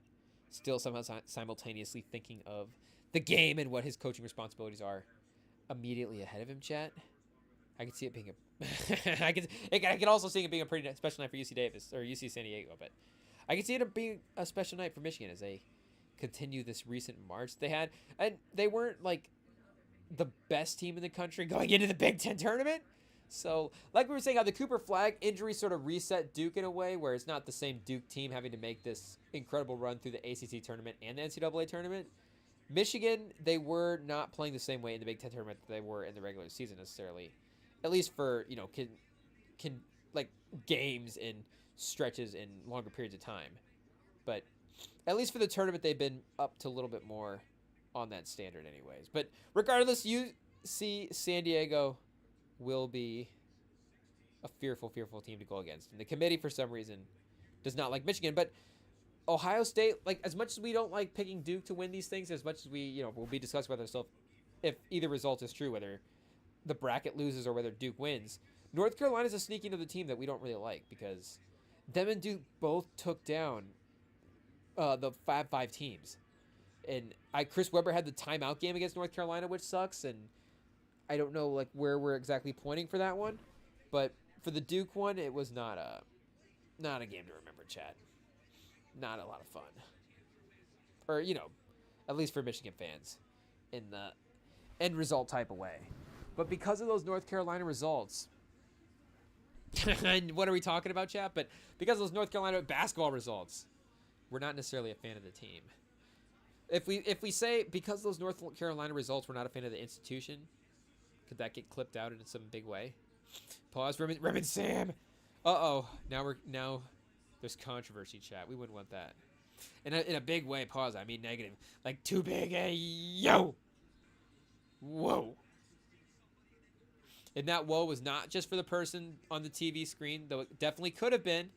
still somehow simultaneously thinking of the game and what his coaching responsibilities are immediately ahead of him, chat. I can see it being a... I can also see it being a pretty special night for UC Davis, or UC San Diego, but I can see it being a special night for Michigan as they continue this recent march they had. And they weren't, like, the best team in the country going into the Big Ten tournament. So, like we were saying, how the Cooper Flag injury sort of reset Duke in a way where it's not the same Duke team having to make this incredible run through the ACC tournament and the NCAA tournament. Michigan, they were not playing the same way in the Big Ten tournament that they were in the regular season necessarily. At least for, like games and stretches in longer periods of time. But at least for the tournament, they've been up to a little bit more on that standard anyways. But regardless, UC San Diego will be a fearful team to go against. And the committee, for some reason, does not like Michigan. But Ohio State, like, as much as we don't like picking Duke to win these things, as much as we, we'll be discussing whether if either result is true, whether the bracket loses or whether Duke wins, North Carolina's a sneaky into the team that we don't really like because them and Duke both took down the Fab 5 teams. And Chris Webber had the timeout game against North Carolina, which sucks, and I don't know like where we're exactly pointing for that one. But for the Duke one, it was not a game to remember, Chad. Not a lot of fun. Or, at least for Michigan fans in the end result type of way. But because of those North Carolina results, and what are we talking about, chat? But because of those North Carolina basketball results, we're not necessarily a fan of the team. If we say because of those North Carolina results, we're not a fan of the institution, could that get clipped out in some big way? Pause. Rem and Sam. Uh-oh. Now there's controversy, chat. We wouldn't want that. In a big way. Pause. I mean negative. Like too big. Hey, yo. Whoa. And that whoa was not just for the person on the TV screen, though it definitely could have been.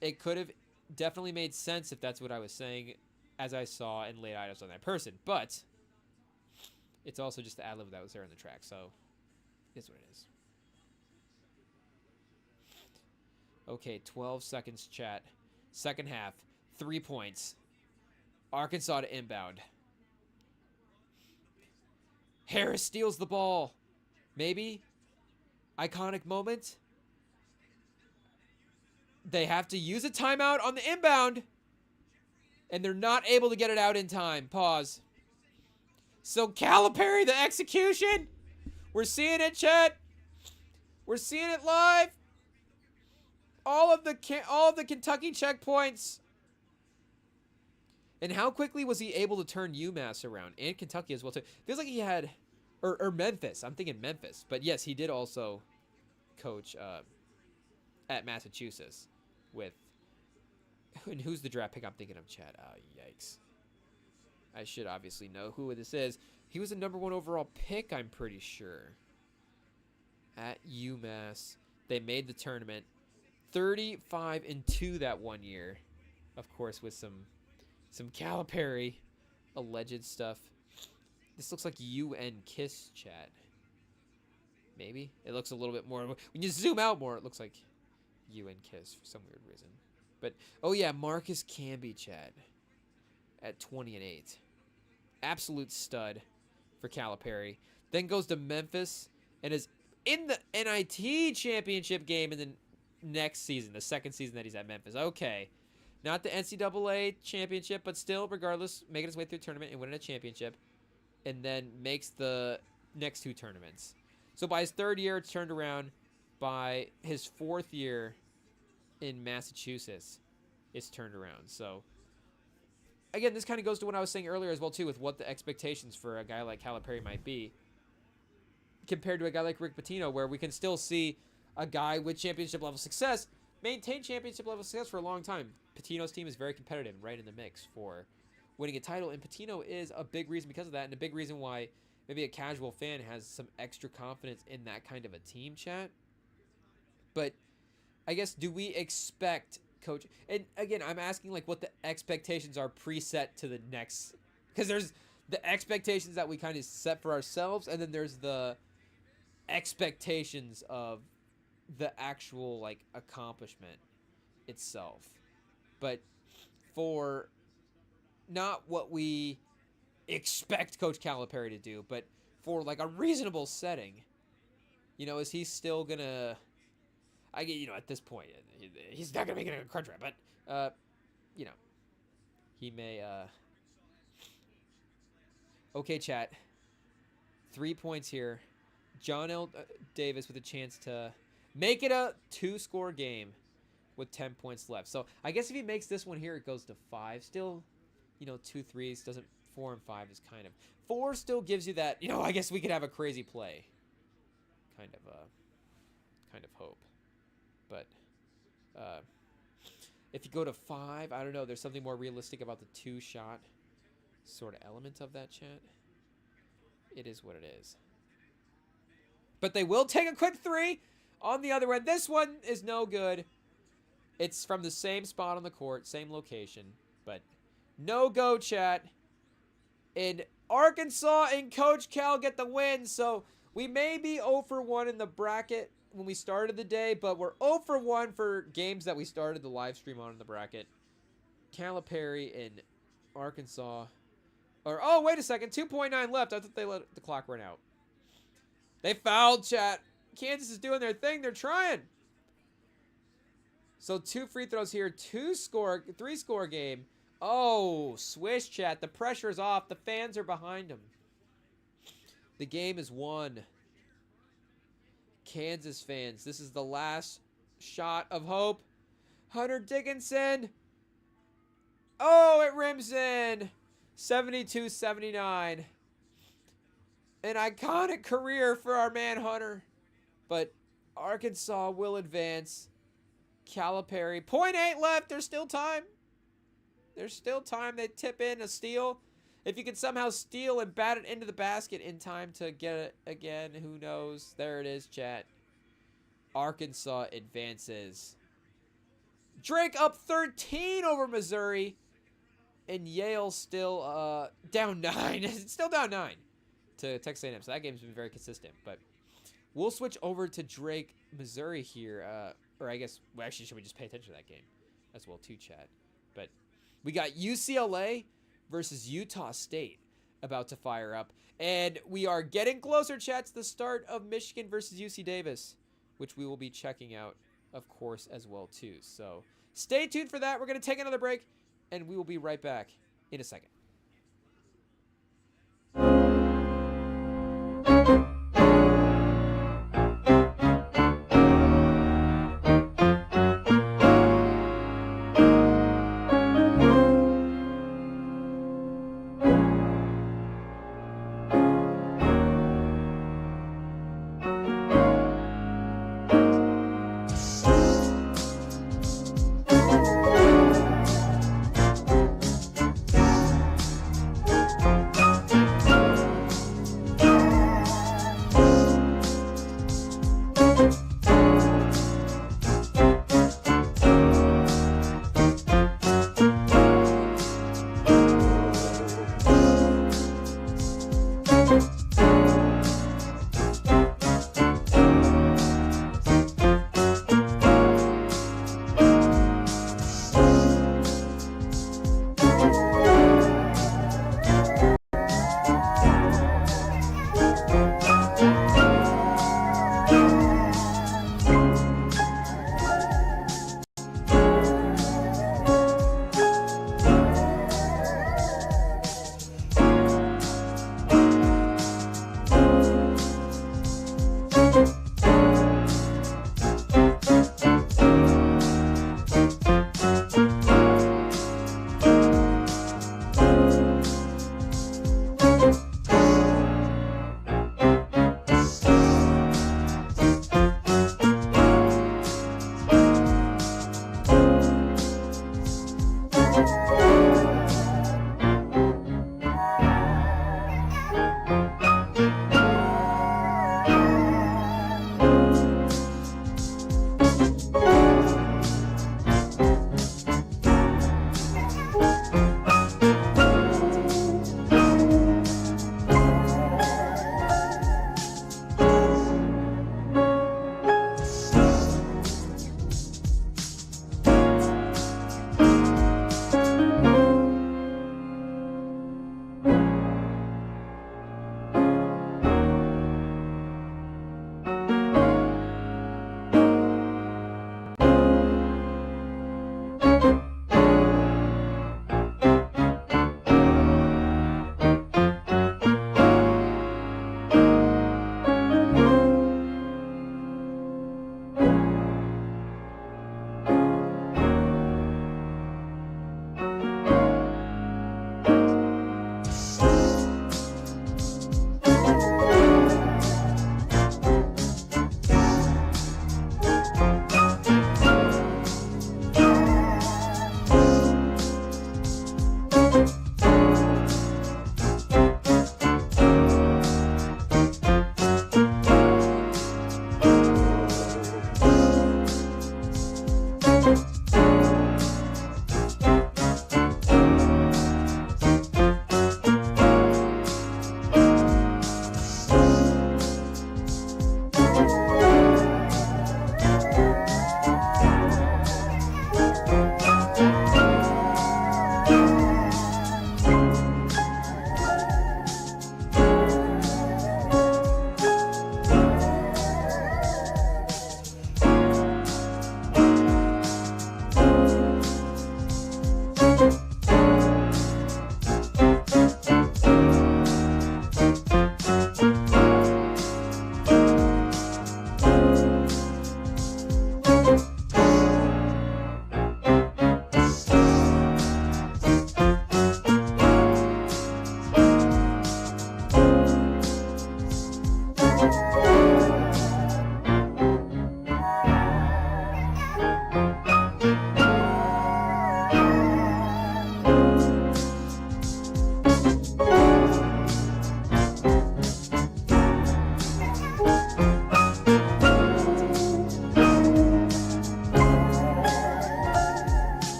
It could have definitely made sense if that's what I was saying as I saw and laid items on that person. But it's also just the ad-lib that was there on the track, so it's what it is. Okay, 12 seconds, chat. Second half, 3 points. Arkansas to inbound. Harris steals the ball. Maybe. Iconic moment. They have to use a timeout on the inbound. And they're not able to get it out in time. Pause. So Calipari, the execution. We're seeing it, chat. We're seeing it live. All of the Kentucky checkpoints. And how quickly was he able to turn UMass around? And Kentucky as well, too. Feels like he had... Or Memphis. I'm thinking Memphis. But yes, he did also coach at Massachusetts with And who's the draft pick I'm thinking of, Chad? Oh, yikes. I should obviously know who this is. He was the #1 overall pick, I'm pretty sure. At UMass. They made the tournament. 35-2 that one year. Of course, with some Calipari alleged stuff. This looks like UN Kiss, chat. Maybe? It looks a little bit more. When you zoom out more, it looks like UN Kiss for some weird reason. But, oh yeah, Marcus Camby, chat. At 20-8. Absolute stud for Calipari. Then goes to Memphis and is in the NIT championship game in the next season, the second season that he's at Memphis. Okay. Not the NCAA championship, but still, regardless, making his way through a tournament and winning a championship. And then makes the next 2 tournaments. So by his 3rd year, it's turned around. By his 4th year in Massachusetts, it's turned around. So, again, this kind of goes to what I was saying earlier as well, too, with what the expectations for a guy like Calipari might be compared to a guy like Rick Pitino, where we can still see a guy with championship-level success maintain championship-level success for a long time. Pitino's team is very competitive, right in the mix for winning a title, and Pitino is a big reason because of that, and a big reason why maybe a casual fan has some extra confidence in that kind of a team, chat. But I guess, do we expect Coach... And again, I'm asking like what the expectations are preset to the next... Because there's the expectations that we kind of set for ourselves, and then there's the expectations of the actual like accomplishment itself. But for not what we expect Coach Calipari to do, but for like a reasonable setting, you know, is he still gonna... I get, you know, at this point, he's not gonna make it a crunch wrap, but you know, he may. Okay, chat. 3 points here. John L. Davis with a chance to make it a 2-score game with 10 points left. So I guess if he makes this one here, it goes to 5. Still, you know, 2 threes doesn't. 4 and 5 is kind of 4 still gives you that. You know, I guess we could have a crazy play. Kind of hope. But if you go to 5, I don't know. There's something more realistic about the 2-shot sort of element of that, chat. It is what it is. But they will take a quick 3 on the other end. This one is no good. It's from the same spot on the court, same location. But no go, chat. And Arkansas and Coach Cal get the win. So we may be 0 for 1 in the bracket when we started the day, but we're 0 for 1 for games that we started the live stream on in the bracket. Calipari and Arkansas. Or, oh, wait a second. 2.9 left. I thought they let the clock run out. They fouled, chat. Kansas is doing their thing. They're trying. So 2 free throws here. 3-score game. Oh, swish, chat. The pressure is off. The fans are behind them. The game is won. Kansas fans, this is the last shot of hope. Hunter Dickinson. Oh, it rims in. 72-79. An iconic career for our man Hunter. But Arkansas will advance. Calipari. 0.8 left. There's still time. There's still time. They tip in a steal. If you can somehow steal and bat it into the basket in time to get it again, who knows? There it is, chat. Arkansas advances. Drake up 13 over Missouri. And Yale still down 9. It's still down 9 to Texas A&M. So that game's been very consistent. But we'll switch over to Drake, Missouri here. Or I guess, well, actually, should we just pay attention to that game as well, too, chat? But we got UCLA versus Utah State about to fire up. And we are getting closer, chat, to the start of Michigan versus UC Davis, which we will be checking out, of course, as well, too. So stay tuned for that. We're going to take another break, and we will be right back in a second.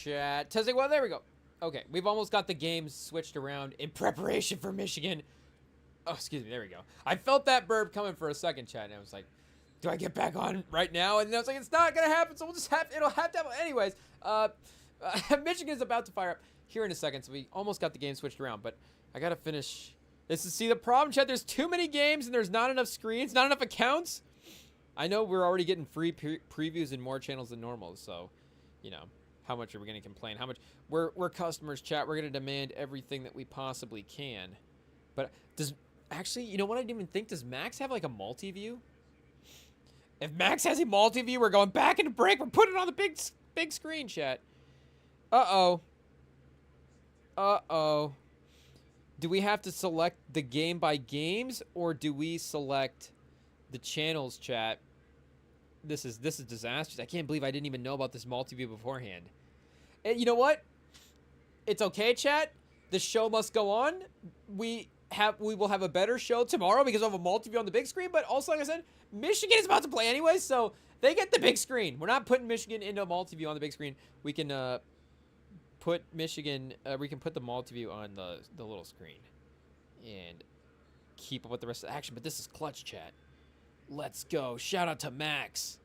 chat. Testing. Well, there we go. Okay, we've almost got the games switched around in preparation for Michigan. Oh, excuse me. There we go. I felt that burp coming for a second, chat, and I was like, do I get back on right now? And I was like, it's not going to happen, so it'll have to happen. Anyways, Michigan's about to fire up here in a second, so we almost got the game switched around, but I got to finish. See, the problem, chat, there's too many games, and there's not enough screens, not enough accounts. I know we're already getting free previews in more channels than normal, so, you know, how much are we going to complain? How much? We're customers, chat. We're going to demand everything that we possibly can. But actually, you know what? I didn't even think. Does Max have like a multi-view? If Max has a multi-view, we're going back into break. We're putting it on the big screen, chat. Uh-oh. Uh-oh. Do we have to select the game by games, or do we select the channels, chat? This is disastrous. I can't believe I didn't even know about this multi-view beforehand. And you know what? It's okay, chat. The show must go on. We will have a better show tomorrow because of a multi-view on the big screen. But also, like I said, Michigan is about to play anyway, so they get the big screen. We're not putting Michigan into a multi-view on the big screen. We can put Michigan. We can put the multi-view on the little screen and keep up with the rest of the action. But this is clutch, chat. Let's go. Shout out to Max.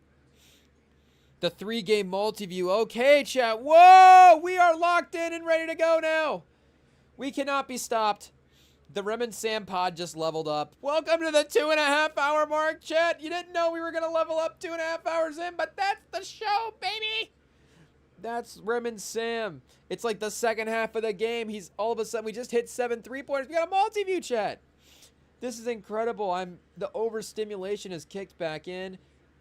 The 3-game multi-view. Okay, chat. Whoa! We are locked in and ready to go now. We cannot be stopped. The REMINGTOM pod just leveled up. Welcome to the 2.5 hour mark, chat. You didn't know we were going to level up 2.5 hours in, but that's the show, baby. That's REMINGTOM. It's like the second half of the game. He's all of a sudden, we just hit 7 3-pointers. We got a multi-view, chat. This is incredible. The overstimulation has kicked back in.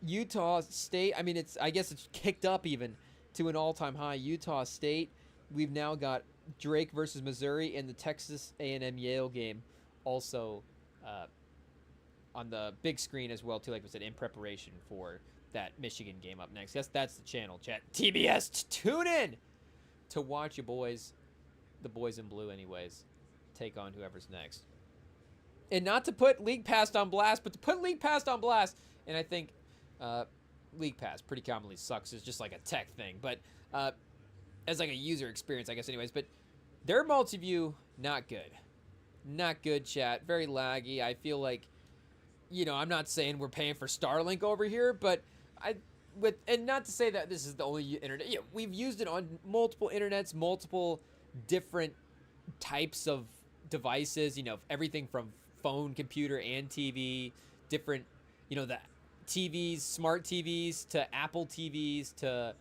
Utah State, I guess it's kicked up even to an all-time high. Utah State, we've now got Drake versus Missouri and the Texas A&M Yale game also on the big screen as well, too, like we said, in preparation for that Michigan game up next. Yes, that's the channel, chat. TBS, tune in to watch your boys, the boys in blue anyways, take on whoever's next. And not to put League Pass on blast, but to put League Pass on blast. And I think League Pass pretty commonly sucks. It's just like a tech thing. But as like a user experience, I guess anyways. But their multi-view, not good. Not good, chat. Very laggy. I feel like, you know, I'm not saying we're paying for Starlink over here, but and not to say that this is the only internet. Yeah, we've used it on multiple internets, multiple different types of devices, you know, everything from phone, computer, and TV, different, you know, the TVs, smart TVs, to Apple TVs, to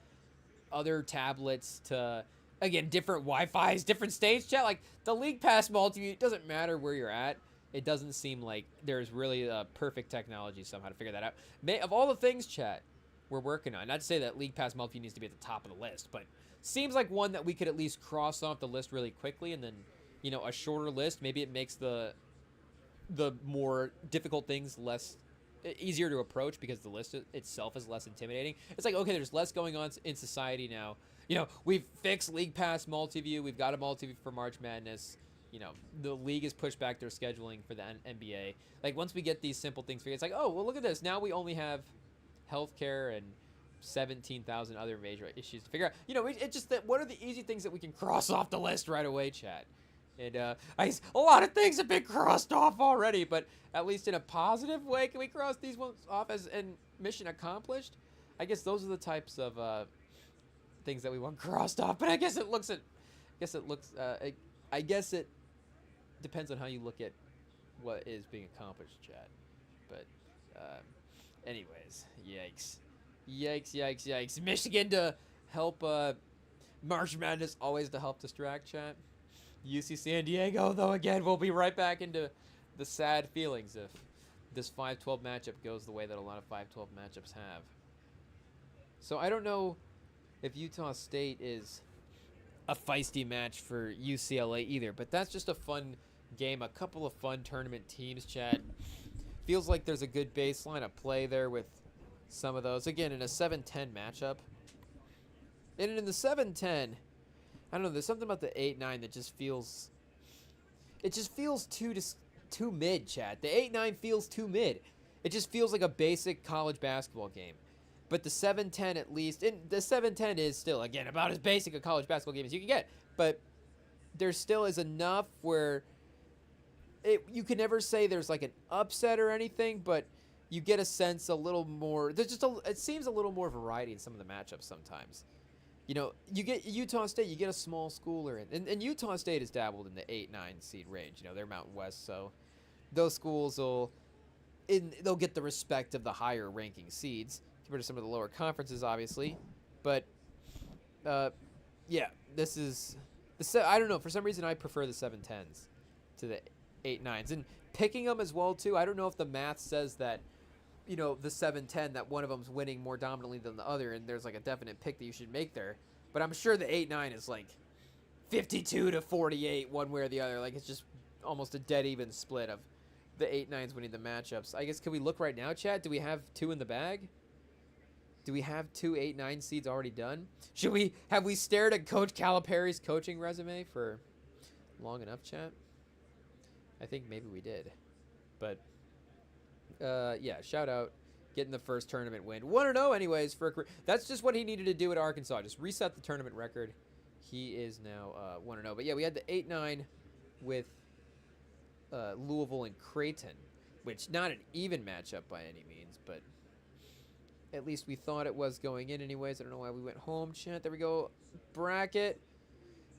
other tablets, to, again, different Wi-Fi's, different states, chat. Like, the League Pass multi, it doesn't matter where you're at. It doesn't seem like there's really a perfect technology somehow to figure that out. Of all the things, chat, we're working on, not to say that League Pass multi needs to be at the top of the list, but seems like one that we could at least cross off the list really quickly, and then, you know, a shorter list, maybe it makes the more difficult things easier to approach because the list itself is less intimidating. It's like, okay, there's less going on in society now. You know, we've fixed League Pass multi-view. We've got a multi-view for March Madness. You know, the league has pushed back their scheduling for the NBA. Like, once we get these simple things figured, it's like, oh, well, look at this. Now we only have healthcare and 17,000 other major issues to figure out. You know, it's just that what are the easy things that we can cross off the list right away, chat? And a lot of things have been crossed off already, but at least in a positive way, can we cross these ones off as in mission accomplished? I guess those are the types of things that we want crossed off. But I guess it depends on how you look at what is being accomplished, chat. But anyways, yikes. Michigan to help March Madness, always to help distract, chat. UC San Diego, though, again, we'll be right back into the sad feelings if this 5-12 matchup goes the way that a lot of 5-12 matchups have. So I don't know if Utah State is a feisty match for UCLA either, but that's just a fun game, a couple of fun tournament teams, chat. Feels like there's a good baseline of play there with some of those. Again, in a 7-10 matchup. And in the 7-10... I don't know, there's something about the 8-9 that just feels... It just feels too mid, chat. The 8-9 feels too mid. It just feels like a basic college basketball game. But the 7-10 at least, and the 7-10 is still, again, about as basic a college basketball game as you can get. But there still is enough where you can never say there's like an upset or anything, but you get a sense a little more. There's just it seems a little more variety in some of the matchups sometimes. You know, you get Utah State, you get a small schooler, and Utah State has dabbled in the 8-9 seed range. You know, they're Mountain West, so those schools they'll get the respect of the higher ranking seeds compared to some of the lower conferences, obviously. But yeah, this is I don't know, for some reason I prefer the 7-10s to the 8-9s, and picking them as well too. I don't know if the math says that, you know, the 7-10, that one of them's winning more dominantly than the other, and there's like a definite pick that you should make there. But I'm sure the 8-9 is like 52-48 one way or the other. Like, it's just almost a dead even split of the 8-9s winning the matchups. I guess, can we look right now, chat? Do we have two in the bag? Do we have two 8-9 seeds already done? Have we stared at Coach Calipari's coaching resume for long enough, chat? I think maybe we did. But yeah, shout out getting the first tournament win. 1-0 anyways for a career. That's just what he needed to do at Arkansas. Just reset the tournament record. He is now 1-0. But yeah, we had the 8-9 with Louisville and Creighton, which not an even matchup by any means, but at least we thought it was going in anyways. I don't know why we went home, chat. There we go. Bracket.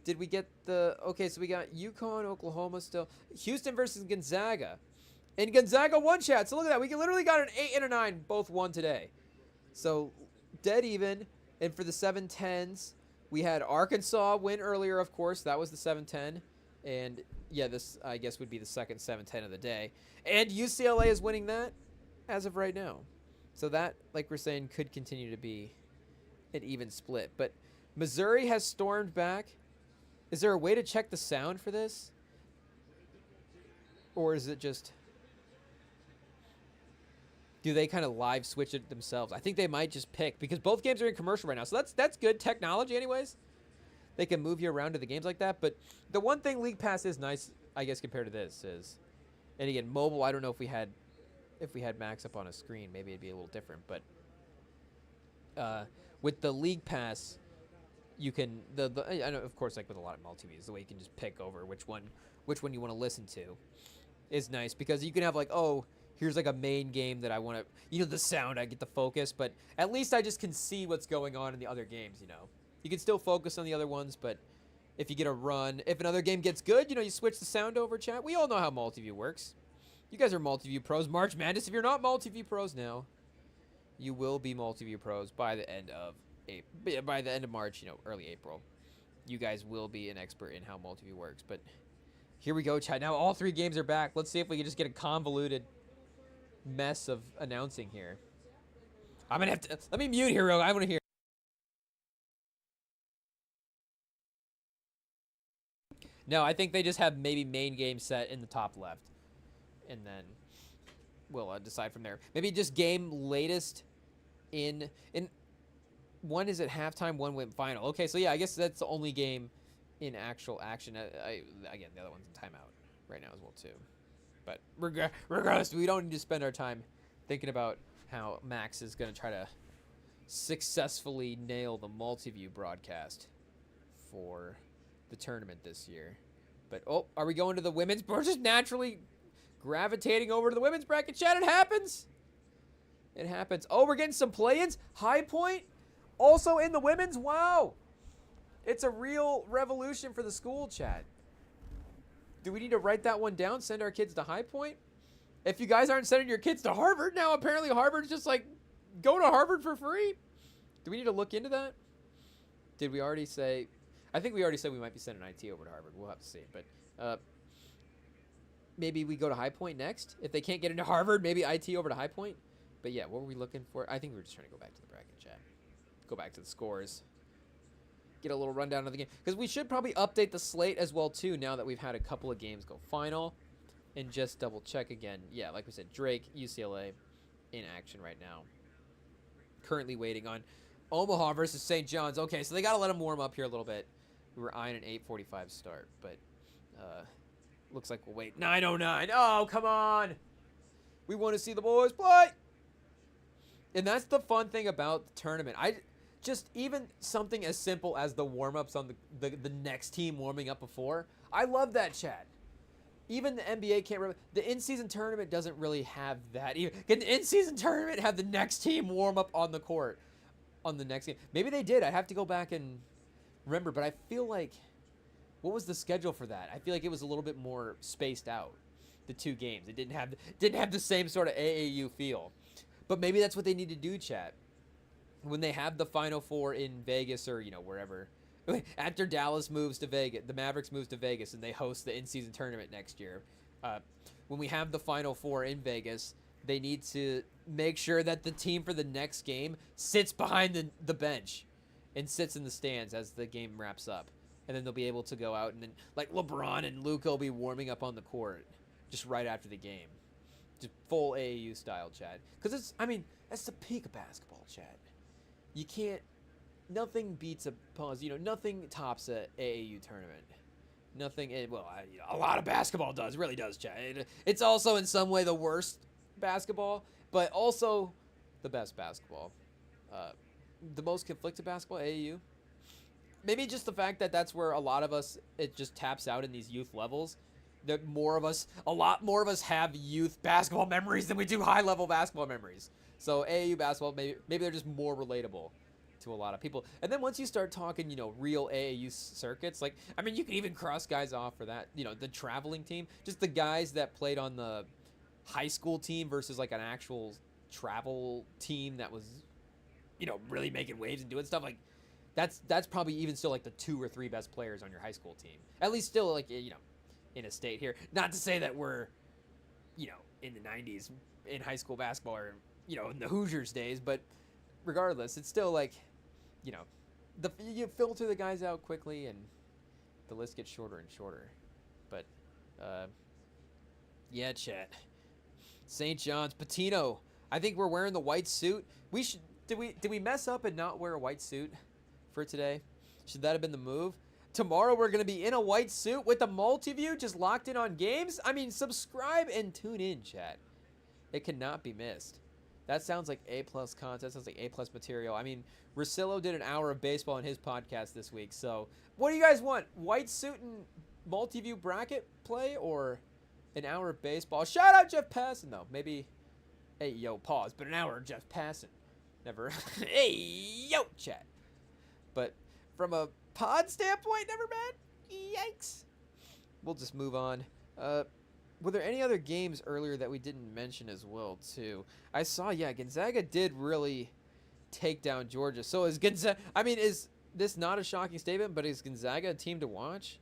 Did we get the... Okay, so we got UConn, Oklahoma still. Houston versus Gonzaga. And Gonzaga won, chat. So look at that. We literally got an 8 and a 9. Both won today. So dead even. And for the 7-10s, we had Arkansas win earlier, of course. That was the 7-10. And yeah, this, I guess, would be the second 7-10 of the day. And UCLA is winning that as of right now. So that, like we're saying, could continue to be an even split. But Missouri has stormed back. Is there a way to check the sound for this? Or is it just... Do they kind of live switch it themselves? I think they might just pick, because both games are in commercial right now. So that's good technology anyways. They can move you around to the games like that. But the one thing League Pass is nice, I guess, compared to this is... And again, mobile, I don't know if we had Max up on a screen, maybe it'd be a little different. But with the League Pass... You can I know, of course, like with a lot of multi-views, the way you can just pick over which one you want to listen to is nice, because you can have like, oh, here's like a main game that I want to, you know, the sound, I get the focus, but at least I just can see what's going on in the other games. You know, you can still focus on the other ones, but if you get a run, if another game gets good, you know, you switch the sound over, chat. We all know how multi-view works. You guys are multi-view pros. March Madness, if you're not multi-view pros now, you will be multi-view pros by the end of March, you know, early April. You guys will be an expert in how multi-view works. But here we go, chat. Now all three games are back. Let's see if we can just get a convoluted mess of announcing here. I'm gonna have to... Let me mute here, I want to hear. No, I think they just have maybe main game set in the top left. And then we'll decide from there. Maybe just game latest in... One is at halftime, one went final. Okay, so yeah, I guess that's the only game in actual action. Again, the other one's in timeout right now as well too. But regardless, we don't need to spend our time thinking about how Max is going to try to successfully nail the multi-view broadcast for the tournament this year. But, oh, are we going to the women's? We're just naturally gravitating over to the women's bracket, chat. It happens. It happens. Oh, we're getting some play-ins. High Point also in the women's. Wow. It's a real revolution for the school, chat. Do we need to write that one down? Send our kids to High Point? If you guys aren't sending your kids to Harvard, now apparently Harvard's just like, go to Harvard for free? Do we need to look into that? Did we already say... I think we already said we might be sending IT over to Harvard. We'll have to see. But maybe we go to High Point next. If they can't get into Harvard, maybe IT over to High Point. But yeah, what were we looking for? I think we were just trying to go back to the bracket, chat. Go back to the scores. Get a little rundown of the game. Because we should probably update the slate as well, too, now that we've had a couple of games go final. And just double check again. Yeah, like we said, Drake, UCLA in action right now. Currently waiting on Omaha versus St. John's. Okay, so they got to let them warm up here a little bit. We were eyeing an 8:45 start, but looks like we'll wait. 9:09. Oh, come on. We want to see the boys play. And that's the fun thing about the tournament. I just even something as simple as the warm-ups on the next team warming up before. I love that, chat. Even the NBA can't remember. The in-season tournament doesn't really have that. Can the in-season tournament have the next team warm up on the court on the next game? Maybe they did. I have to go back and remember, but I feel like, what was the schedule for that? I feel like it was a little bit more spaced out, the two games. It didn't have the same sort of AAU feel. But maybe that's what they need to do, chat. When they have the Final Four in Vegas or, wherever. After Dallas moves to Vegas, the Mavericks moves to Vegas, and they host the in-season tournament next year. When we have the Final Four in Vegas, they need to make sure that the team for the next game sits behind the bench and sits in the stands as the game wraps up. And then they'll be able to go out, and then, like, LeBron and Luka will be warming up on the court just right after the game. Just full AAU style, Chad. Because that's the peak of basketball, Chad. You can't. Nothing beats nothing tops a AAU tournament. Nothing, a lot of basketball does, really does, Chad. It's also in some way the worst basketball, but also the best basketball. The most conflicted basketball, AAU. Maybe just the fact that that's where a lot of us, it just taps out in these youth levels. That a lot more of us have youth basketball memories than we do high-level basketball memories. So AAU basketball, maybe they're just more relatable to a lot of people. And then once you start talking, real AAU circuits, you can even cross guys off for that. The traveling team, just the guys that played on the high school team versus like an actual travel team that was, really making waves and doing stuff like that's probably even still like the 2 or 3 best players on your high school team. At least still like, in a state here. Not to say that we're, in the 90s in high school basketball or, in the Hoosiers days, but regardless, it's still like, you filter the guys out quickly and the list gets shorter and shorter. But, yeah, chat. St. John's, Patino. I think we're wearing the white suit. Did we mess up and not wear a white suit for today? Should that have been the move? Tomorrow we're going to be in a white suit with the multi-view just locked in on games. Subscribe and tune in, chat. It cannot be missed. That sounds like A-plus content. Sounds like A-plus material. Russillo did an hour of baseball in his podcast this week. So, what do you guys want? White suit and multi-view bracket play or an hour of baseball? Shout out Jeff Passan, though. Maybe, hey, yo, pause. But an hour of Jeff Passan. Never. Hey, yo, chat. But from a pod standpoint, never bad. Yikes. We'll just move on. Were there any other games earlier that we didn't mention as well, too? I saw, Gonzaga did really take down Georgia. So is Gonzaga, is this not a shocking statement, but is Gonzaga a team to watch?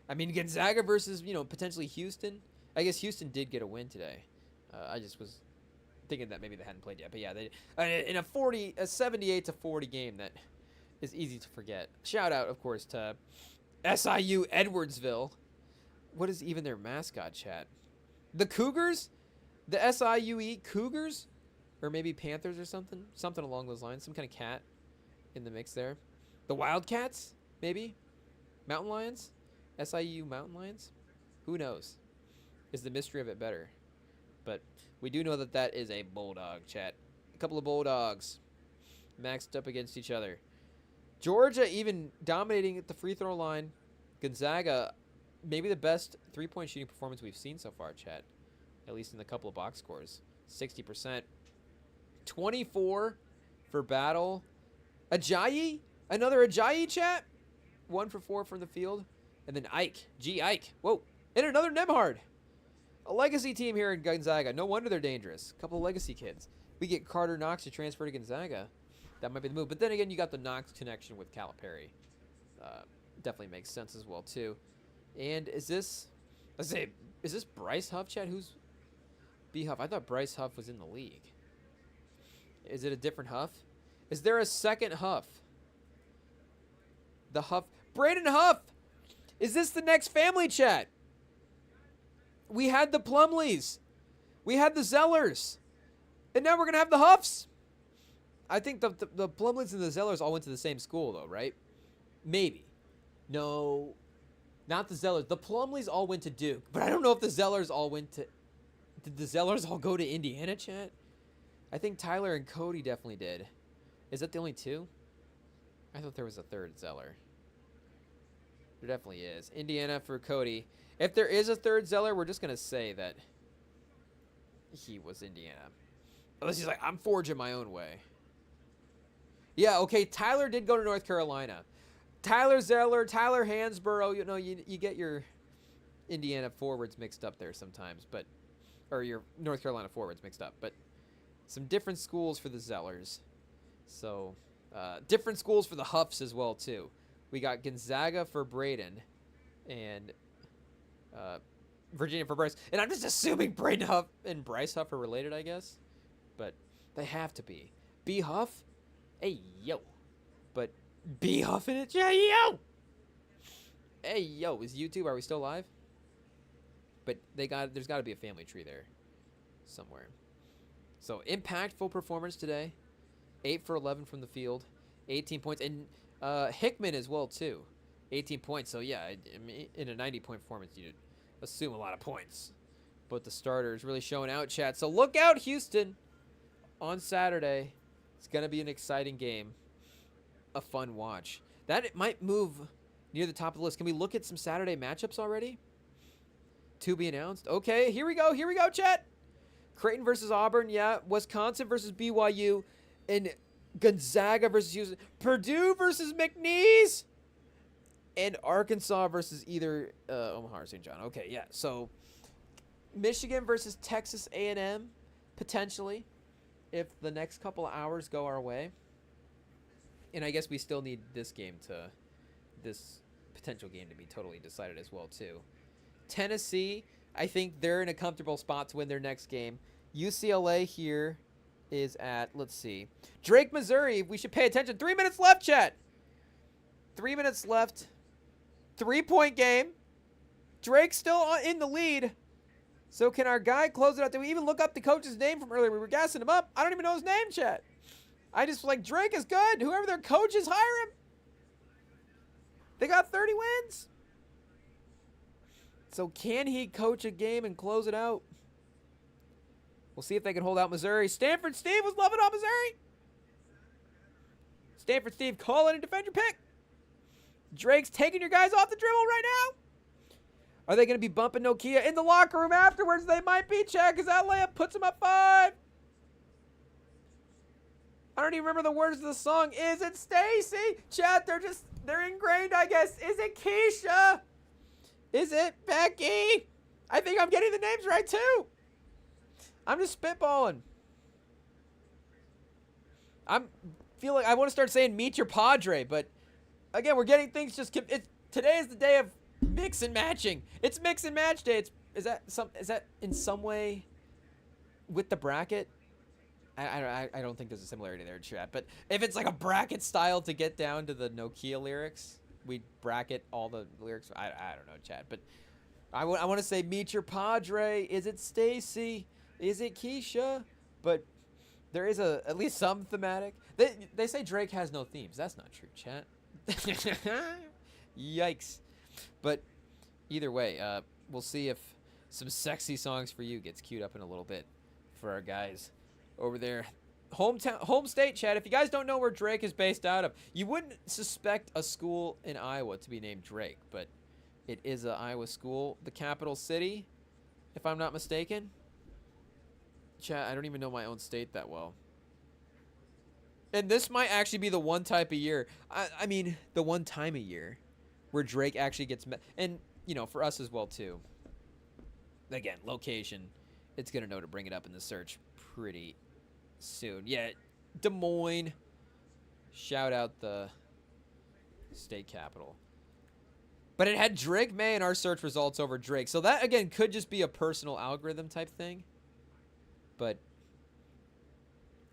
Gonzaga versus, potentially Houston. I guess Houston did get a win today. I just was thinking that maybe they hadn't played yet. But yeah, they in a 78-40 game that is easy to forget. Shout out, of course, to SIU Edwardsville. What is even their mascot, chat? The Cougars? The SIUE Cougars? Or maybe Panthers or something? Something along those lines. Some kind of cat in the mix there. The Wildcats? Maybe? Mountain Lions? SIU Mountain Lions? Who knows? Is the mystery of it better? But we do know that that is a Bulldog, chat. A couple of Bulldogs maxed up against each other. Georgia even dominating at the free throw line. Gonzaga, maybe the best three-point shooting performance we've seen so far, chat. At least in the couple of box scores. 60%. 24 for Battle. Ajayi? Another Ajayi, chat? 1 for 4 from the field. And then Ike. Ike. Whoa. And another Nemhard. A legacy team here in Gonzaga. No wonder they're dangerous. A couple of legacy kids. We get Carter Knox to transfer to Gonzaga. That might be the move. But then again, you got the Knox connection with Calipari. Definitely makes sense as well, too. And is this Bryce Huff, chat? Who's B Huff? I thought Bryce Huff was in the league. Is it a different Huff? Is there a second Huff? The Huff. Braden Huff! Is this the next family, chat? We had the Plumleys. We had the Zellers. And now we're going to have the Huffs. I think the Plumleys and the Zellers all went to the same school, though, right? Maybe. No, not the Zellers. The Plumleys all went to Duke. But I don't know if the Zellers all went to... Did the Zellers all go to Indiana, chat? I think Tyler and Cody definitely did. Is that the only two? I thought there was a third Zeller. There definitely is. Indiana for Cody. If there is a third Zeller, we're just going to say that he was Indiana. Unless he's like, I'm forging my own way. Yeah, okay, Tyler did go to North Carolina. Tyler Zeller, Tyler Hansborough, you know, you get your Indiana forwards mixed up there sometimes, but or your North Carolina forwards mixed up, but some different schools for the Zellers. So, different schools for the Huffs as well, too. We got Gonzaga for Braden and Virginia for Bryce. And I'm just assuming Braden Huff and Bryce Huff are related, I guess. But they have to be. B Huff? Hey, yo. But B Huff in it? Yeah, yo! Hey, yo. Is YouTube, are we still live? But there's got to be a family tree there somewhere. So, impactful performance today. 8 for 11 from the field. 18 points. And Hickman as well, too. 18 points. So, yeah, in a 90-point performance, you'd assume a lot of points. But the starters really showing out, chat. So, look out, Houston, on Saturday. It's going to be an exciting game. A fun watch. That it might move near the top of the list. Can we look at some Saturday matchups already? To be announced. Okay, here we go. Here we go, chat. Creighton versus Auburn, yeah. Wisconsin versus BYU. And Gonzaga versus Houston. Purdue versus McNeese. And Arkansas versus either Omaha or St. John. Okay, yeah. So, Michigan versus Texas A&M, potentially, if the next couple of hours go our way. And I guess we still need this potential game to be totally decided as well, too. Tennessee, I think they're in a comfortable spot to win their next game. UCLA here is at, let's see, Drake, Missouri. We should pay attention. 3 minutes left, chat. 3 minutes left. 3-point game. Drake's still in the lead. So can our guy close it out? Did we even look up the coach's name from earlier? We were gassing him up. I don't even know his name, chat. I just like, Drake is good. Whoever their coach is, hire him. They got 30 wins. So can he coach a game and close it out? We'll see if they can hold out Missouri. Stanford Steve was loving on Missouri. Stanford Steve, call in and defend your pick. Drake's taking your guys off the dribble right now. Are they going to be bumping Nokia in the locker room afterwards? They might be, chat, because that layup puts them up 5. I don't even remember the words of the song. Is it Stacy? Chat, they're ingrained, I guess. Is it Keisha? Is it Becky? I think I'm getting the names right, too. I'm just spitballing. I feel like I want to start saying meet your Padre, but again, we're getting things just... Today is the day of mix and matching. It's mix and match day. Is that in some way with the bracket? I don't think there's a similarity there, chat. But if it's like a bracket style to get down to the Nokia lyrics, we bracket all the lyrics. I don't know, chat. But I want to say meet your Padre. Is it Stacy? Is it Keisha? But there is at least some thematic. They say Drake has no themes. That's not true, chat. Yikes. But either way, we'll see if some sexy songs for you gets queued up in a little bit for our guys over there. Home state, chat. If you guys don't know where Drake is based out of, you wouldn't suspect a school in Iowa to be named Drake, but it is an Iowa school. The capital city, if I'm not mistaken. Chat, I don't even know my own state that well. And this might actually be the one type of year. I mean, the one time a year where Drake actually gets met. And, you know, for us as well, too. Again, location. It's going to know to bring it up in the search pretty soon. Yeah, Des Moines. Shout out the state capital. But it had Drake May in our search results over Drake. So that, again, could just be a personal algorithm type thing. But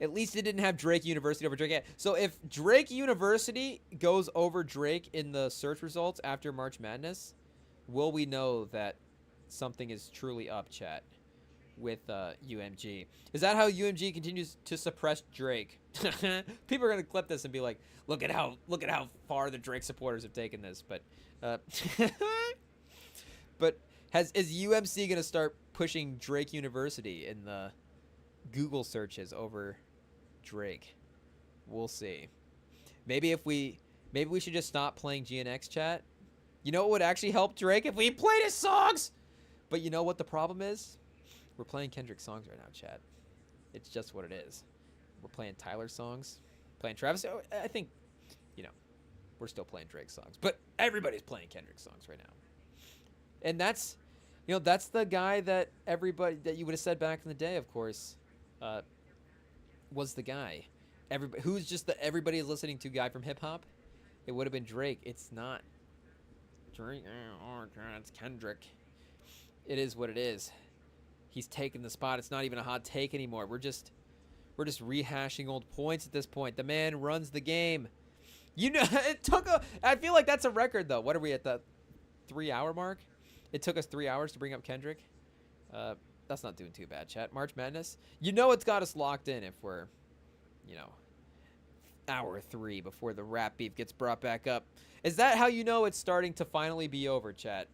at least it didn't have Drake University over Drake yet. So if Drake University goes over Drake in the search results after March Madness, will we know that something is truly up, chat, with UMG? Is that how UMG continues to suppress Drake? People are gonna clip this and be like, "Look at how far the Drake supporters have taken this." But but is UMC gonna start pushing Drake University in the Google searches over Drake. We'll see. Maybe we should just stop playing GNX, chat. You know what would actually help Drake if we played his songs? But you know what the problem is? We're playing Kendrick songs right now, chat. It's just what it is. We're playing Tyler songs, playing Travis. I think, we're still playing Drake songs, but everybody's playing Kendrick songs right now. And that's the guy that everybody that you would have said back in the day, of course, was the guy. Who's just the everybody is listening to guy from hip hop? It would have been Drake. It's not Drake. Oh God, it's Kendrick. It is what it is. He's taken the spot. It's not even a hot take anymore. We're just rehashing old points at this point. The man runs the game. It took I feel like that's a record though. What are we at, the 3-hour mark? It took us 3 hours to bring up Kendrick. That's not doing too bad, chat. March Madness. It's got us locked in if we're, hour 3 before the rap beef gets brought back up. Is that how it's starting to finally be over, chat?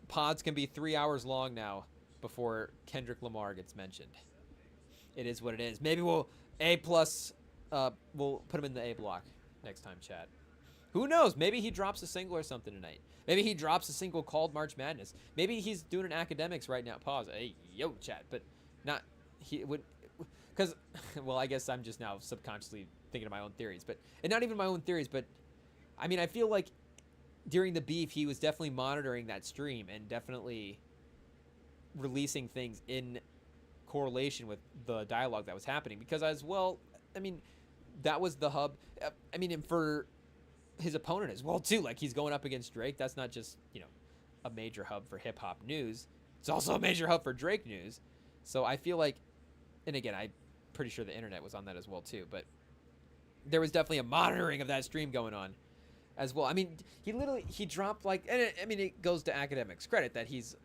Pods can be 3 hours long now before Kendrick Lamar gets mentioned. It is what it is. Maybe we'll A+, we'll put him in the A block next time, chat. Who knows? Maybe he drops a single or something tonight. Maybe he drops a single called March Madness. Maybe he's doing an academics right now. Pause. Hey, yo, chat. But not, he would, because, well, I guess I'm just now subconsciously thinking of my own theories. And not even my own theories, but, I feel like during the beef, he was definitely monitoring that stream and definitely releasing things in correlation with the dialogue that was happening. Because as well, that was the hub. And for his opponent as well too, like he's going up against Drake. That's not just a major hub for hip hop news. It's also a major hub for Drake news. So I feel like, and again, I'm pretty sure the internet was on that as well too. But there was definitely a monitoring of that stream going on as well. He dropped like, and it goes to academics' credit that he's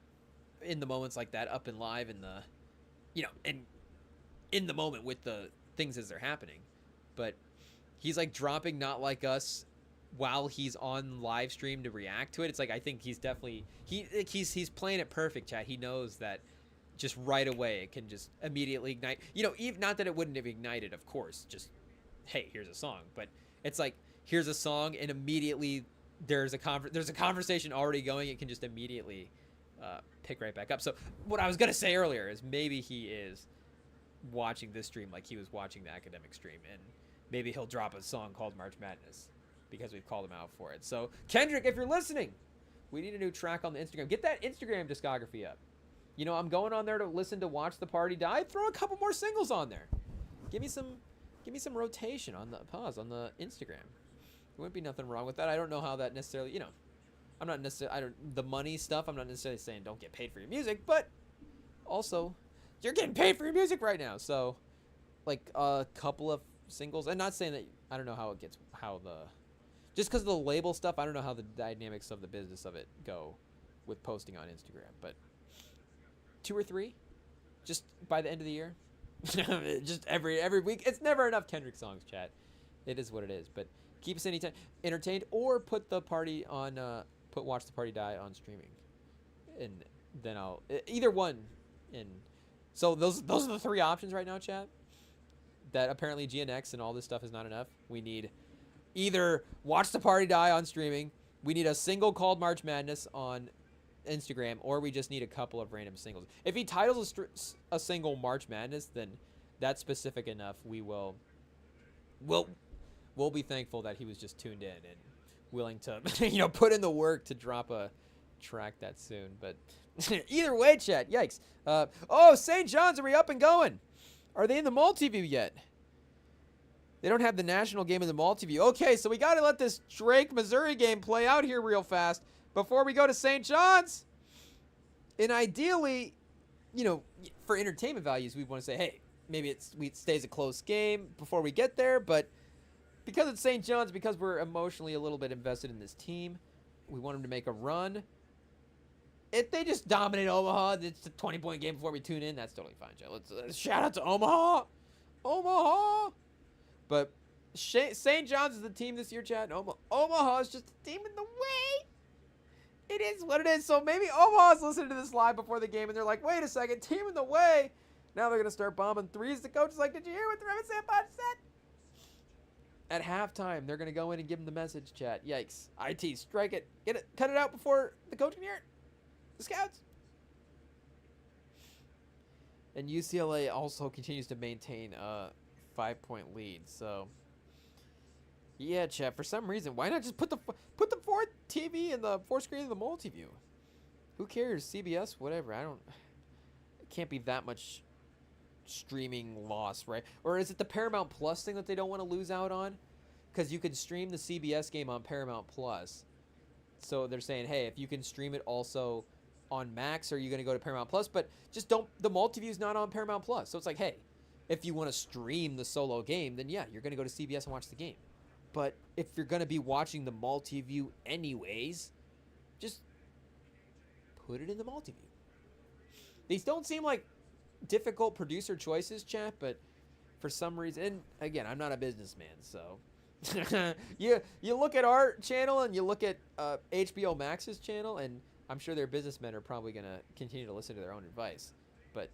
in the moments like that, up and live in the, and in the moment with the things as they're happening. But he's like dropping Not Like Us while he's on live stream to react to it. It's like, I think he's definitely, he's playing it perfect, chat. He knows that just right away it can just immediately ignite, even not that it wouldn't have ignited, of course, just, hey, here's a song. But it's like, here's a song and immediately there's a conversation already going. It can just immediately pick right back up. So what I was going to say earlier is maybe he is watching this stream like he was watching the academic stream, and maybe he'll drop a song called March Madness because we've called him out for it. So Kendrick, if you're listening, we need a new track on the Instagram. Get that Instagram discography up. I'm going on there to listen to Watch the Party Die. Throw a couple more singles on there. Give me some rotation on the Instagram. There wouldn't be nothing wrong with that. I don't know how that necessarily, I'm not necessarily, the money stuff, I'm not necessarily saying don't get paid for your music, but also you're getting paid for your music right now. So like a couple of singles, and not saying that, I don't know just because of the label stuff, I don't know how the dynamics of the business of it go with posting on Instagram, but 2 or 3 just by the end of the year. Just every week. It's never enough Kendrick songs, chat. It is what it is. But keep us anytime entertained, or put the party on put Watch the Party Die on streaming, and then I'll either one. And so those are the 3 options right now, chat. That apparently GNX and all this stuff is not enough. We need either Watch the Party Die on streaming, we need a single called March Madness on Instagram, or we just need a couple of random singles. If he titles a single March Madness, then that's specific enough. We'll be thankful that he was just tuned in and willing to put in the work to drop a track that soon. But either way, chat, yikes. St. John's, are we up and going? Are they in the multi-view yet? They don't have the national game in the multi-view. Okay, so we got to let this Drake Missouri game play out here real fast before we go to St. John's. And ideally, for entertainment values, we want to say, hey, maybe it stays a close game before we get there. But because it's St. John's, because we're emotionally a little bit invested in this team, we want them to make a run. If they just dominate Omaha, it's a 20-point game before we tune in, that's totally fine, Joe. Let's shout out to Omaha. Omaha. But St. John's is the team this year, chat. Omaha is just a team in the way. It is what it is. So maybe Omaha's listening to this live before the game, and they're like, wait a second, team in the way? Now they're going to start bombing threes. The coach is like, did you hear what the Remington bot said? At halftime, they're going to go in and give him the message, chat. Yikes. IT, strike it. Get it. Cut it out before the coach can hear it. The scouts. And UCLA also continues to maintain a 5-point lead. So, yeah, chat. For some reason, why not just put the fourth TV in the fourth screen of the multi-view? Who cares? CBS, whatever. It can't be that much streaming loss, right? Or is it the Paramount Plus thing that they don't want to lose out on? Because you can stream the CBS game on Paramount Plus. So they're saying, hey, if you can stream it also on Max, are you going to go to Paramount Plus? But just don't, the multi-view's not on Paramount Plus. So it's like, hey, if you want to stream the solo game, then yeah, you're going to go to CBS and watch the game. But if you're going to be watching the multi-view anyways, just put it in the multi-view. These don't seem like difficult producer choices, chat, but for some reason, and again, I'm not a businessman, so you look at our channel and you look at HBO Max's channel, and I'm sure their businessmen are probably going to continue to listen to their own advice. But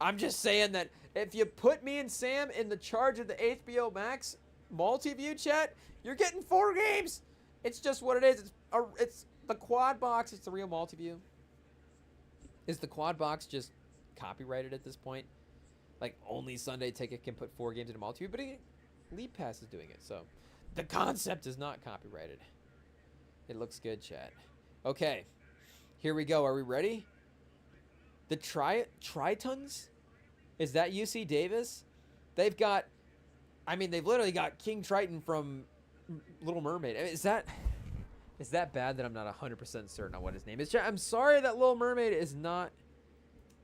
I'm just saying that if you put me and Sam in the charge of the HBO Max multi-view, chat, you're getting 4 games. It's just what it is. It's the quad box. It's the real multi-view. Is the quad box just copyrighted at this point? Like, only Sunday Ticket can put 4 games in a multi-view, but League Pass is doing it, so the concept is not copyrighted. It looks good, chat. Okay, here we go. Are we ready? The Tritons? Is that UC Davis? They've got, I mean, they've literally got King Triton from Little Mermaid. Is that bad that I'm not 100% certain on what his name is? I'm sorry that Little Mermaid is not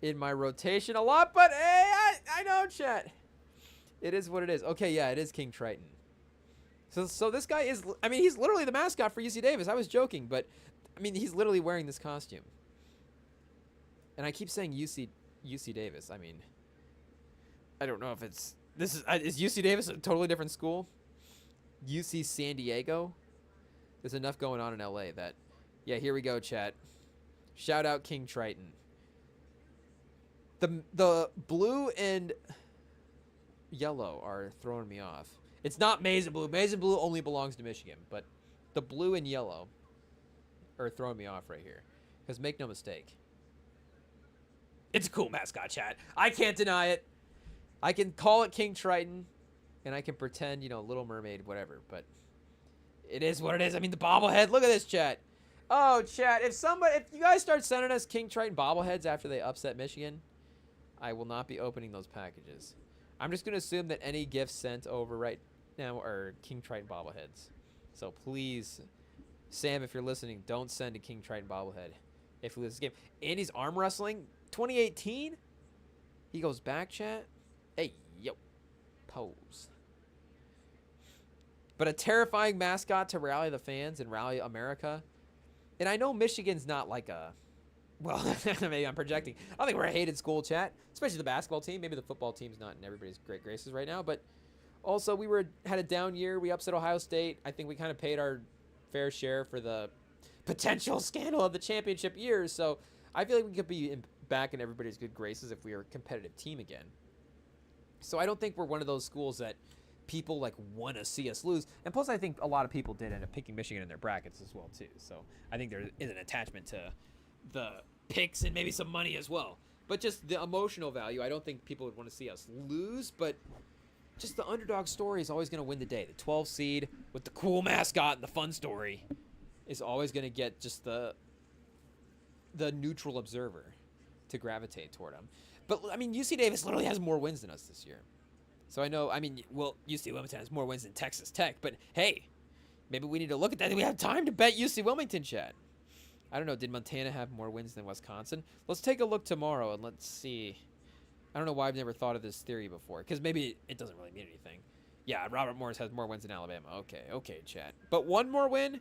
in my rotation a lot, but hey, I know, chat. It is what it is. Okay, yeah, it is King Triton. So this guy is, I mean, he's literally the mascot for UC Davis. I was joking, but I mean, he's literally wearing this costume. And I keep saying UC Davis. I mean, I don't know if is UC Davis a totally different school? UC San Diego? There's enough going on in LA that, yeah, here we go, chat. Shout out King Triton. The blue and yellow are throwing me off. It's not maize and blue. Maize and blue only belongs to Michigan, but the blue and yellow are throwing me off right here. Because make no mistake, it's a cool mascot, chat. I can't deny it. I can call it King Triton, and I can pretend, Little Mermaid, whatever, but it is what it is. I mean, the bobblehead. Look at this, chat. Oh, chat. If you guys start sending us King Triton bobbleheads after they upset Michigan, I will not be opening those packages. I'm just going to assume that any gifts sent over right now are King Triton bobbleheads. So please, Sam, if you're listening, don't send a King Triton bobblehead if we lose this game. Andy's arm wrestling, 2018? He goes back, chat. Hey, yo. Pose. But a terrifying mascot to rally the fans and rally America. And I know Michigan's not like a... Well, maybe I'm projecting. I don't think we're a hated school, chat. Especially the basketball team. Maybe the football team's not in everybody's great graces right now. But also, we had a down year. We upset Ohio State. I think we kind of paid our fair share for the potential scandal of the championship years. So I feel like we could be back in everybody's good graces if we were a competitive team again. So I don't think we're one of those schools that people want to see us lose. And plus, I think a lot of people did end up picking Michigan in their brackets as well, too. So I think there is an attachment to the picks and maybe some money as well. But just the emotional value, I don't think people would want to see us lose. But just the underdog story is always going to win the day. The 12 seed with the cool mascot and the fun story is always going to get just the neutral observer to gravitate toward them. But, I mean, UC Davis literally has more wins than us this year. So I know, UC Wilmington has more wins than Texas Tech. But, hey, maybe we need to look at that. We have time to bet UC Wilmington, chat. I don't know. Did Montana have more wins than Wisconsin? Let's take a look tomorrow and let's see. I don't know why I've never thought of this theory before. Because maybe it doesn't really mean anything. Yeah, Robert Morris has more wins than Alabama. Okay, chat. But one more win.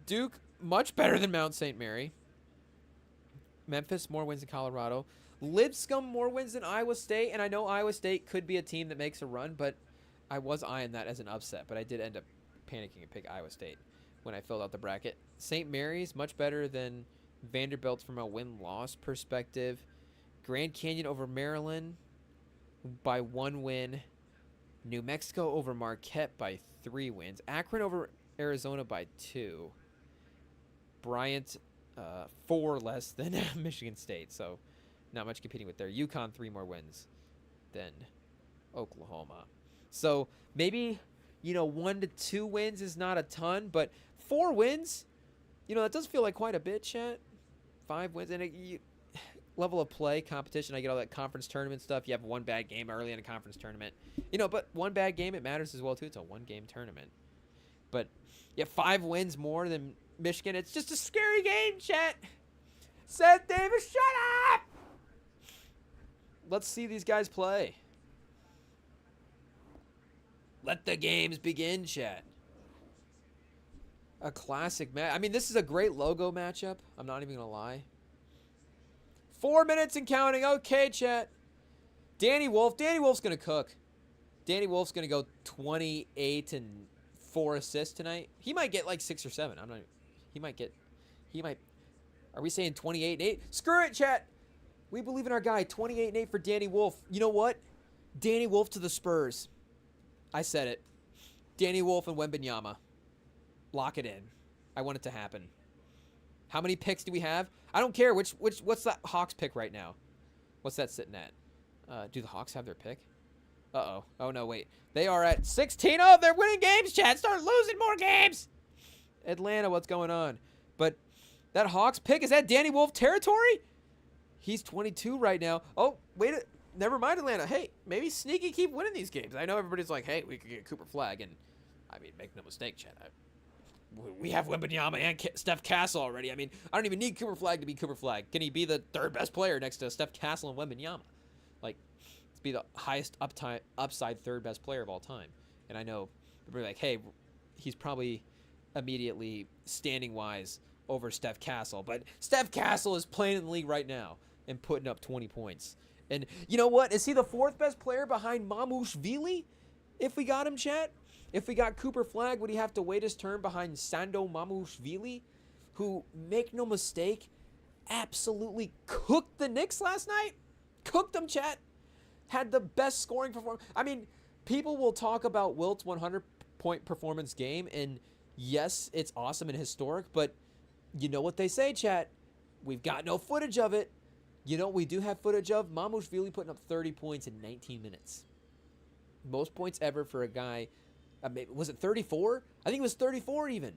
Duke, much better than Mount St. Mary. Memphis, more wins than Colorado. Lipscomb, more wins than Iowa State. And I know Iowa State could be a team that makes a run, but I was eyeing that as an upset. But I did end up panicking and pick Iowa State when I filled out the bracket. St. Mary's, much better than Vanderbilt from a win-loss perspective. Grand Canyon over Maryland by 1 win. New Mexico over Marquette by 3 wins. Akron over Arizona by 2. Bryant, 4 less than Michigan State, so not much competing with there. UConn, 3 more wins than Oklahoma. So maybe, 1 to 2 wins is not a ton, but 4 wins, that does feel like quite a bit, chat. 5 wins, and level of play, competition, I get all that conference tournament stuff. You have one bad game early in a conference tournament. But one bad game, it matters as well, too. It's a 1-game tournament. But, 5 wins more than Michigan. It's just a scary game, chat. Seth Davis, shut up! Let's see these guys play. Let the games begin, chat. A classic match. I mean, this is a great logo matchup. I'm not even going to lie. 4 minutes and counting. Okay, chat. Danny Wolf. Danny Wolf's going to cook. Danny Wolf's going to go 28 and 4 assists tonight. He might get like 6 or 7. I'm not. He might. Are we saying 28 and 8? Screw it, chat. We believe in our guy. 28 and 8 for Danny Wolf. You know what? Danny Wolf to the Spurs. I said it. Danny Wolf and Wembanyama. Lock it in. I want it to happen. How many picks do we have? I don't care. What's that Hawks pick right now? What's that sitting at? Do the Hawks have their pick? Uh-oh. Oh, no, wait. They are at 16. Oh, they're winning games, Chad. Start losing more games. Atlanta, what's going on? But that Hawks pick, is that Danny Wolf territory? He's 22 right now. Oh, wait. Never mind, Atlanta. Hey, maybe sneaky keep winning these games. I know everybody's like, hey, we could get Cooper Flag. And, I mean, make no mistake, Chad. We have Wembanyama and Steph Castle already. I mean, I don't even need Cooper Flag to be Cooper Flag. Can he be the 3rd best player next to Steph Castle and Wembanyama? Like, let's be the highest upside 3rd best player of all time. And I know everybody like, hey, he's probably immediately standing-wise over Steph Castle. But Steph Castle is playing in the league right now and putting up 20 points. And you know what? Is he the 4th best player behind Mamushvili? If we got him, chat? If we got Cooper Flag, would he have to wait his turn behind Sando Mamushvili, who, make no mistake, absolutely cooked the Knicks last night? Cooked them, chat. Had the best scoring performance. I mean, people will talk about Wilt's 100-point performance game, and yes, it's awesome and historic, but you know what they say, chat. We've got no footage of it. You know what we do have footage of? Mamushvili putting up 30 points in 19 minutes. Most points ever for a guy. Was it 34? I think it was 34 even.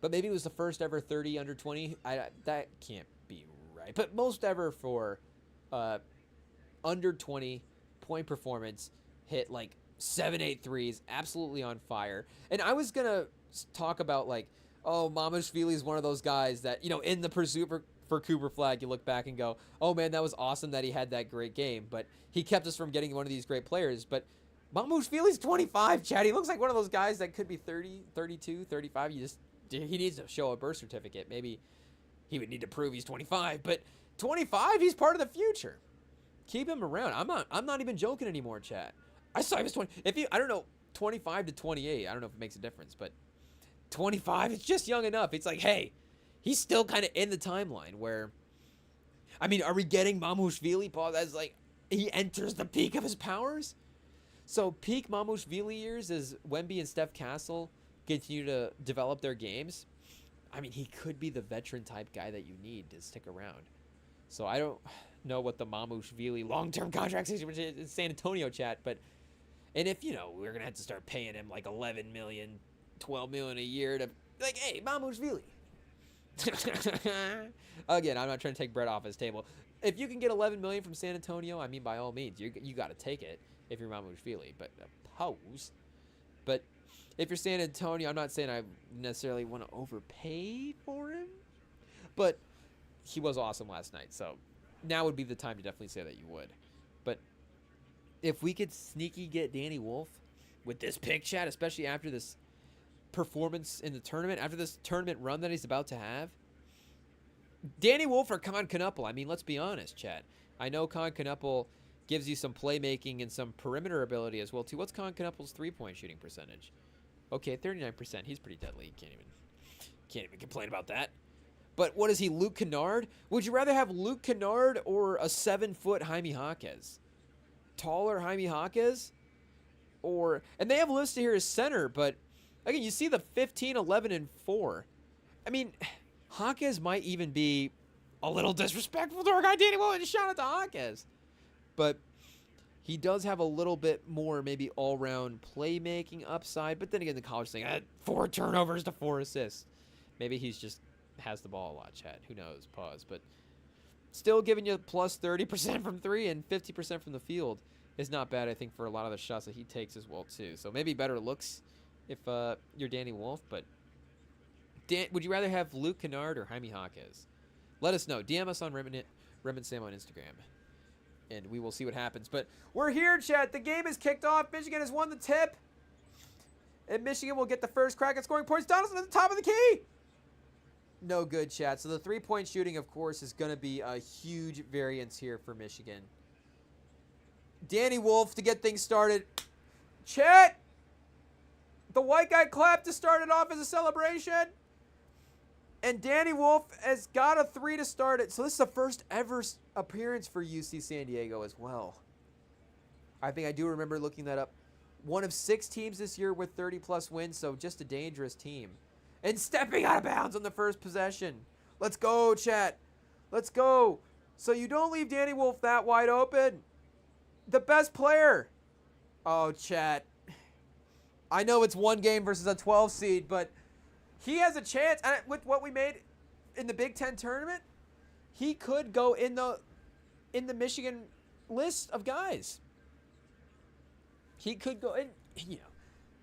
But maybe it was the first ever 30 under 20. That can't be right. But most ever for under 20 point performance. Hit like 7-8 threes. Absolutely on fire. And I was going to talk about like, oh, Mamushvili is one of those guys that, in the pursuit for Cooper Flag, you look back and go, oh man, that was awesome that he had that great game. But he kept us from getting one of these great players. But Mamushvili's 25, Chad. He looks like one of those guys that could be 30, 32, 35. He needs to show a birth certificate. Maybe he would need to prove he's 25, but 25, he's part of the future. Keep him around. I'm not even joking anymore, Chad. I saw he was 20. I don't know, 25 to 28. I don't know if it makes a difference, but 25, it's just young enough. It's like, hey, he's still kind of in the timeline where, I mean, are we getting Mamushvili, Paul? That's like, he enters the peak of his powers? So peak Mamushvili years as Wemby and Steph Castle continue to develop their games. I mean, he could be the veteran type guy that you need to stick around. So I don't know what the Mamushvili long-term contract situation is in San Antonio, chat. And if, we're going to have to start paying him like $11 million, $12 million a year to, like, hey, Mamushvili. Again, I'm not trying to take bread off his table. If you can get $11 million from San Antonio, I mean, by all means, you got to take it. If you're Mamushvili, but oppose. But if you're San Antonio, I'm not saying I necessarily want to overpay for him, but he was awesome last night. So now would be the time to definitely say that you would. But if we could sneaky get Danny Wolf with this pick, chat, especially after this performance in the tournament, after this tournament run that he's about to have, Danny Wolf or Con Knuppel. I mean, let's be honest, chat. I know Con Knuppel gives you some playmaking and some perimeter ability as well, too. What's Con Knuppel's three-point shooting percentage? Okay, 39%. He's pretty deadly. Can't even complain about that. But what is he, Luke Kennard? Would you rather have Luke Kennard or a 7-foot Jaime Jaquez? Taller Jaime Jaquez? And they have listed here as center, but again, you see the 15, 11, and 4. I mean, Jaquez might even be a little disrespectful to our guy Danny Wolf, and shout out to Jaquez. But he does have a little bit more maybe all-round playmaking upside. But then again, the college thing, 4 turnovers to 4 assists. Maybe he's just has the ball a lot, Chad. Who knows? Pause. But still giving you plus 30% from 3 and 50% from the field is not bad, I think, for a lot of the shots that he takes as well, too. So maybe better looks if you're Danny Wolf. But would you rather have Luke Kennard or Jaime Jaquez? Let us know. DM us on REMINGTOM on Instagram, and we will see what happens. But we're here, chat. The game is kicked off. Michigan has won the tip, and Michigan will get the first crack at scoring points. Donaldson at the top of the key. No good, chat. So the three-point shooting, of course, is going to be a huge variance here for Michigan. Danny Wolf to get things started. Chat, the white guy clapped to start it off as a celebration. And Danny Wolf has got a 3 to start it. So this is the first ever appearance for UC San Diego as well. I think I do remember looking that up. One of 6 teams this year with 30-plus wins, so just a dangerous team. And stepping out of bounds on the first possession. Let's go, chat. Let's go. So you don't leave Danny Wolf that wide open. The best player. Oh, chat. I know it's one game versus a 12 seed, but he has a chance. With what we made in the Big Ten tournament, he could go in the Michigan list of guys. He could go in,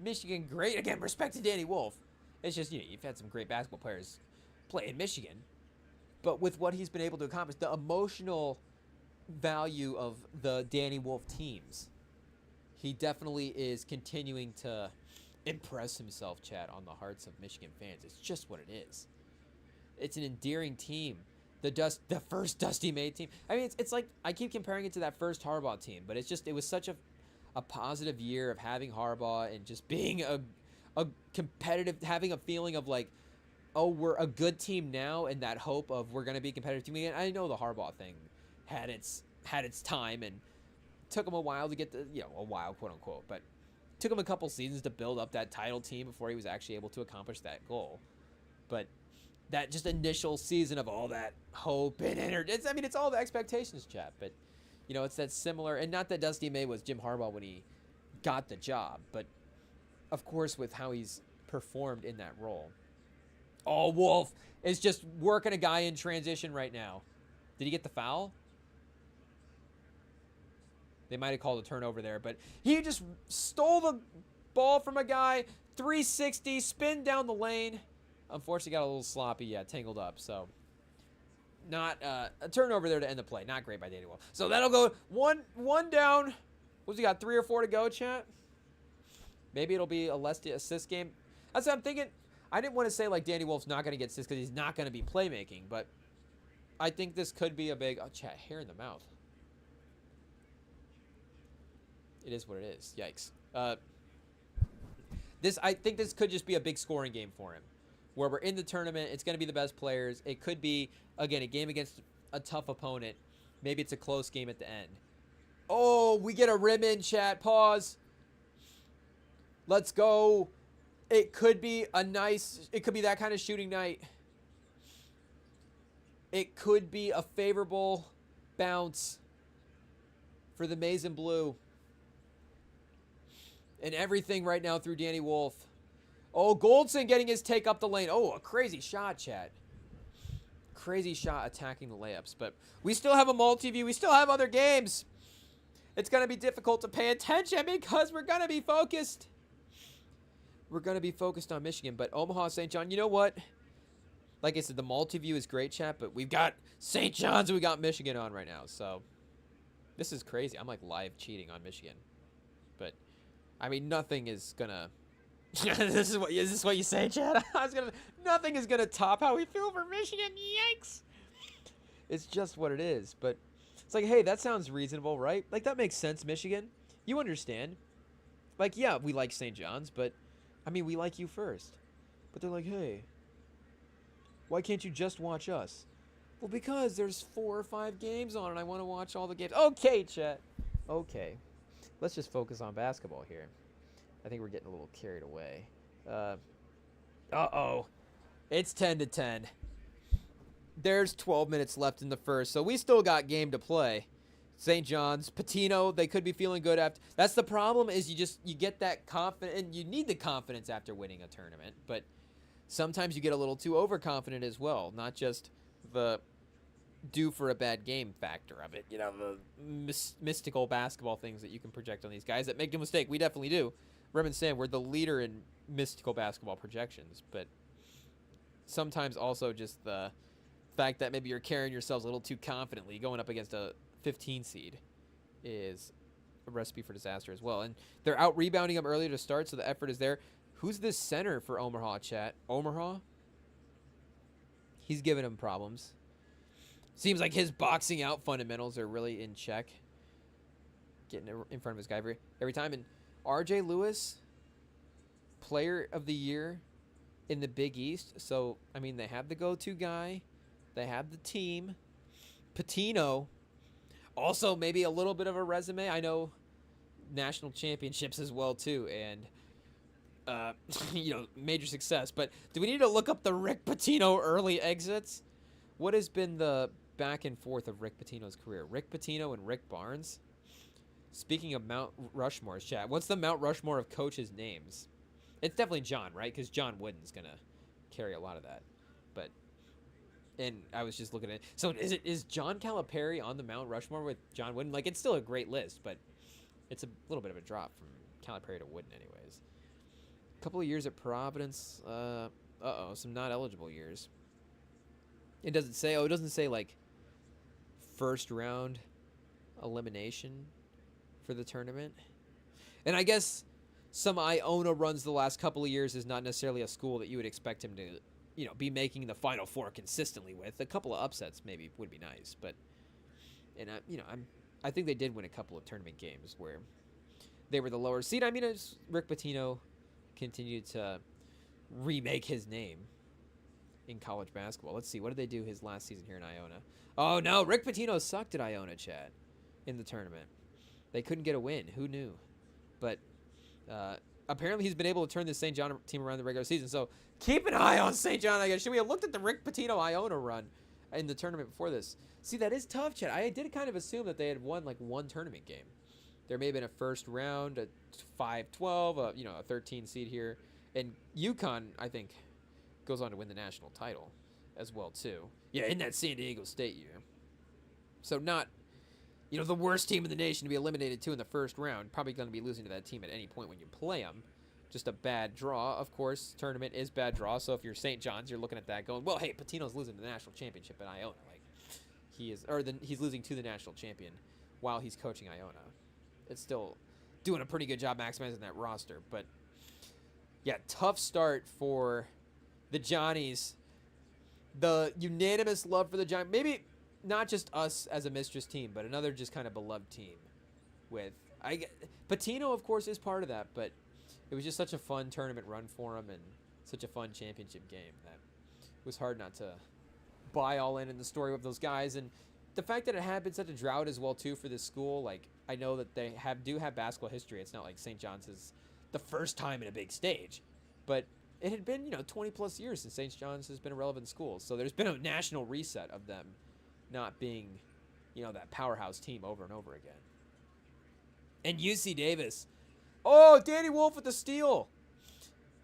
Michigan great. Again, respect to Danny Wolf. It's just, you've had some great basketball players play in Michigan. But with what he's been able to accomplish, the emotional value of the Danny Wolf teams, he definitely is continuing to impress himself, Chad, on the hearts of Michigan fans. It's just what it is. It's an endearing team. The first Dusty May team. I mean, it's like, I keep comparing it to that first Harbaugh team, but it was such a positive year of having Harbaugh and just being a competitive, having a feeling of like, oh, we're a good team now, and that hope of we're going to be a competitive team again. I know the Harbaugh thing had its time and took him a while to get a while, quote unquote, but took him a couple seasons to build up that title team before he was actually able to accomplish that goal. But that just initial season of all that hope and energy, it's all the expectations, chat. But it's that similar, and not that Dusty May was Jim Harbaugh when he got the job, but of course with how he's performed in that role. Oh, Wolf is just working a guy in transition right now. Did he get the foul? They might have called a turnover there, but he just stole the ball from a guy, 360, spin down the lane. Unfortunately, got a little sloppy, tangled up. So, not a turnover there to end the play. Not great by Danny Wolf. So that'll go one down. What's he got? 3 or 4 to go, chat. Maybe it'll be a less assist game. That's what I'm thinking. I didn't want to say like Danny Wolf's not going to get assists because he's not going to be playmaking, but I think this could be a big chat, hair in the mouth. It is what it is. Yikes. I think this could just be a big scoring game for him, where we're in the tournament. It's going to be the best players. It could be, again, a game against a tough opponent. Maybe it's a close game at the end. Oh, we get a rim in, chat. Pause. Let's go. It could be that kind of shooting night. It could be a favorable bounce for the Maize and Blue. And everything right now through Danny Wolf. Oh, Goldson getting his take up the lane. Oh, a crazy shot, Chad. Crazy shot attacking the layups. But we still have a multi-view. We still have other games. It's going to be difficult to pay attention because we're going to be focused. We're going to be focused on Michigan. But Omaha, St. John, you know what? Like I said, the multi-view is great, chat. But we've got St. John's and we got Michigan on right now. So this is crazy. I'm like live cheating on Michigan. But nothing is gonna. Is this what you say, Chad? Nothing is gonna top how we feel for Michigan. Yikes! It's just what it is. But it's like, hey, that sounds reasonable, right? Like that makes sense, Michigan. You understand? Like, yeah, we like St. John's, but we like you first. But they're like, hey, Why can't you just watch us? Well, because there's 4 or 5 games on and I want to watch all the games. Okay, chat. Okay. Let's just focus on basketball here. I think we're getting a little carried away. Uh-oh. It's 10-10. There's 12 minutes left in the first, so we still got game to play. St. John's, Patino, they could be feeling good after. That's the problem is you get that confidence, and you need the confidence after winning a tournament, but sometimes you get a little too overconfident as well, not just the due for a bad game factor of it. You know, the mystical basketball things that you can project on these guys that make no mistake. We definitely do. REMINGTOM, we're the leader in mystical basketball projections, but sometimes also just the fact that maybe you're carrying yourselves a little too confidently going up against a 15 seed is a recipe for disaster as well. And they're out rebounding them earlier to start, so the effort is there. Who's this center for Omaha, chat? Omaha? He's giving him problems. Seems like his boxing out fundamentals are really in check. Getting in front of his guy every time. And RJ Lewis, player of the year in the Big East. So, I mean, they have the go-to guy. They have the team. Patino, also maybe a little bit of a resume. I know national championships as well, too. And, you know, major success. But do we need to look up the Rick Pitino early exits? What has been the back and forth of Rick Pitino's career? Rick Pitino and Rick Barnes? Speaking of Mount Rushmore's chat, what's the Mount Rushmore of coaches' names? It's definitely John, right? Because John Wooden's going to carry a lot of that. But, and I was just looking at it. So is John Calipari on the Mount Rushmore with John Wooden? Like, it's still a great list, but it's a little bit of a drop from Calipari to Wooden anyways. A couple of years at Providence. Some not eligible years. It doesn't say, it doesn't say, like, first round elimination for the tournament. And I guess some Iona runs the last couple of years is not necessarily a school that you would expect him to, you know, be making the Final Four consistently with. A couple of upsets maybe would be nice, but, and I think they did win a couple of tournament games where they were the lower seed. I mean, as Rick Pitino continued to remake his name in college basketball. Let's see, what did they do his last season here in Iona? Oh no, Rick Pitino sucked at Iona, Chad, in the tournament. They couldn't get a win. Who knew? But apparently he's been able to turn this St. John team around the regular season. So keep an eye on St. John, I guess. Should we have looked at the Rick Pitino Iona run in the tournament before this? See, that is tough, Chad. I did kind of assume that they had won like one tournament game. There may have been a first round, a 5-12, you know, a 13 seed here. And UConn, I think, goes on to win the national title as well, too. Yeah, in that San Diego State year. So not, you know, the worst team in the nation to be eliminated, too, in the first round. Probably going to be losing to that team at any point when you play them. Just a bad draw. Of course, tournament is bad draw. So if you're St. John's, you're looking at that going, well, hey, Patino's losing the national championship at Iona. Like, he's losing to the national champion while he's coaching Iona. It's still doing a pretty good job maximizing that roster. But, yeah, tough start for the Johnnies. The unanimous love for the Giants. Maybe not just us as a mistress team, but another just kind of beloved team. Patino, of course, is part of that, but it was just such a fun tournament run for him and such a fun championship game that it was hard not to buy all in the story of those guys. And the fact that it had been such a drought as well, too, for this school. Like, I know that they do have basketball history. It's not like St. John's is the first time in a big stage. But it had been, 20-plus years since St. John's has been a relevant school. So there's been a national reset of them not being, that powerhouse team over and over again. And UC Davis. Oh, Danny Wolf with the steal.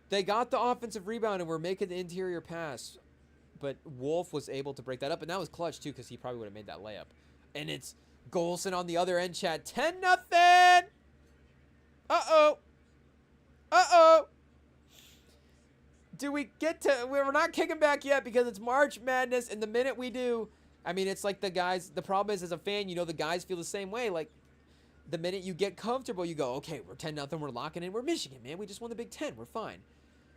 They got the offensive rebound and were making the interior pass. But Wolf was able to break that up. And that was clutch, too, because he probably would have made that layup. And it's Golson on the other end, Chad. 10-0. Uh-oh. Do we get to... We're not kicking back yet because it's March Madness. And the minute we do... I mean, it's like the guys... The problem is, as a fan, the guys feel the same way. Like, the minute you get comfortable, you go, okay, we're 10-0. We're locking in. We're Michigan, man. We just won the Big Ten. We're fine.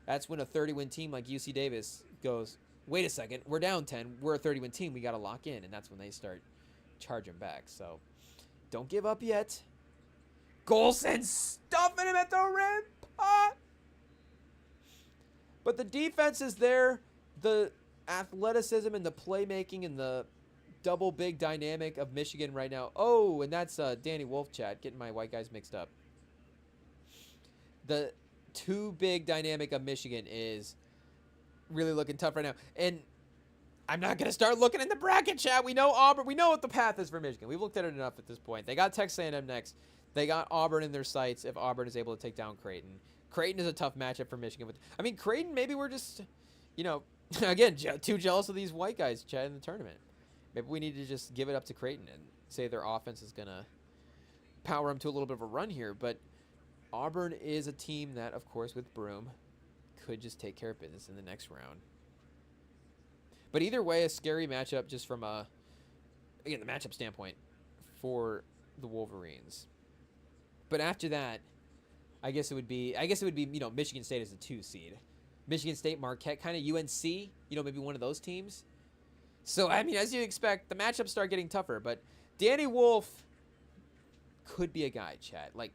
That's when a 30-win team like UC Davis goes, wait a second. We're down 10. We're a 30-win team. We got to lock in. And that's when they start charging back. So, don't give up yet. Golson stuffing him at the rim. But the defense is there. The athleticism and the playmaking and the double big dynamic of Michigan right now. Oh, and that's Danny Wolf chat, getting my white guys mixed up. The too big dynamic of Michigan is really looking tough right now. And I'm not going to start looking in the bracket chat. We know Auburn. We know what the path is for Michigan. We've looked at it enough at this point. They got Texas A&M next. They got Auburn in their sights if Auburn is able to take down Creighton. Creighton is a tough matchup for Michigan. I mean, Creighton, maybe we're just, again, too jealous of these white guys chat in the tournament. Maybe we need to just give it up to Creighton and say their offense is going to power them to a little bit of a run here. But Auburn is a team that, of course, with Broom, could just take care of business in the next round. But either way, a scary matchup just from the matchup standpoint for the Wolverines. But after that, I guess it would be Michigan State as a 2 seed. Michigan State, Marquette, kind of UNC, maybe one of those teams. So, I mean, as you expect, the matchups start getting tougher. But Danny Wolf could be a guy, chat. Like,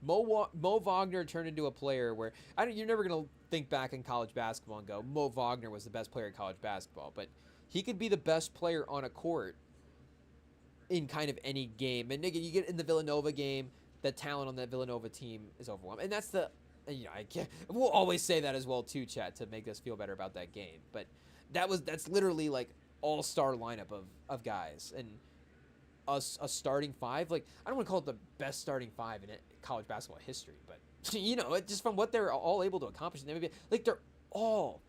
Mo Wagner turned into a player where you're never going to think back in college basketball and go, Mo Wagner was the best player in college basketball. But he could be the best player on a court in kind of any game. And, nigga, you get in the Villanova game, the talent on that Villanova team is overwhelming. And that's we'll always say that as well, too, chat, to make us feel better about that game. But that's literally, like, all-star lineup of guys. And a starting 5, like, I don't want to call it the best starting 5 in college basketball history, but just from what they're all able to accomplish in the NBA, like, they're all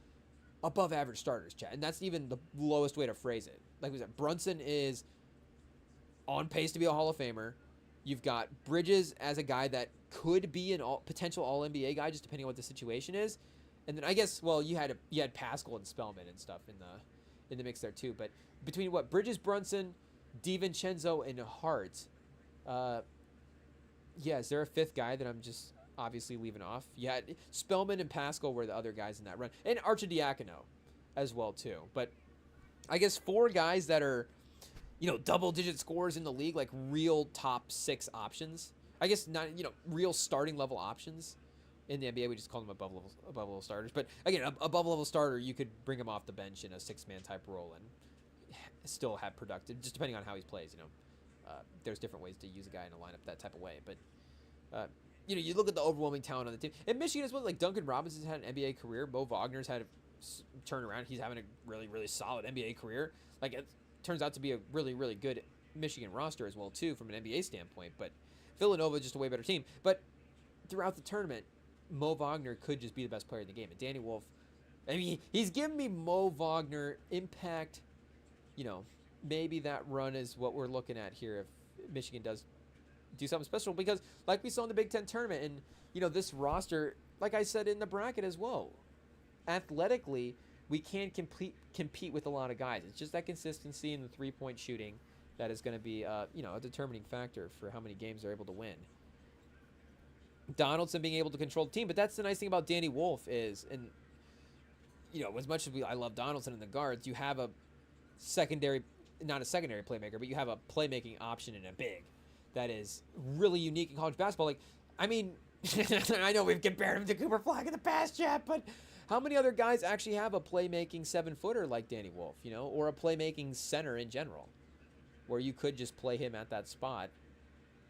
above average starters, chat, and that's even the lowest way to phrase it. Like we said, Brunson is on pace to be a Hall of Famer. You've got Bridges as a guy that could be an potential All-NBA guy, just depending on what the situation is, and then I guess you had Pascal and Spellman and stuff in the mix there too. But between Bridges, Brunson, DiVincenzo, and Hart, is there a fifth guy that I'm just obviously leaving off? Yeah, Spellman and Pascal were the other guys in that run, and Arcidiacono as well too. But I guess 4 guys that are, double-digit scorers in the league, like real top 6 options. I guess not, real starting level options in the NBA. We just call them above level starters. But again, above level starter, you could bring him off the bench in a 6-man type role and still have productive, just depending on how he plays. There's different ways to use a guy in a lineup that type of way. But you look at the overwhelming talent on the team. And Michigan as well, like Duncan Robinson's had an NBA career. Mo Wagner's had a turnaround. He's having a really, really solid NBA career. Like, it turns out to be a really, really good Michigan roster as well too from an NBA standpoint. But Villanova is just a way better team. But throughout the tournament, Mo Wagner could just be the best player in the game. And Danny Wolf, I mean, he's given me Mo Wagner impact. Maybe that run is what we're looking at here if Michigan does do something special. Because like we saw in the Big Ten tournament, and, this roster, like I said in the bracket as well, athletically, we can compete with a lot of guys. It's just that consistency in the three-point shooting that is going to be, a determining factor for how many games they're able to win. Donaldson being able to control the team, but that's the nice thing about Danny Wolf is, and, as much as I love Donaldson in the guards, you have not a secondary playmaker, but you have a playmaking option in a big that is really unique in college basketball. Like, I mean, I know we've compared him to Cooper Flag in the past, chat, but how many other guys actually have a playmaking 7-footer like Danny Wolf, or a playmaking center in general, where you could just play him at that spot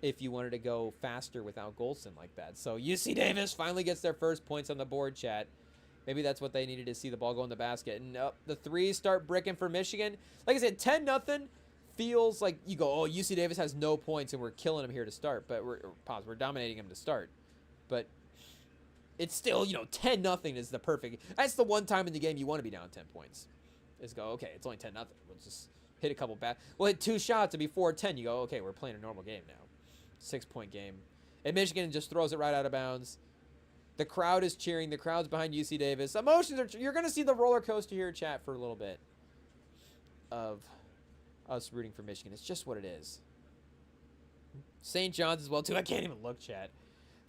if you wanted to go faster without Golson like that. So UC Davis finally gets their first points on the board, chat. Maybe that's what they needed to see the ball go in the basket. And the threes start bricking for Michigan. Like I said, 10-0 feels like you go, oh, UC Davis has no points and we're killing them here to start. But we're dominating them to start. But it's still, 10-0 is the perfect. That's the one time in the game you want to be down 10 points. Is go, okay, it's only 10-0. We'll just hit a couple back. We'll hit 2 shots and before 10, you go, okay, we're playing a normal game now. 6-point game. And Michigan just throws it right out of bounds. The crowd is cheering. The crowd's behind UC Davis. Emotions are... You're going to see the roller coaster here, chat, for a little bit of us rooting for Michigan. It's just what it is. St. John's as well, too. I can't even look, chat.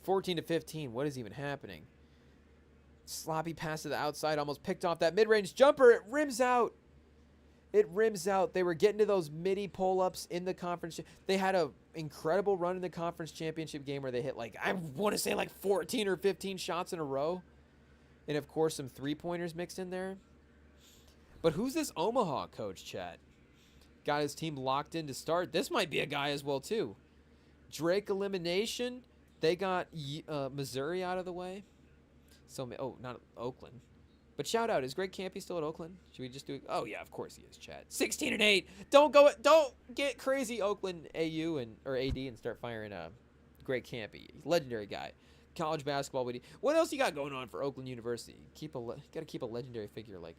14-15. What is even happening? Sloppy pass to the outside. Almost picked off that mid-range jumper. It rims out. They were getting to those midi pull-ups in the conference. They had an incredible run in the conference championship game where they hit, I want to say 14 or 15 shots in a row. And, of course, some three-pointers mixed in there. But who's this Omaha coach, chat? Got his team locked in to start. This might be a guy as well, too. Drake elimination. They got Missouri out of the way. So, not Oakland. But shout out, is Greg Campy still at Oakland? Should we just do it? Oh yeah, of course he is, chat. 16-8. Don't get crazy, Oakland AU or AD and start firing Greg Campy. Legendary guy. College basketball. What else you got going on for Oakland University? Got to keep a legendary figure like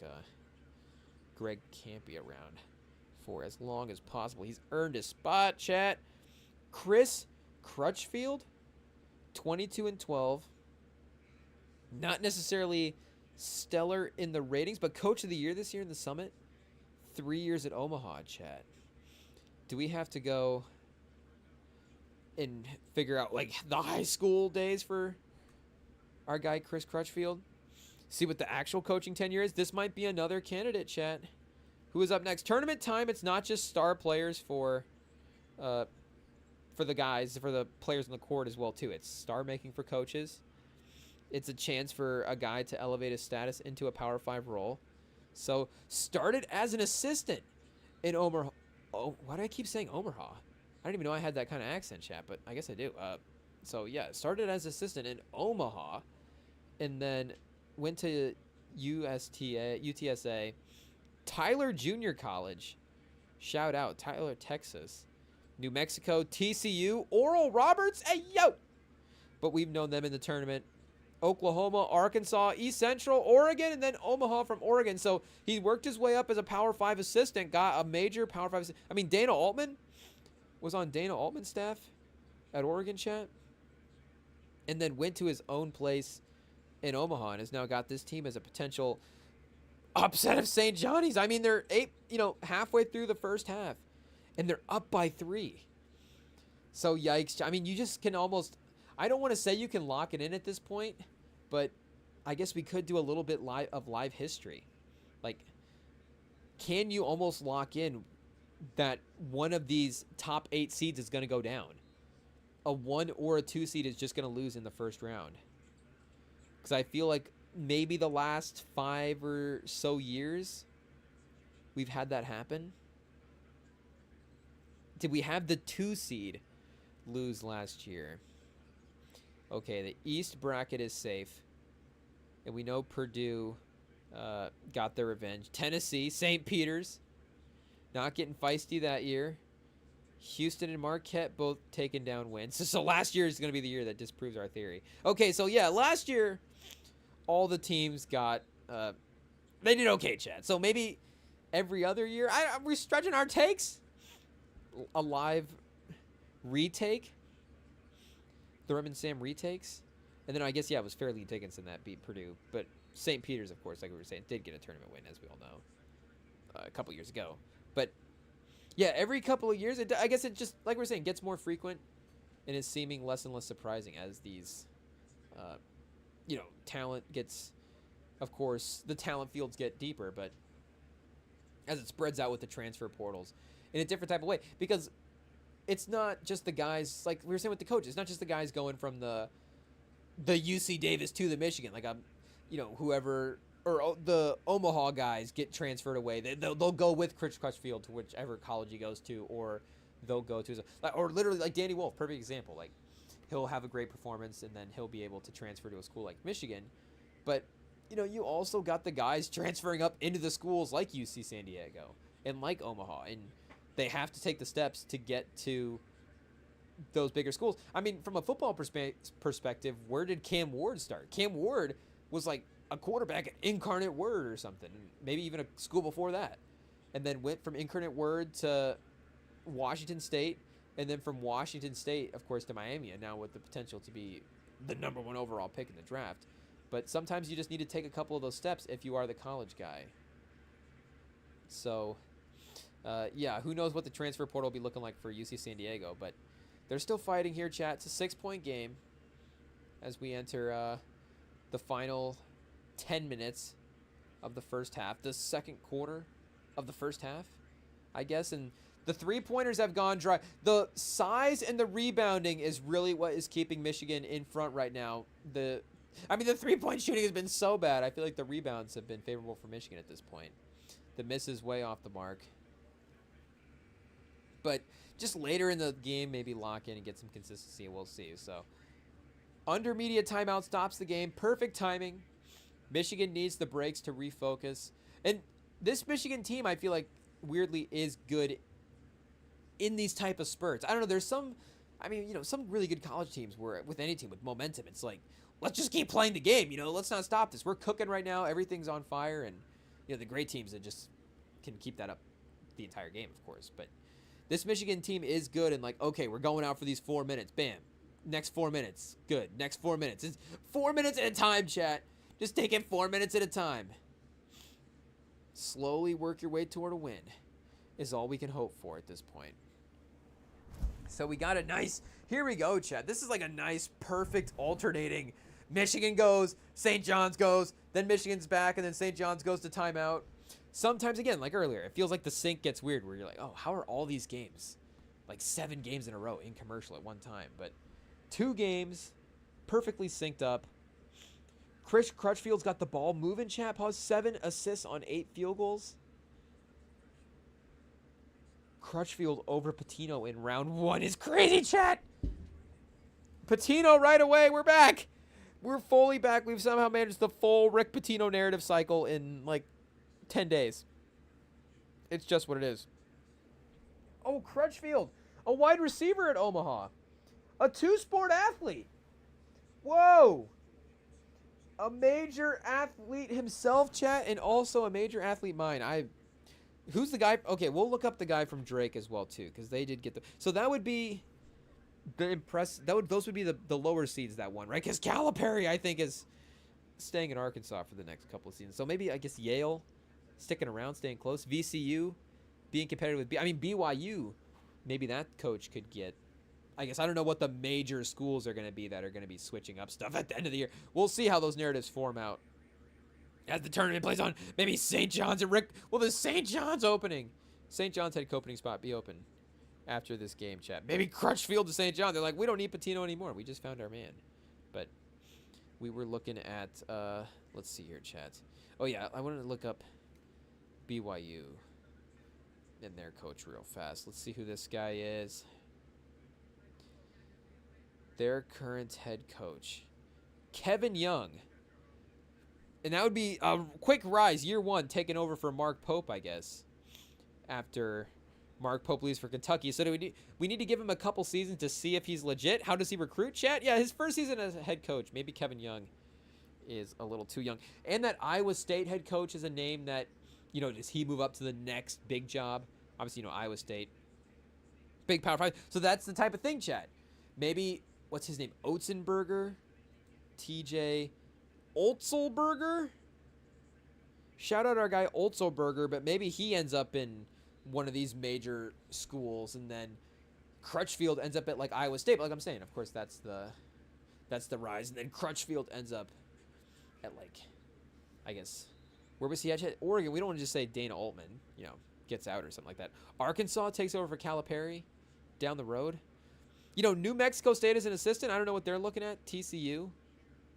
Greg Campy around for as long as possible. He's earned his spot, chat. Chris Crutchfield, 22-12. Not necessarily stellar in the ratings, but coach of the year this year in the Summit. 3 years at Omaha, chat. Do we have to go and figure out like the high school days for our guy Chris Crutchfield? See what the actual coaching tenure is. This might be another candidate, chat. Who is up next? Tournament time. It's not just star players for the guys, for the players on the court as well too. It's star making for coaches. It's a chance for a guy to elevate his status into a Power 5 role. So, started as an assistant in Omaha. Oh, why do I keep saying Omaha? I don't even know I had that kind of accent, chat, but I guess I do. So, yeah, started as assistant in Omaha and then went to UTSA. Tyler Junior College. Shout out, Tyler, Texas. New Mexico, TCU, Oral Roberts. Hey, yo! But we've known them in the tournament. Oklahoma, Arkansas, East Central, Oregon, and then Omaha from Oregon. So he worked his way up as a Power 5 assistant, got a major Power 5 assistant. I mean, Dana Altman was on Dana Altman's staff at Oregon, chat. And then went to his own place in Omaha and has now got this team as a potential upset of St. Johnny's. I mean, they're halfway through the first half, and they're up by 3. So, yikes. I mean, you just can almost... I don't want to say you can lock it in at this point, but I guess we could do a little bit of live history. Like, can you almost lock in that one of these top 8 seeds is going to go down? A 1 or a 2 seed is just going to lose in the first round. Because I feel like maybe the last 5 or so years we've had that happen. Did we have the 2 seed lose last year? Okay, the East bracket is safe. And we know Purdue got their revenge. Tennessee, St. Peter's, not getting feisty that year. Houston and Marquette both taking down wins. So last year is going to be the year that disproves our theory. Okay, so yeah, last year, all the teams got... they did okay, Chad. So maybe every other year... we're stretching our takes? A live retake? Thurman and Sam retakes. And then I guess, yeah, it was Fairleigh Dickinson that beat Purdue. But St. Peter's, of course, like we were saying, did get a tournament win, as we all know, a couple years ago. But, yeah, every couple of years, I guess it just, like we were saying, gets more frequent and is seeming less and less surprising as these, talent gets, of course, the talent fields get deeper. But as it spreads out with the transfer portals in a different type of way. Because... it's not just the guys, like we were saying with the coaches, it's not just the guys going from the UC Davis to the Michigan. Like, whoever, or the Omaha guys get transferred away. They'll go with Chris Crutchfield to whichever college he goes to, or they'll go to, or literally like Danny Wolf, perfect example. Like, he'll have a great performance, and then he'll be able to transfer to a school like Michigan. But, you also got the guys transferring up into the schools like UC San Diego and like Omaha, and they have to take the steps to get to those bigger schools. I mean, from a football perspective, where did Cam Ward start? Cam Ward was like a quarterback at Incarnate Word or something, maybe even a school before that, and then went from Incarnate Word to Washington State, and then from Washington State, of course, to Miami, and now with the potential to be the number 1 overall pick in the draft. But sometimes you just need to take a couple of those steps if you are the college guy. So... yeah, who knows what the transfer portal will be looking like for UC San Diego, but they're still fighting here, chat. It's a 6-point game as we enter the final 10 minutes of the first half, the second quarter of the first half, I guess, and the 3-pointers have gone dry. The size and the rebounding is really what is keeping Michigan in front right now. The 3-point shooting has been so bad. I feel like the rebounds have been favorable for Michigan at this point. The miss is way off the mark. But just later in the game, maybe lock in and get some consistency, and we'll see. So, under media timeout stops the game. Perfect timing. Michigan needs the breaks to refocus. And this Michigan team, I feel like, weirdly is good in these type of spurts. I don't know. There's some, some really good college teams where with any team with momentum, it's like, let's just keep playing the game. Let's not stop this. We're cooking right now. Everything's on fire. And, the great teams that just can keep that up the entire game, of course. But this Michigan team is good and like, okay, we're going out for these 4 minutes. Bam. Next 4 minutes. Good. Next 4 minutes. It's 4 minutes at a time, chat. Just take it 4 minutes at a time. Slowly work your way toward a win is all we can hope for at this point. So we got a nice, here we go, chat. This is like a nice, perfect alternating. Michigan goes, St. John's goes, then Michigan's back, and then St. John's goes to timeout. Sometimes, again, like earlier, it feels like the sync gets weird where you're like, oh, how are all these games? Like 7 games in a row in commercial at one time. But 2 games, perfectly synced up. Chris Crutchfield's got the ball moving, chat. Pause. 7 assists on 8 field goals. Crutchfield over Patino in round 1 is crazy, chat. Patino right away. We're back. We're fully back. We've somehow managed the full Rick Pitino narrative cycle in like 10 days. It's just what it is. Oh, Crutchfield, a wide receiver at Omaha. A 2-sport athlete. Whoa. A major athlete himself, chat, and also a major athlete mine. Who's the guy? Okay, we'll look up the guy from Drake as well, too, because they did get the... So that would be the those would be the lower seeds that won, right? Because Calipari, I think, is staying in Arkansas for the next couple of seasons. So maybe, I guess, Yale sticking around, staying close. VCU being competitive with... BYU, maybe that coach could get... I guess I don't know what the major schools are going to be that are going to be switching up stuff at the end of the year. We'll see how those narratives form out as the tournament plays on. Maybe St. John's and Rick... Well, the St. John's opening. St. John's head opening spot be open after this game, chat. Maybe Crutchfield to St. John. They're like, we don't need Patino anymore. We just found our man. But we were looking at... let's see here, chat. Oh, yeah. I wanted to look up BYU and their coach real fast. Let's see who this guy is. Their current head coach, Kevin Young. And that would be a quick rise, year 1, taking over for Mark Pope, I guess, after Mark Pope leaves for Kentucky. So we need to give him a couple seasons to see if he's legit. How does he recruit, chat? Yeah, his first season as a head coach. Maybe Kevin Young is a little too young. And that Iowa State head coach is a name that, does he move up to the next big job? Obviously, Iowa State, big Power 5. So that's the type of thing, chat. Maybe... What's his name? Otzenberger? TJ Otzelberger? Shout out our guy Otzelberger, but maybe he ends up in one of these major schools, and then Crutchfield ends up at like Iowa State. But like I'm saying, of course, that's the rise, and then Crutchfield ends up at like, I guess, where was he at? Oregon. We don't want to just say Dana Altman, gets out or something like that. Arkansas takes over for Calipari down the road. New Mexico State is an assistant. I don't know what they're looking at. TCU.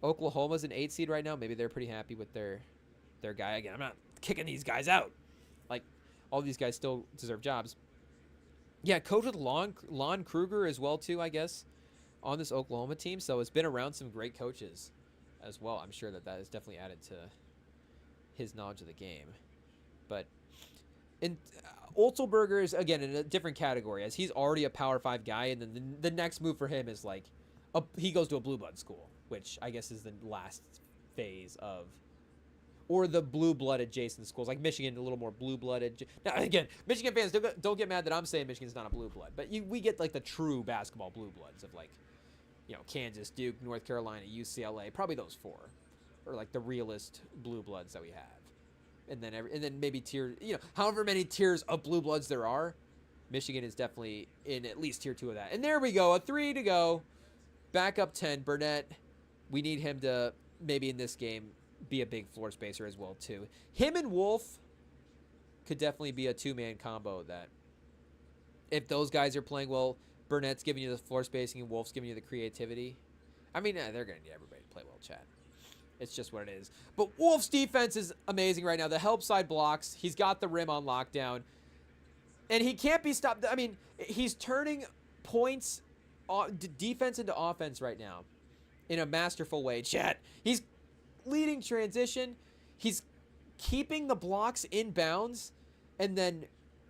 Oklahoma's an 8 seed right now. Maybe they're pretty happy with their guy. Again, I'm not kicking these guys out. Like, all these guys still deserve jobs. Yeah, coach with Lon Kruger as well, too, I guess, on this Oklahoma team. So it's been around some great coaches as well. I'm sure that has definitely added to his knowledge of the game. But... And Otzelberger is, again, in a different category, as he's already a Power 5 guy, and then the next move for him is, like, he goes to a blue blood school, which I guess is the last phase of, or the blue-blood adjacent schools, like Michigan, a little more blue-blooded. Now, again, Michigan fans, don't get mad that I'm saying Michigan's not a blue blood, but we get, like, the true basketball blue bloods of, like, Kansas, Duke, North Carolina, UCLA, probably those 4, or, like, the realist blue bloods that we have. And then maybe tier, however many tiers of blue bloods there are, Michigan is definitely in at least tier 2 of that. And there we go, a 3 to go. Back up 10. Burnett, we need him to maybe in this game be a big floor spacer as well too. Him and Wolf could definitely be a 2-man combo that if those guys are playing well, Burnett's giving you the floor spacing and Wolf's giving you the creativity. I mean, they're going to need everybody to play well, chat. It's just what it is. But Wolf's defense is amazing right now. The help side blocks. He's got the rim on lockdown. And he can't be stopped. I mean, he's turning points, defense into offense right now in a masterful way. Chat. He's leading transition. He's keeping the blocks in bounds and then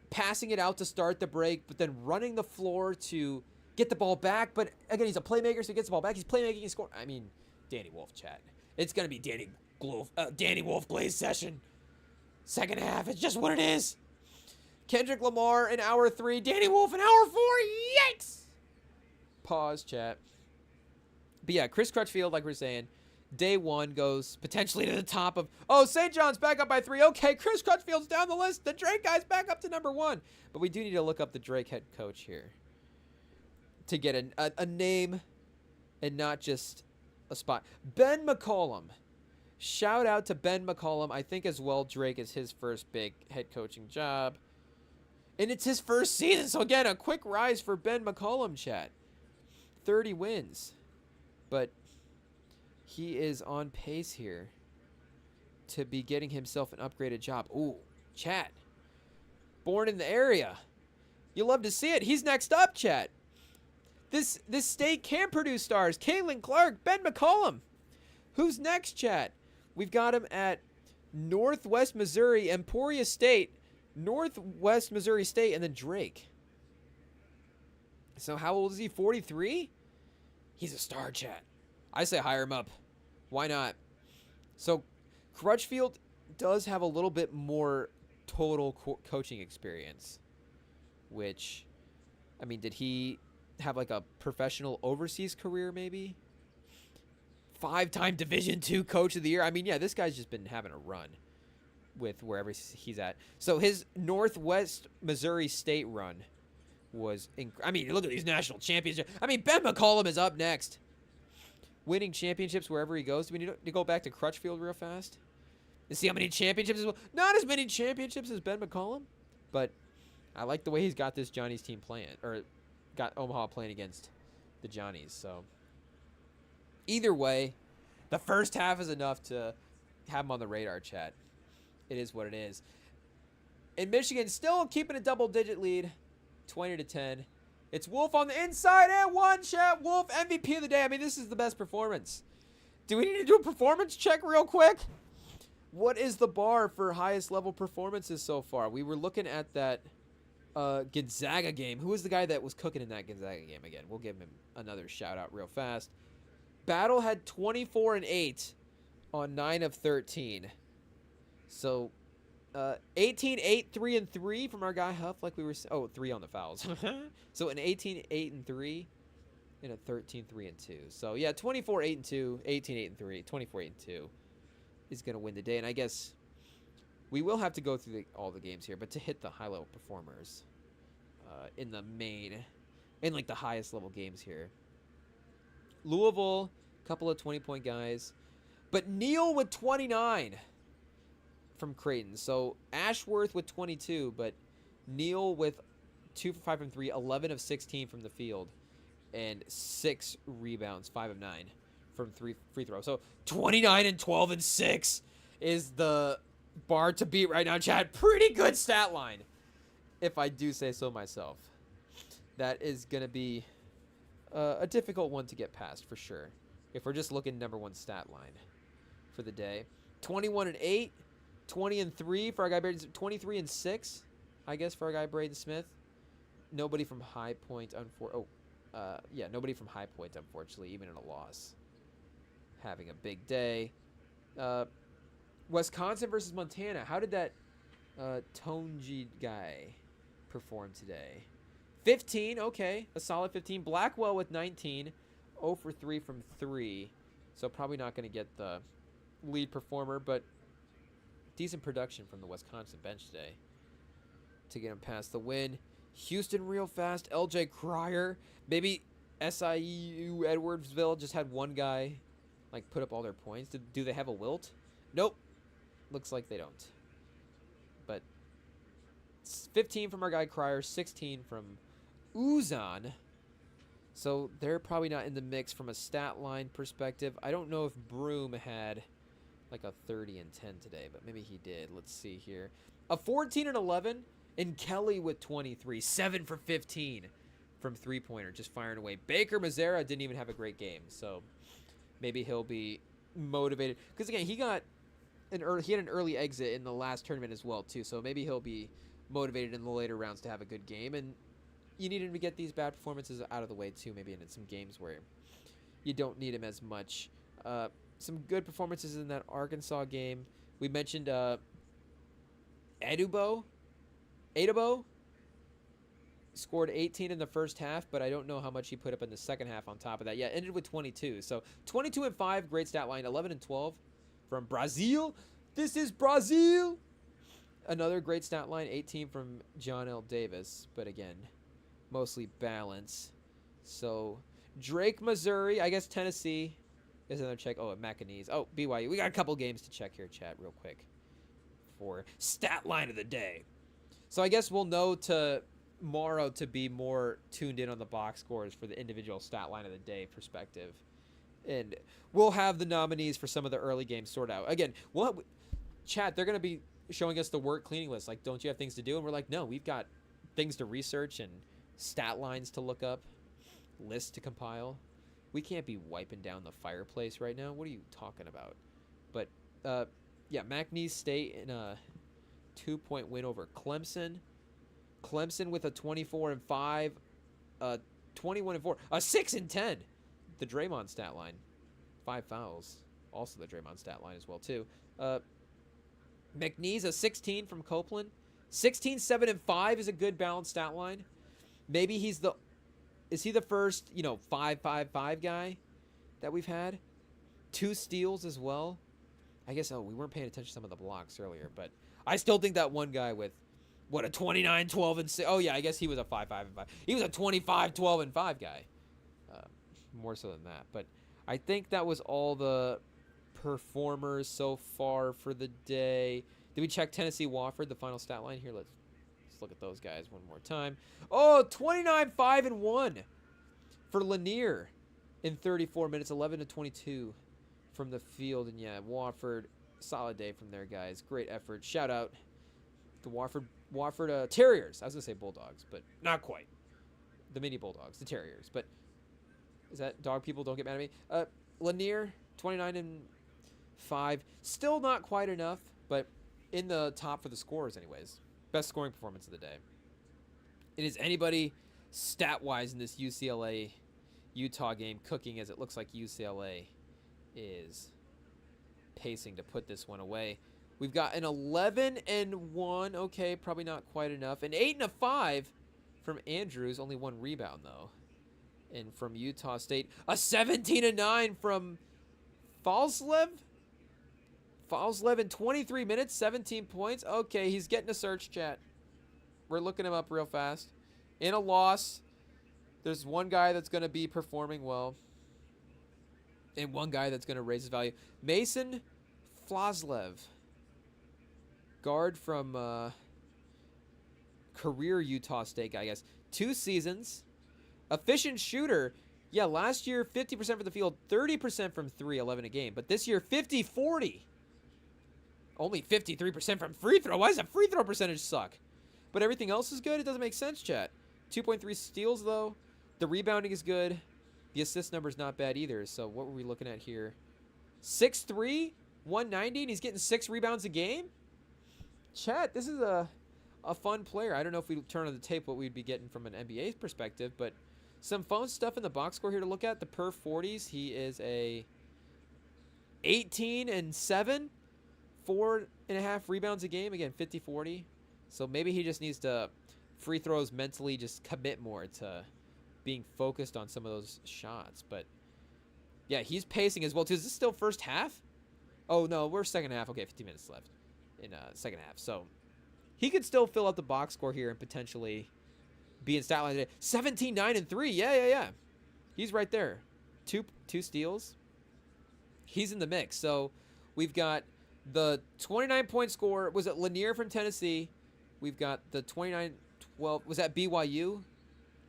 passing it out to start the break, but then running the floor to get the ball back. But again, he's a playmaker, so he gets the ball back. He's playmaking, he's scoring. I mean, Danny Wolf, chat. It's going to be Danny Wolf Glaze session. Second half, it's just what it is. Kendrick Lamar in hour 3. Danny Wolf in hour 4. Yikes! Pause, chat. But yeah, Chris Crutchfield, like we're saying, day 1 goes potentially to the top of... Oh, St. John's back up by 3. Okay, Chris Crutchfield's down the list. The Drake guy's back up to number 1. But we do need to look up the Drake head coach here to get a name and not just a spot. Ben McCollum. Shout out to Ben McCollum. I think as well Drake is his first big head coaching job. And it's his first season. So again, a quick rise for Ben McCollum, chat. 30 wins. But he is on pace here to be getting himself an upgraded job. Ooh, chat. Born in the area. You love to see it. He's next up, chat. This state can produce stars. Caitlin Clark, Ben McCollum. Who's next, chat? We've got him at Northwest Missouri, Emporia State, Northwest Missouri State, and then Drake. So how old is he? 43? He's a star, chat. I say hire him up. Why not? So Crutchfield does have a little bit more total coaching experience, which, I mean, did he have like a professional overseas career maybe? 5-time Division II Coach of the Year. I mean, yeah, this guy's just been having a run with wherever he's at. So his Northwest Missouri State run was, I mean, look at these national championships. I mean, Ben McCollum is up next. Winning championships wherever he goes. Do we need to go back to Crutchfield real fast? To see how many championships as well. Not as many championships as Ben McCollum, but I like the way he's got this Johnny's team playing, or got Omaha playing against the Johnnies. So either way, the first half is enough to have him on the radar, chat. It is what it is. And Michigan still keeping a double-digit lead, 20-10. It's Wolf on the inside and 1, chat. Wolf, MVP of the day. I mean, this is the best performance. Do we need to do a performance check real quick? What is the bar for highest level performances so far? We were looking at that Gonzaga game. Who was the guy that was cooking in that Gonzaga game again? We'll give him another shout out real fast. Battle had 24-8 on 9 of 13. So 18, 8, 3, and 3 from our guy Huff, like we were. Oh, 3 on the fouls. So an 18, 8, and 3, and a 13, 3, and 2. So yeah, 24, 8, and 2, 18, 8, and 3, 24, 8, and 2 is gonna win the day. And I guess we will have to go through all the games here, but to hit the high level performers in the main, in like the highest level games here. Louisville, a couple of 20-point guys, but Neal with 29 from Creighton. So Ashworth with 22, but Neal with 2 for 5 from 3, 11 of 16 from the field, and 6 rebounds, 5 of 9 from 3 free throws. So 29 and 12 and 6 is the bar to beat right now, Chad. Pretty good stat line, if I do say so myself. That is going to be a difficult one to get past for sure, if we're just looking number 1 stat line for the day. 21 and 8, 20 and 3 for our guy Braden, 23 and 6, I guess, for our guy Braden Smith. Nobody from High Point, nobody from High Point, unfortunately, even in a loss. Having a big day. Wisconsin versus Montana. How did that Tonji guy perform today? 15, okay. A solid 15. Blackwell with 19. 0 for 3 from 3. So probably not going to get the lead performer, but decent production from the Wisconsin bench today to get him past the win. Houston real fast. LJ Cryer. Maybe SIU Edwardsville just had one guy like put up all their points. Do they have a wilt? Nope. Looks like they don't. But 15 from our guy Cryer, 16 from Uzan. So they're probably not in the mix from a stat line perspective. I don't know if Broom had like a 30 and 10 today, but maybe he did. Let's see here. A 14 and 11, and Kelly with 23, 7 for 15 from three-pointer, just firing away. Baker Mazzara didn't even have a great game, so maybe he'll be motivated. Because again, he had an early exit in the last tournament as well too, so maybe he'll be motivated in the later rounds to have a good game. And you need him to get these bad performances out of the way too, maybe in some games where you don't need him as much. Some good performances in that Arkansas game. We mentioned Adebo scored 18 in the first half, but I don't know how much he put up in the second half on top of that. Yeah, ended with 22. So 22 and 5, great stat line. 11 and 12 from Brazil. This is Brazil. Another great stat line, 18 from John L. Davis, but again, mostly balance. So Drake, Missouri, I guess Tennessee is another check. Oh, McAnees. Oh, BYU. We got a couple games to check here, chat, real quick for stat line of the day. So I guess we'll know tomorrow to be more tuned in on the box scores for the individual stat line of the day perspective. And we'll have the nominees for some of the early games sorted out. Again, chat, they're going to be showing us the work cleaning list. Like, don't you have things to do? And we're like, no, we've got things to research and stat lines to look up, lists to compile. We can't be wiping down the fireplace right now. What are you talking about? But, yeah, McNeese State in a 2-point win over Clemson. Clemson with a 24 and 5, 21 and 4, a 6 and 10. The Draymond stat line, 5 fouls. Also the Draymond stat line as well too. McNeese a 16 from Copeland. 16, 7 and 5 is a good balanced stat line. Maybe is he the first 5-5-5 guy that we've had? 2 steals as well. I guess we weren't paying attention to some of the blocks earlier, but I still think that one guy with a 29, 12 and 6. Oh yeah, I guess he was a 5-5 and 5. He was a 25, 12 and 5 guy. More so than that, but I think that was all the performers so far for the day. Did we check Tennessee Wofford, the final stat line here? Let's look at those guys one more time. Oh, 29, 5 and 1 for Lanier in 34 minutes, 11 to 22 from the field. And yeah, Wofford, solid day from their guys. Great effort. Shout out to Wofford Terriers. I was gonna say Bulldogs, but not quite. The mini Bulldogs, the Terriers, but. Is that dog people? Don't get mad at me. Lanier, 29 and 5. Still not quite enough, but in the top for the scores anyways. Best scoring performance of the day. It is anybody stat-wise in this UCLA-Utah game cooking, as it looks like UCLA is pacing to put this one away. We've got an 11 and 1. Okay, probably not quite enough. An 8 and a 5 from Andrews. Only 1 rebound, though. And from Utah State, a 17 and 9 from Falslev. Falslev in 23 minutes, 17 points. Okay, he's getting a search, chat. We're looking him up real fast. In a loss, there's one guy that's going to be performing well. And one guy that's going to raise his value. Mason Falslev. Guard from career Utah State guy, I guess. 2 seasons. Efficient shooter. Yeah, last year, 50% from the field, 30% from 3, 11 a game. But this year, 50-40. Only 53% from free throw. Why does the free throw percentage suck? But everything else is good? It doesn't make sense, chat. 2.3 steals, though. The rebounding is good. The assist number is not bad either. So what were we looking at here? 6'3", 190, and he's getting 6 rebounds a game? Chat, this is a fun player. I don't know if we turn on the tape what we'd be getting from an NBA perspective, but some fun stuff in the box score here to look at. The per 40s, he is a 18 and 7, 4.5 rebounds a game. Again, 50-40. So maybe he just needs to free throws mentally, just commit more to being focused on some of those shots. But yeah, he's pacing as well too. Is this still first half? Oh no, we're second half. Okay, 15 minutes left in second half. So he could still fill out the box score here and potentially be in stat line today. 17, 9, and 3. Yeah. He's right there. Two steals. He's in the mix. So we've got the 29-point score. Was it Lanier from Tennessee? We've got the 29-12. Was that BYU?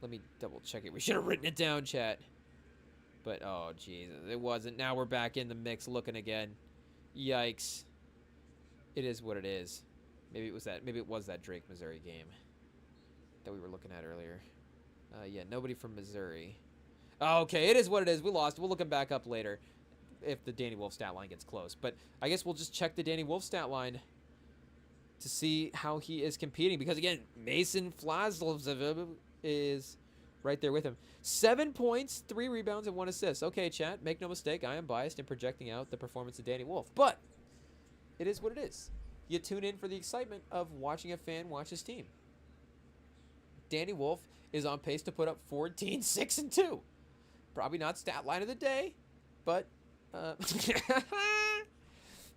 Let me double check it. We should have written it down, chat. But, oh, Jesus. It wasn't. Now we're back in the mix looking again. Yikes. It is what it is. Maybe it was that Drake, Missouri game that we were looking at earlier. Yeah, nobody from Missouri. Oh, okay, it is what it is. We lost. We'll look him back up later if the Danny Wolf stat line gets close. But I guess we'll just check the Danny Wolf stat line to see how he is competing. Because, again, Mason Flazlov is right there with him. 7 points, 3 rebounds, and 1 assist. Okay, chat, make no mistake. I am biased in projecting out the performance of Danny Wolf. But it is what it is. You tune in for the excitement of watching a fan watch his team. Danny Wolf is on pace to put up 14, 6, and 2. Probably not stat line of the day, but but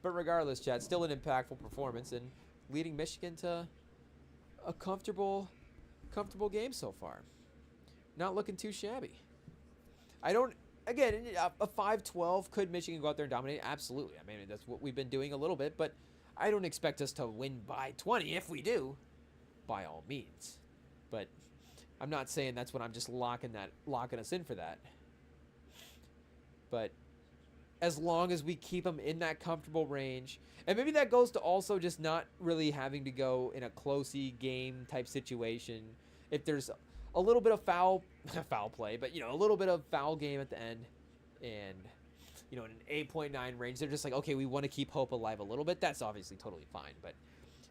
regardless, chat, still an impactful performance and leading Michigan to a comfortable game so far. Not looking too shabby. A 5-12, could Michigan go out there and dominate? Absolutely. I mean, that's what we've been doing a little bit, but I don't expect us to win by 20. If we do, by all means. But I'm not saying that's what I'm just locking us in for that. But as long as we keep them in that comfortable range, and maybe that goes to also just not really having to go in a closey game type situation. If there's a little bit of foul play, but a little bit of foul game at the end, and in an 8.9 range, they're just like, okay, we want to keep hope alive a little bit. That's obviously totally fine. But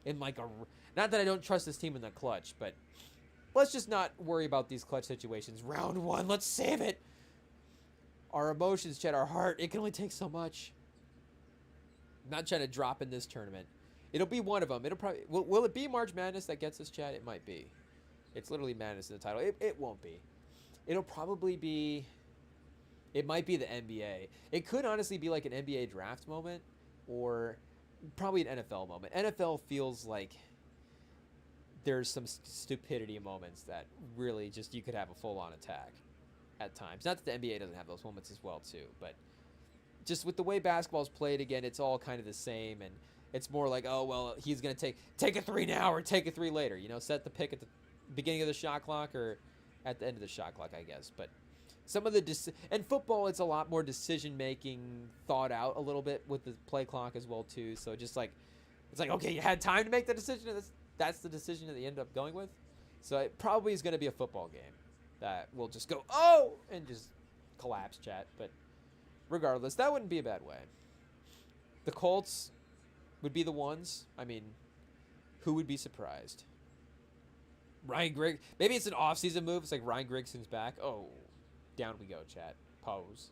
in not that I don't trust this team in the clutch, but let's just not worry about these clutch situations. Round 1, let's save it. Our emotions, chat, our heart, it can only take so much. I'm not trying to drop in this tournament. It'll be one of them. It'll probably will it be March Madness that gets us, chat? It might be. It's literally Madness in the title. It won't be. It'll probably be. It might be the NBA. It could honestly be like an NBA draft moment, or probably an NFL moment. NFL feels like there's some stupidity moments that really just you could have a full-on attack at times. Not that the NBA doesn't have those moments as well too, but just with the way basketball's played, again, it's all kind of the same, and it's more like, oh well, he's gonna take a 3 now or take a 3 later. Set the pick at the beginning of the shot clock or at the end of the shot clock, I guess. But some of the and football, it's a lot more decision making, thought out a little bit with the play clock as well too. So just like it's like, okay, you had time to make the decision, and that's the decision that you end up going with. So it probably is going to be a football game that will just go, oh, and just collapse, chat. But regardless, that wouldn't be a bad way. The Colts would be the ones. I mean, who would be surprised? Ryan Grigg. Maybe it's an off-season move. It's like Ryan Grigson's back. Oh, down we go, chat. Pose.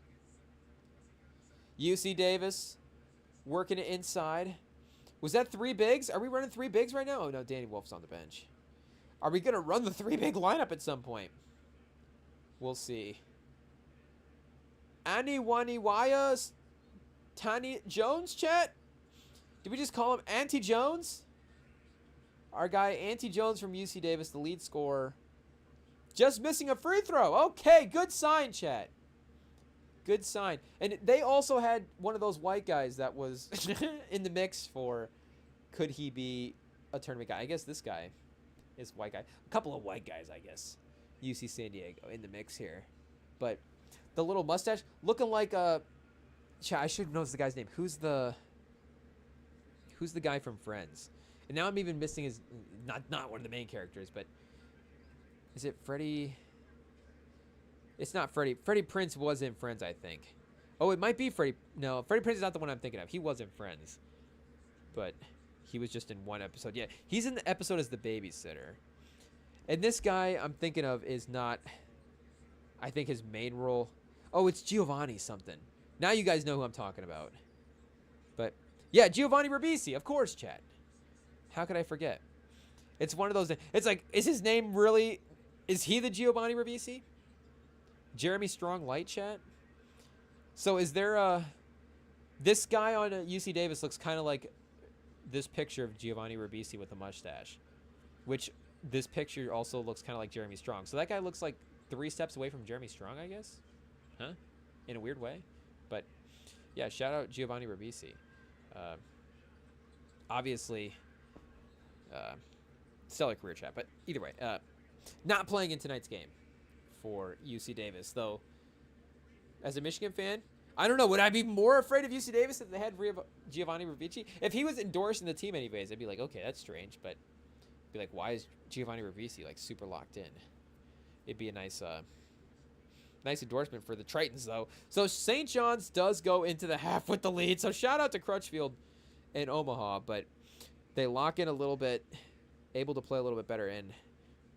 UC Davis working it inside. Was that 3 bigs? Are we running 3 bigs right now? Oh, no, Danny Wolf's on the bench. Are we going to run the 3 big lineup at some point? We'll see. Aniwaniwaya Tani Jones, chat? Did we just call him Auntie Jones? Our guy, Auntie Jones from UC Davis, the lead scorer. Just missing a free throw. Okay, good sign, chat. Good sign. And they also had one of those white guys that was in the mix for could he be a tournament guy. I guess this guy is white guy. A couple of white guys, I guess. UC San Diego in the mix here. But the little mustache looking like a... I should know the guy's name. Who's the guy from Friends? And now I'm even missing his... Not one of the main characters, but... Is it Freddie... It's not Freddie. Freddie Prinze was in Friends, I think. Oh, it might be Freddie. No, Freddie Prinze is not the one I'm thinking of. He was in Friends. But he was just in one episode. Yeah, he's in the episode as the babysitter. And this guy I'm thinking of is not... I think his main role... Oh, it's Giovanni something. Now you guys know who I'm talking about. But, yeah, Giovanni Ribisi. Of course, chat. How could I forget? It's one of those... It's like, is his name really... Is he the Giovanni Ribisi? Jeremy Strong light, chat? So is there a... This guy on UC Davis looks kind of like this picture of Giovanni Ribisi with a mustache. Which this picture also looks kind of like Jeremy Strong. So that guy looks like 3 steps away from Jeremy Strong, I guess? Huh? In a weird way. But, yeah, shout out Giovanni Ribisi. Obviously, stellar career, chat. But either way, not playing in tonight's game for UC Davis. Though, as a Michigan fan, I don't know. Would I be more afraid of UC Davis if they had Giovanni Ribisi? If he was endorsing the team anyways, I'd be like, okay, that's strange. But be like, why is Giovanni Ribisi like super locked in? It'd be a nice endorsement for the Tritons, though. So St. John's does go into the half with the lead. So shout out to Crutchfield and Omaha, but they lock in a little bit, able to play a little bit better and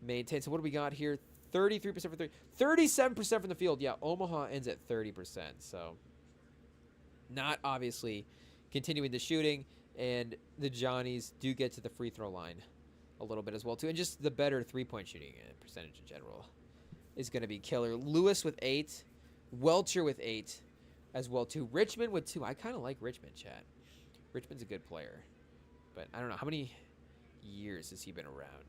maintain. So what do we got here? 33% for 3, 37% from the field. Yeah, Omaha ends at 30%. So not obviously continuing the shooting, and the Johnnies do get to the free throw line a little bit as well too, and just the better three-point shooting and percentage in general is going to be killer. Lewis with 8, Welcher with 8 as well too. Richmond with 2. I kind of like Richmond, chat. Richmond's a good player, but I don't know how many years has he been around.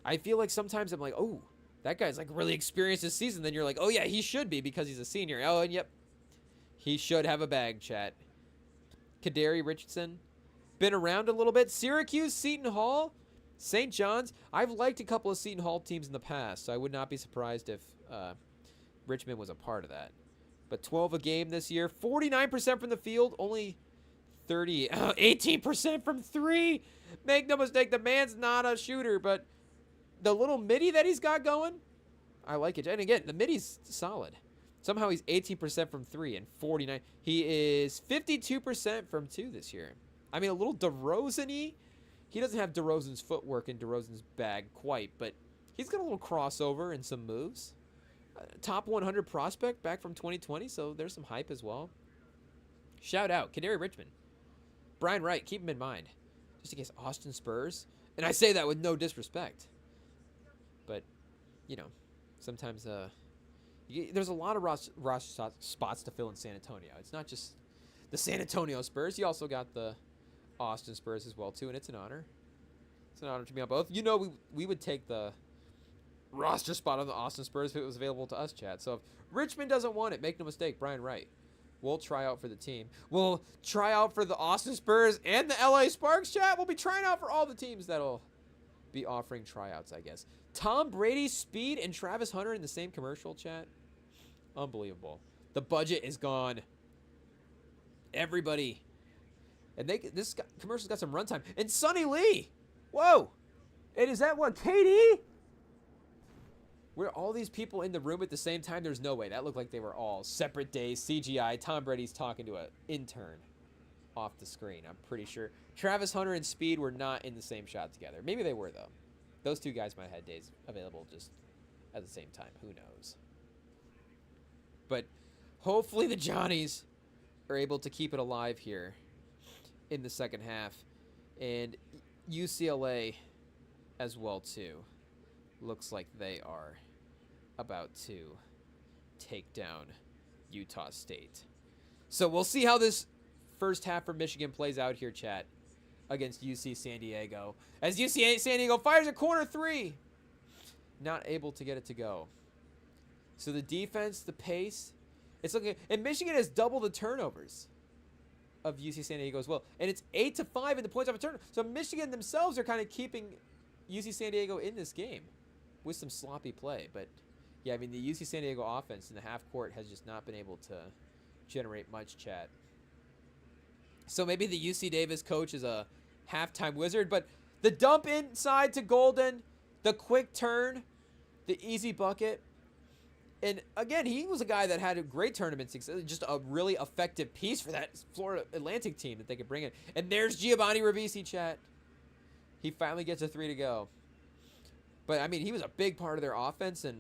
I feel like sometimes I'm like, oh, that guy's like really experienced this season. Then you're like, oh yeah, he should be because he's a senior. Oh, and yep, he should have a bag, chat. Kadari Richardson, been around a little bit. Syracuse, Seton Hall, St. John's. I've liked a couple of Seton Hall teams in the past, so I would not be surprised if Richmond was a part of that. But 12 a game this year, 49% from the field, only 18% from 3. Make no mistake, the man's not a shooter, but the little midi that he's got going, I like it. And again, the midi's solid. Somehow he's 18% from 3 and 49. He is 52% from 2 this year. I mean, a little DeRozan-y. He doesn't have DeRozan's footwork in DeRozan's bag quite, but he's got a little crossover and some moves. Top 100 prospect back from 2020, so there's some hype as well. Shout out, Kadari Richmond. Brian Wright, keep him in mind. Just in case Austin Spurs. And I say that with no disrespect. But, you know, sometimes there's a lot of roster spots to fill in San Antonio. It's not just the San Antonio Spurs. You also got the Austin Spurs as well, too, and it's an honor. It's an honor to be on both. You know, we would take the roster spot on the Austin Spurs if it was available to us, chat. So if Richmond doesn't want it, make no mistake, Brian Wright. We'll try out for the team. We'll try out for the Austin Spurs and the LA Sparks, chat. We'll be trying out for all the teams that'll be offering tryouts, I guess. Tom Brady, Speed, and Travis Hunter in the same commercial, chat. Unbelievable. The budget is gone. Everybody. And this commercial's got some runtime. And Sonny Lee. Whoa. And is that what, KD? Were all these people in the room at the same time? There's no way. That looked like they were all separate days. CGI. Tom Brady's talking to an intern off the screen, I'm pretty sure. Travis Hunter and Speed were not in the same shot together. Maybe they were, though. Those two guys might have had days available just at the same time. Who knows? But hopefully the Johnnies are able to keep it alive here in the second half. And UCLA as well, too. Looks like they are about to take down Utah State. So we'll see how this first half for Michigan plays out here, chat, against UC San Diego. As UC San Diego fires a corner 3. Not able to get it to go. So the defense, the pace, it's looking, and Michigan has double the turnovers of UC San Diego as well. And it's 8-5 in the points off a turnover. So Michigan themselves are kind of keeping UC San Diego in this game with some sloppy play. But yeah, I mean, the UC San Diego offense in the half court has just not been able to generate much, chat. So maybe the UC Davis coach is a halftime wizard, but the dump inside to Golden, the quick turn, the easy bucket. And again, he was a guy that had a great tournament success, just a really effective piece for that Florida Atlantic team that they could bring in. And there's Giovanni Ribisi, chat. He finally gets a 3 to go. But, I mean, he was a big part of their offense and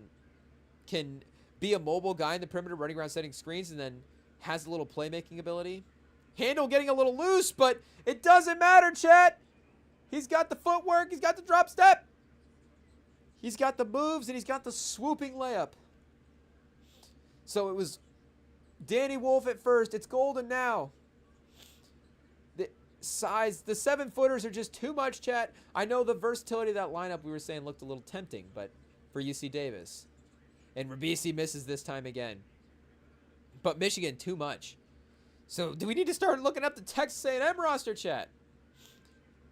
can be a mobile guy in the perimeter running around setting screens and then has a little playmaking ability. Handle getting a little loose, but it doesn't matter, chat. He's got the footwork. He's got the drop step. He's got the moves, and he's got the swooping layup. So it was Danny Wolf at first. It's Golden now. The size, the 7-footers are just too much, chat. I know the versatility of that lineup we were saying looked a little tempting, but for UC Davis. And Ribisi misses this time again. But Michigan, too much. So do we need to start looking up the Texas A&M roster, chat?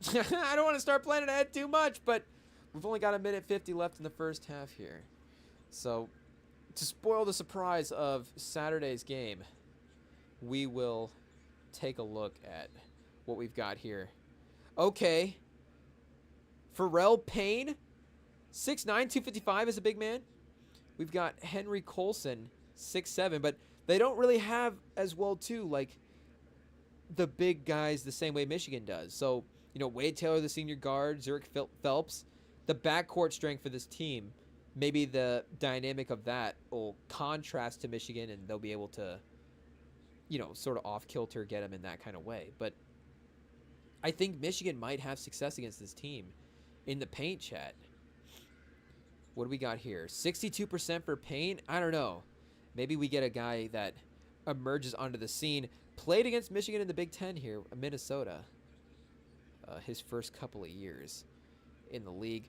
I don't want to start planning ahead too much, but we've only got 1:50 left in the first half here. So to spoil the surprise of Saturday's game, we will take a look at what we've got here. Okay. Pharrell Payne, 6'9", 255 is a big man. We've got Henry Colson, 6'7", but they don't really have as well, too, like the big guys the same way Michigan does. So, you know, Wade Taylor, the senior guard, Zurich Phelps, the backcourt strength for this team, maybe the dynamic of that will contrast to Michigan, and they'll be able to, you know, sort of off-kilter get them in that kind of way. But I think Michigan might have success against this team in the paint, chat. What do we got here? 62% for Payne? I don't know. Maybe we get a guy that emerges onto the scene. Played against Michigan in the Big Ten here, Minnesota. His first couple of years in the league.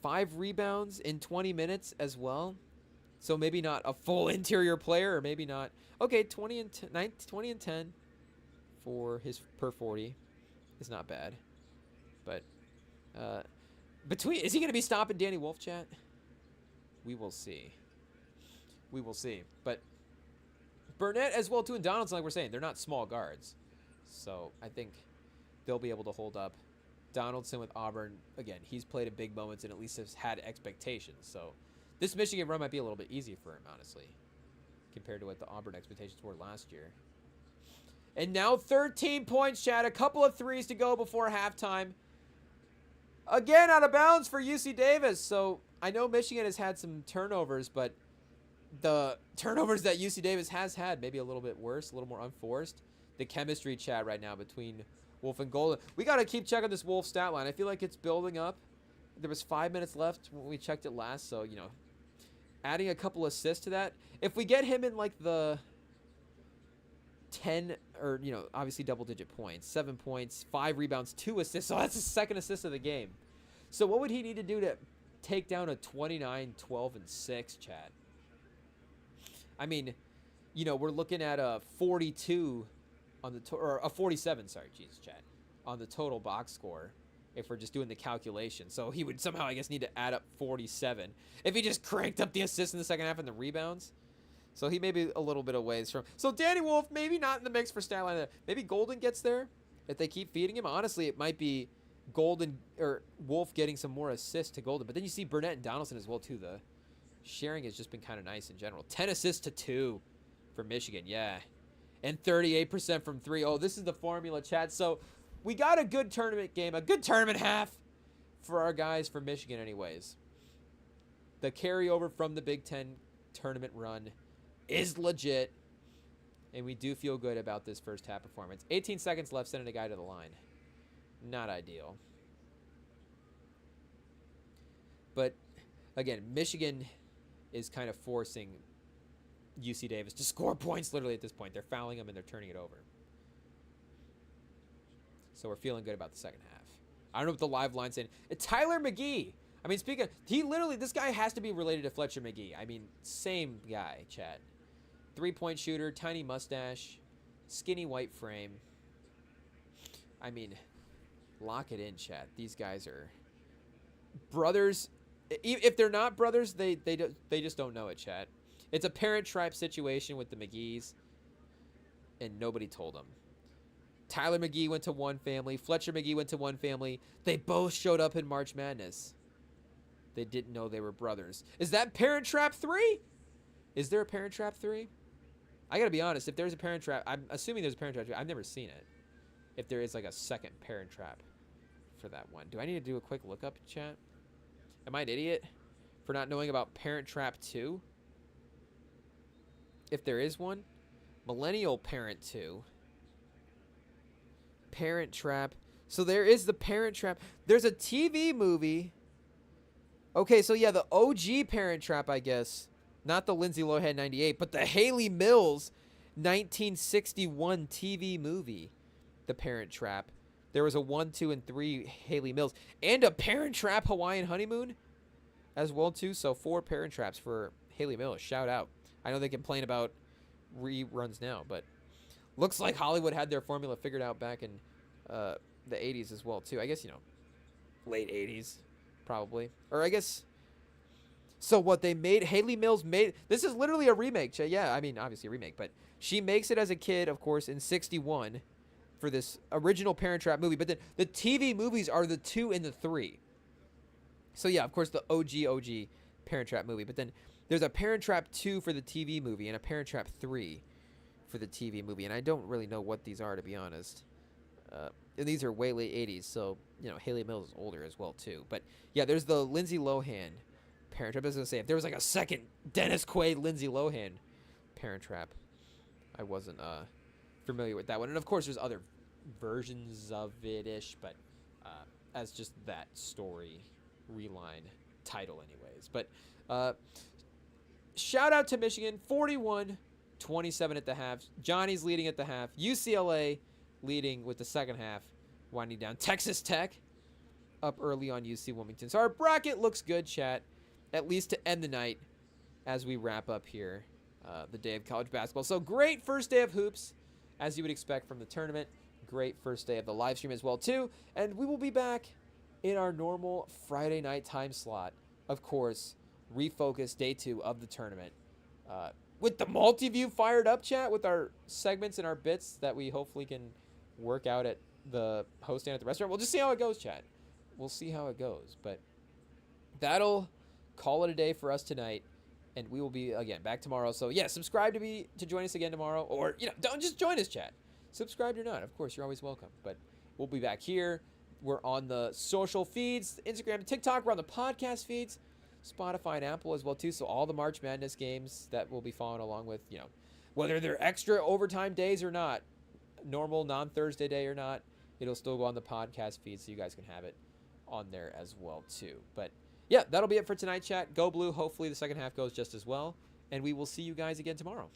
5 rebounds in 20 minutes as well. So maybe not a full interior player, or maybe not. Okay, 20 and 10 for his per 40 is not bad. But is he going to be stopping Danny Wolf, chat? We will see. We will see. But Burnett as well too, and Donaldson, like we're saying, they're not small guards. So I think they'll be able to hold up. Donaldson with Auburn, again, he's played in big moments and at least has had expectations. So this Michigan run might be a little bit easier for him, honestly, compared to what the Auburn expectations were last year. And now 13 points, chat. A couple of threes to go before halftime. Again, out of bounds for UC Davis. So I know Michigan has had some turnovers, but the turnovers that UC Davis has had maybe a little bit worse, a little more unforced. The chemistry, chat, right now between Wolf and Golden. We got to keep checking this Wolf stat line. I feel like it's building up. There was 5 minutes left when we checked it last, so, you know, adding a couple assists to that. If we get him in, like, the 10, or, you know, obviously double-digit points, 7 points, 5 rebounds, 2 assists, so that's the second assist of the game. So what would he need to do to take down a 29, 12, and 6, chat? I mean, you know, we're looking at a 42 on the or a 47, sorry, Jesus, chat, on the total box score if we're just doing the calculation. So he would somehow, I guess, need to add up 47 if he just cranked up the assists in the second half and the rebounds. So he may be a little bit of ways from. So Danny Wolf maybe not in the mix for stat line. Maybe Golden gets there if they keep feeding him. Honestly, it might be Golden or Wolf getting some more assists to Golden. But then you see Burnett and Donaldson as well too. The sharing has just been kind of nice in general. 10 assists to 2 for Michigan, yeah. And 38% from 3. Oh, this is the formula, chat. So we got a good tournament game, a good tournament half for our guys for Michigan anyways. The carryover from the Big Ten tournament run is legit. And we do feel good about this first half performance. 18 seconds left, sending a guy to the line. Not ideal. But, again, Michigan is kind of forcing UC Davis to score points literally at this point. They're fouling them and they're turning it over. So we're feeling good about the second half. I don't know what the live line's saying. Tyler McGee. I mean, speaking of, this guy has to be related to Fletcher McGee. I mean, same guy, chat. 3-point shooter, tiny mustache, skinny white frame. I mean, lock it in, chat. These guys are brothers. If they're not brothers, they just don't know it, chat. It's a parent-tribe situation with the McGees, and nobody told them. Tyler McGee went to one family. Fletcher McGee went to one family. They both showed up in March Madness. They didn't know they were brothers. Is that Parent Trap 3? Is there a Parent Trap 3? I got to be honest. If there's a Parent Trap, I'm assuming there's a Parent Trap 3. I've never seen it. If there is like a second Parent Trap for that one. Do I need to do a quick lookup, chat? Am I an idiot for not knowing about Parent Trap 2? If there is one. Millennial Parent 2. Parent Trap. So there is the Parent Trap. There's a TV movie. Okay, so yeah, the OG Parent Trap, I guess. Not the Lindsay Lohan 98, but the Haley Mills 1961 TV movie. The Parent Trap. There was a 1, 2, and 3 Haley Mills. And a Parent Trap Hawaiian Honeymoon as well, too. So 4 Parent Traps for Haley Mills. Shout out. I know they complain about reruns now, but looks like Hollywood had their formula figured out back in the 80s as well, too. I guess, you know, late 80s, probably. Or I guess So what they made, Haley Mills made, this is literally a remake. Yeah, I mean, obviously a remake, but she makes it as a kid, of course, in 61 for this original Parent Trap movie. But then the TV movies are the 2 and the 3. So yeah, of course, the OG Parent Trap movie. But then there's a Parent Trap 2 for the TV movie and a Parent Trap 3 for the TV movie. And I don't really know what these are, to be honest. And these are way late 80s, so, you know, Haley Mills is older as well, too. But yeah, there's the Lindsay Lohan Parent Trap. I was going to say, if there was like a second Dennis Quaid, Lindsay Lohan Parent Trap, I wasn't familiar with that one. And of course, there's other versions of it-ish, but as just that story reline title anyways. But shout out to Michigan, 41-27 at the half. Johnny's leading at the half. UCLA leading with the second half, winding down. Texas Tech up early on UC Wilmington. So our bracket looks good, chat, at least to end the night as we wrap up here the day of college basketball. So great first day of hoops, as you would expect from the tournament. Great first day of the live stream as well, too. And we will be back in our normal Friday night time slot. Of course, refocus day 2 of the tournament. With the multi-view fired up, chat, with our segments and our bits that we hopefully can work out at the host stand at the restaurant. We'll just see how it goes, chat. We'll see how it goes. But that'll call it a day for us tonight. And we will be, again, back tomorrow. So, yeah, subscribe to join us again tomorrow. Or, you know, don't just join us, chat. Subscribe or not. Of course, you're always welcome. But we'll be back here. We're on the social feeds, Instagram, TikTok. We're on the podcast feeds, Spotify and Apple as well, too. So all the March Madness games that we'll be following along with, you know, whether they're extra overtime days or not, normal non-Thursday day or not, it'll still go on the podcast feed so you guys can have it on there as well, too. But, yeah, that'll be it for tonight, chat. Go Blue. Hopefully the second half goes just as well. And we will see you guys again tomorrow.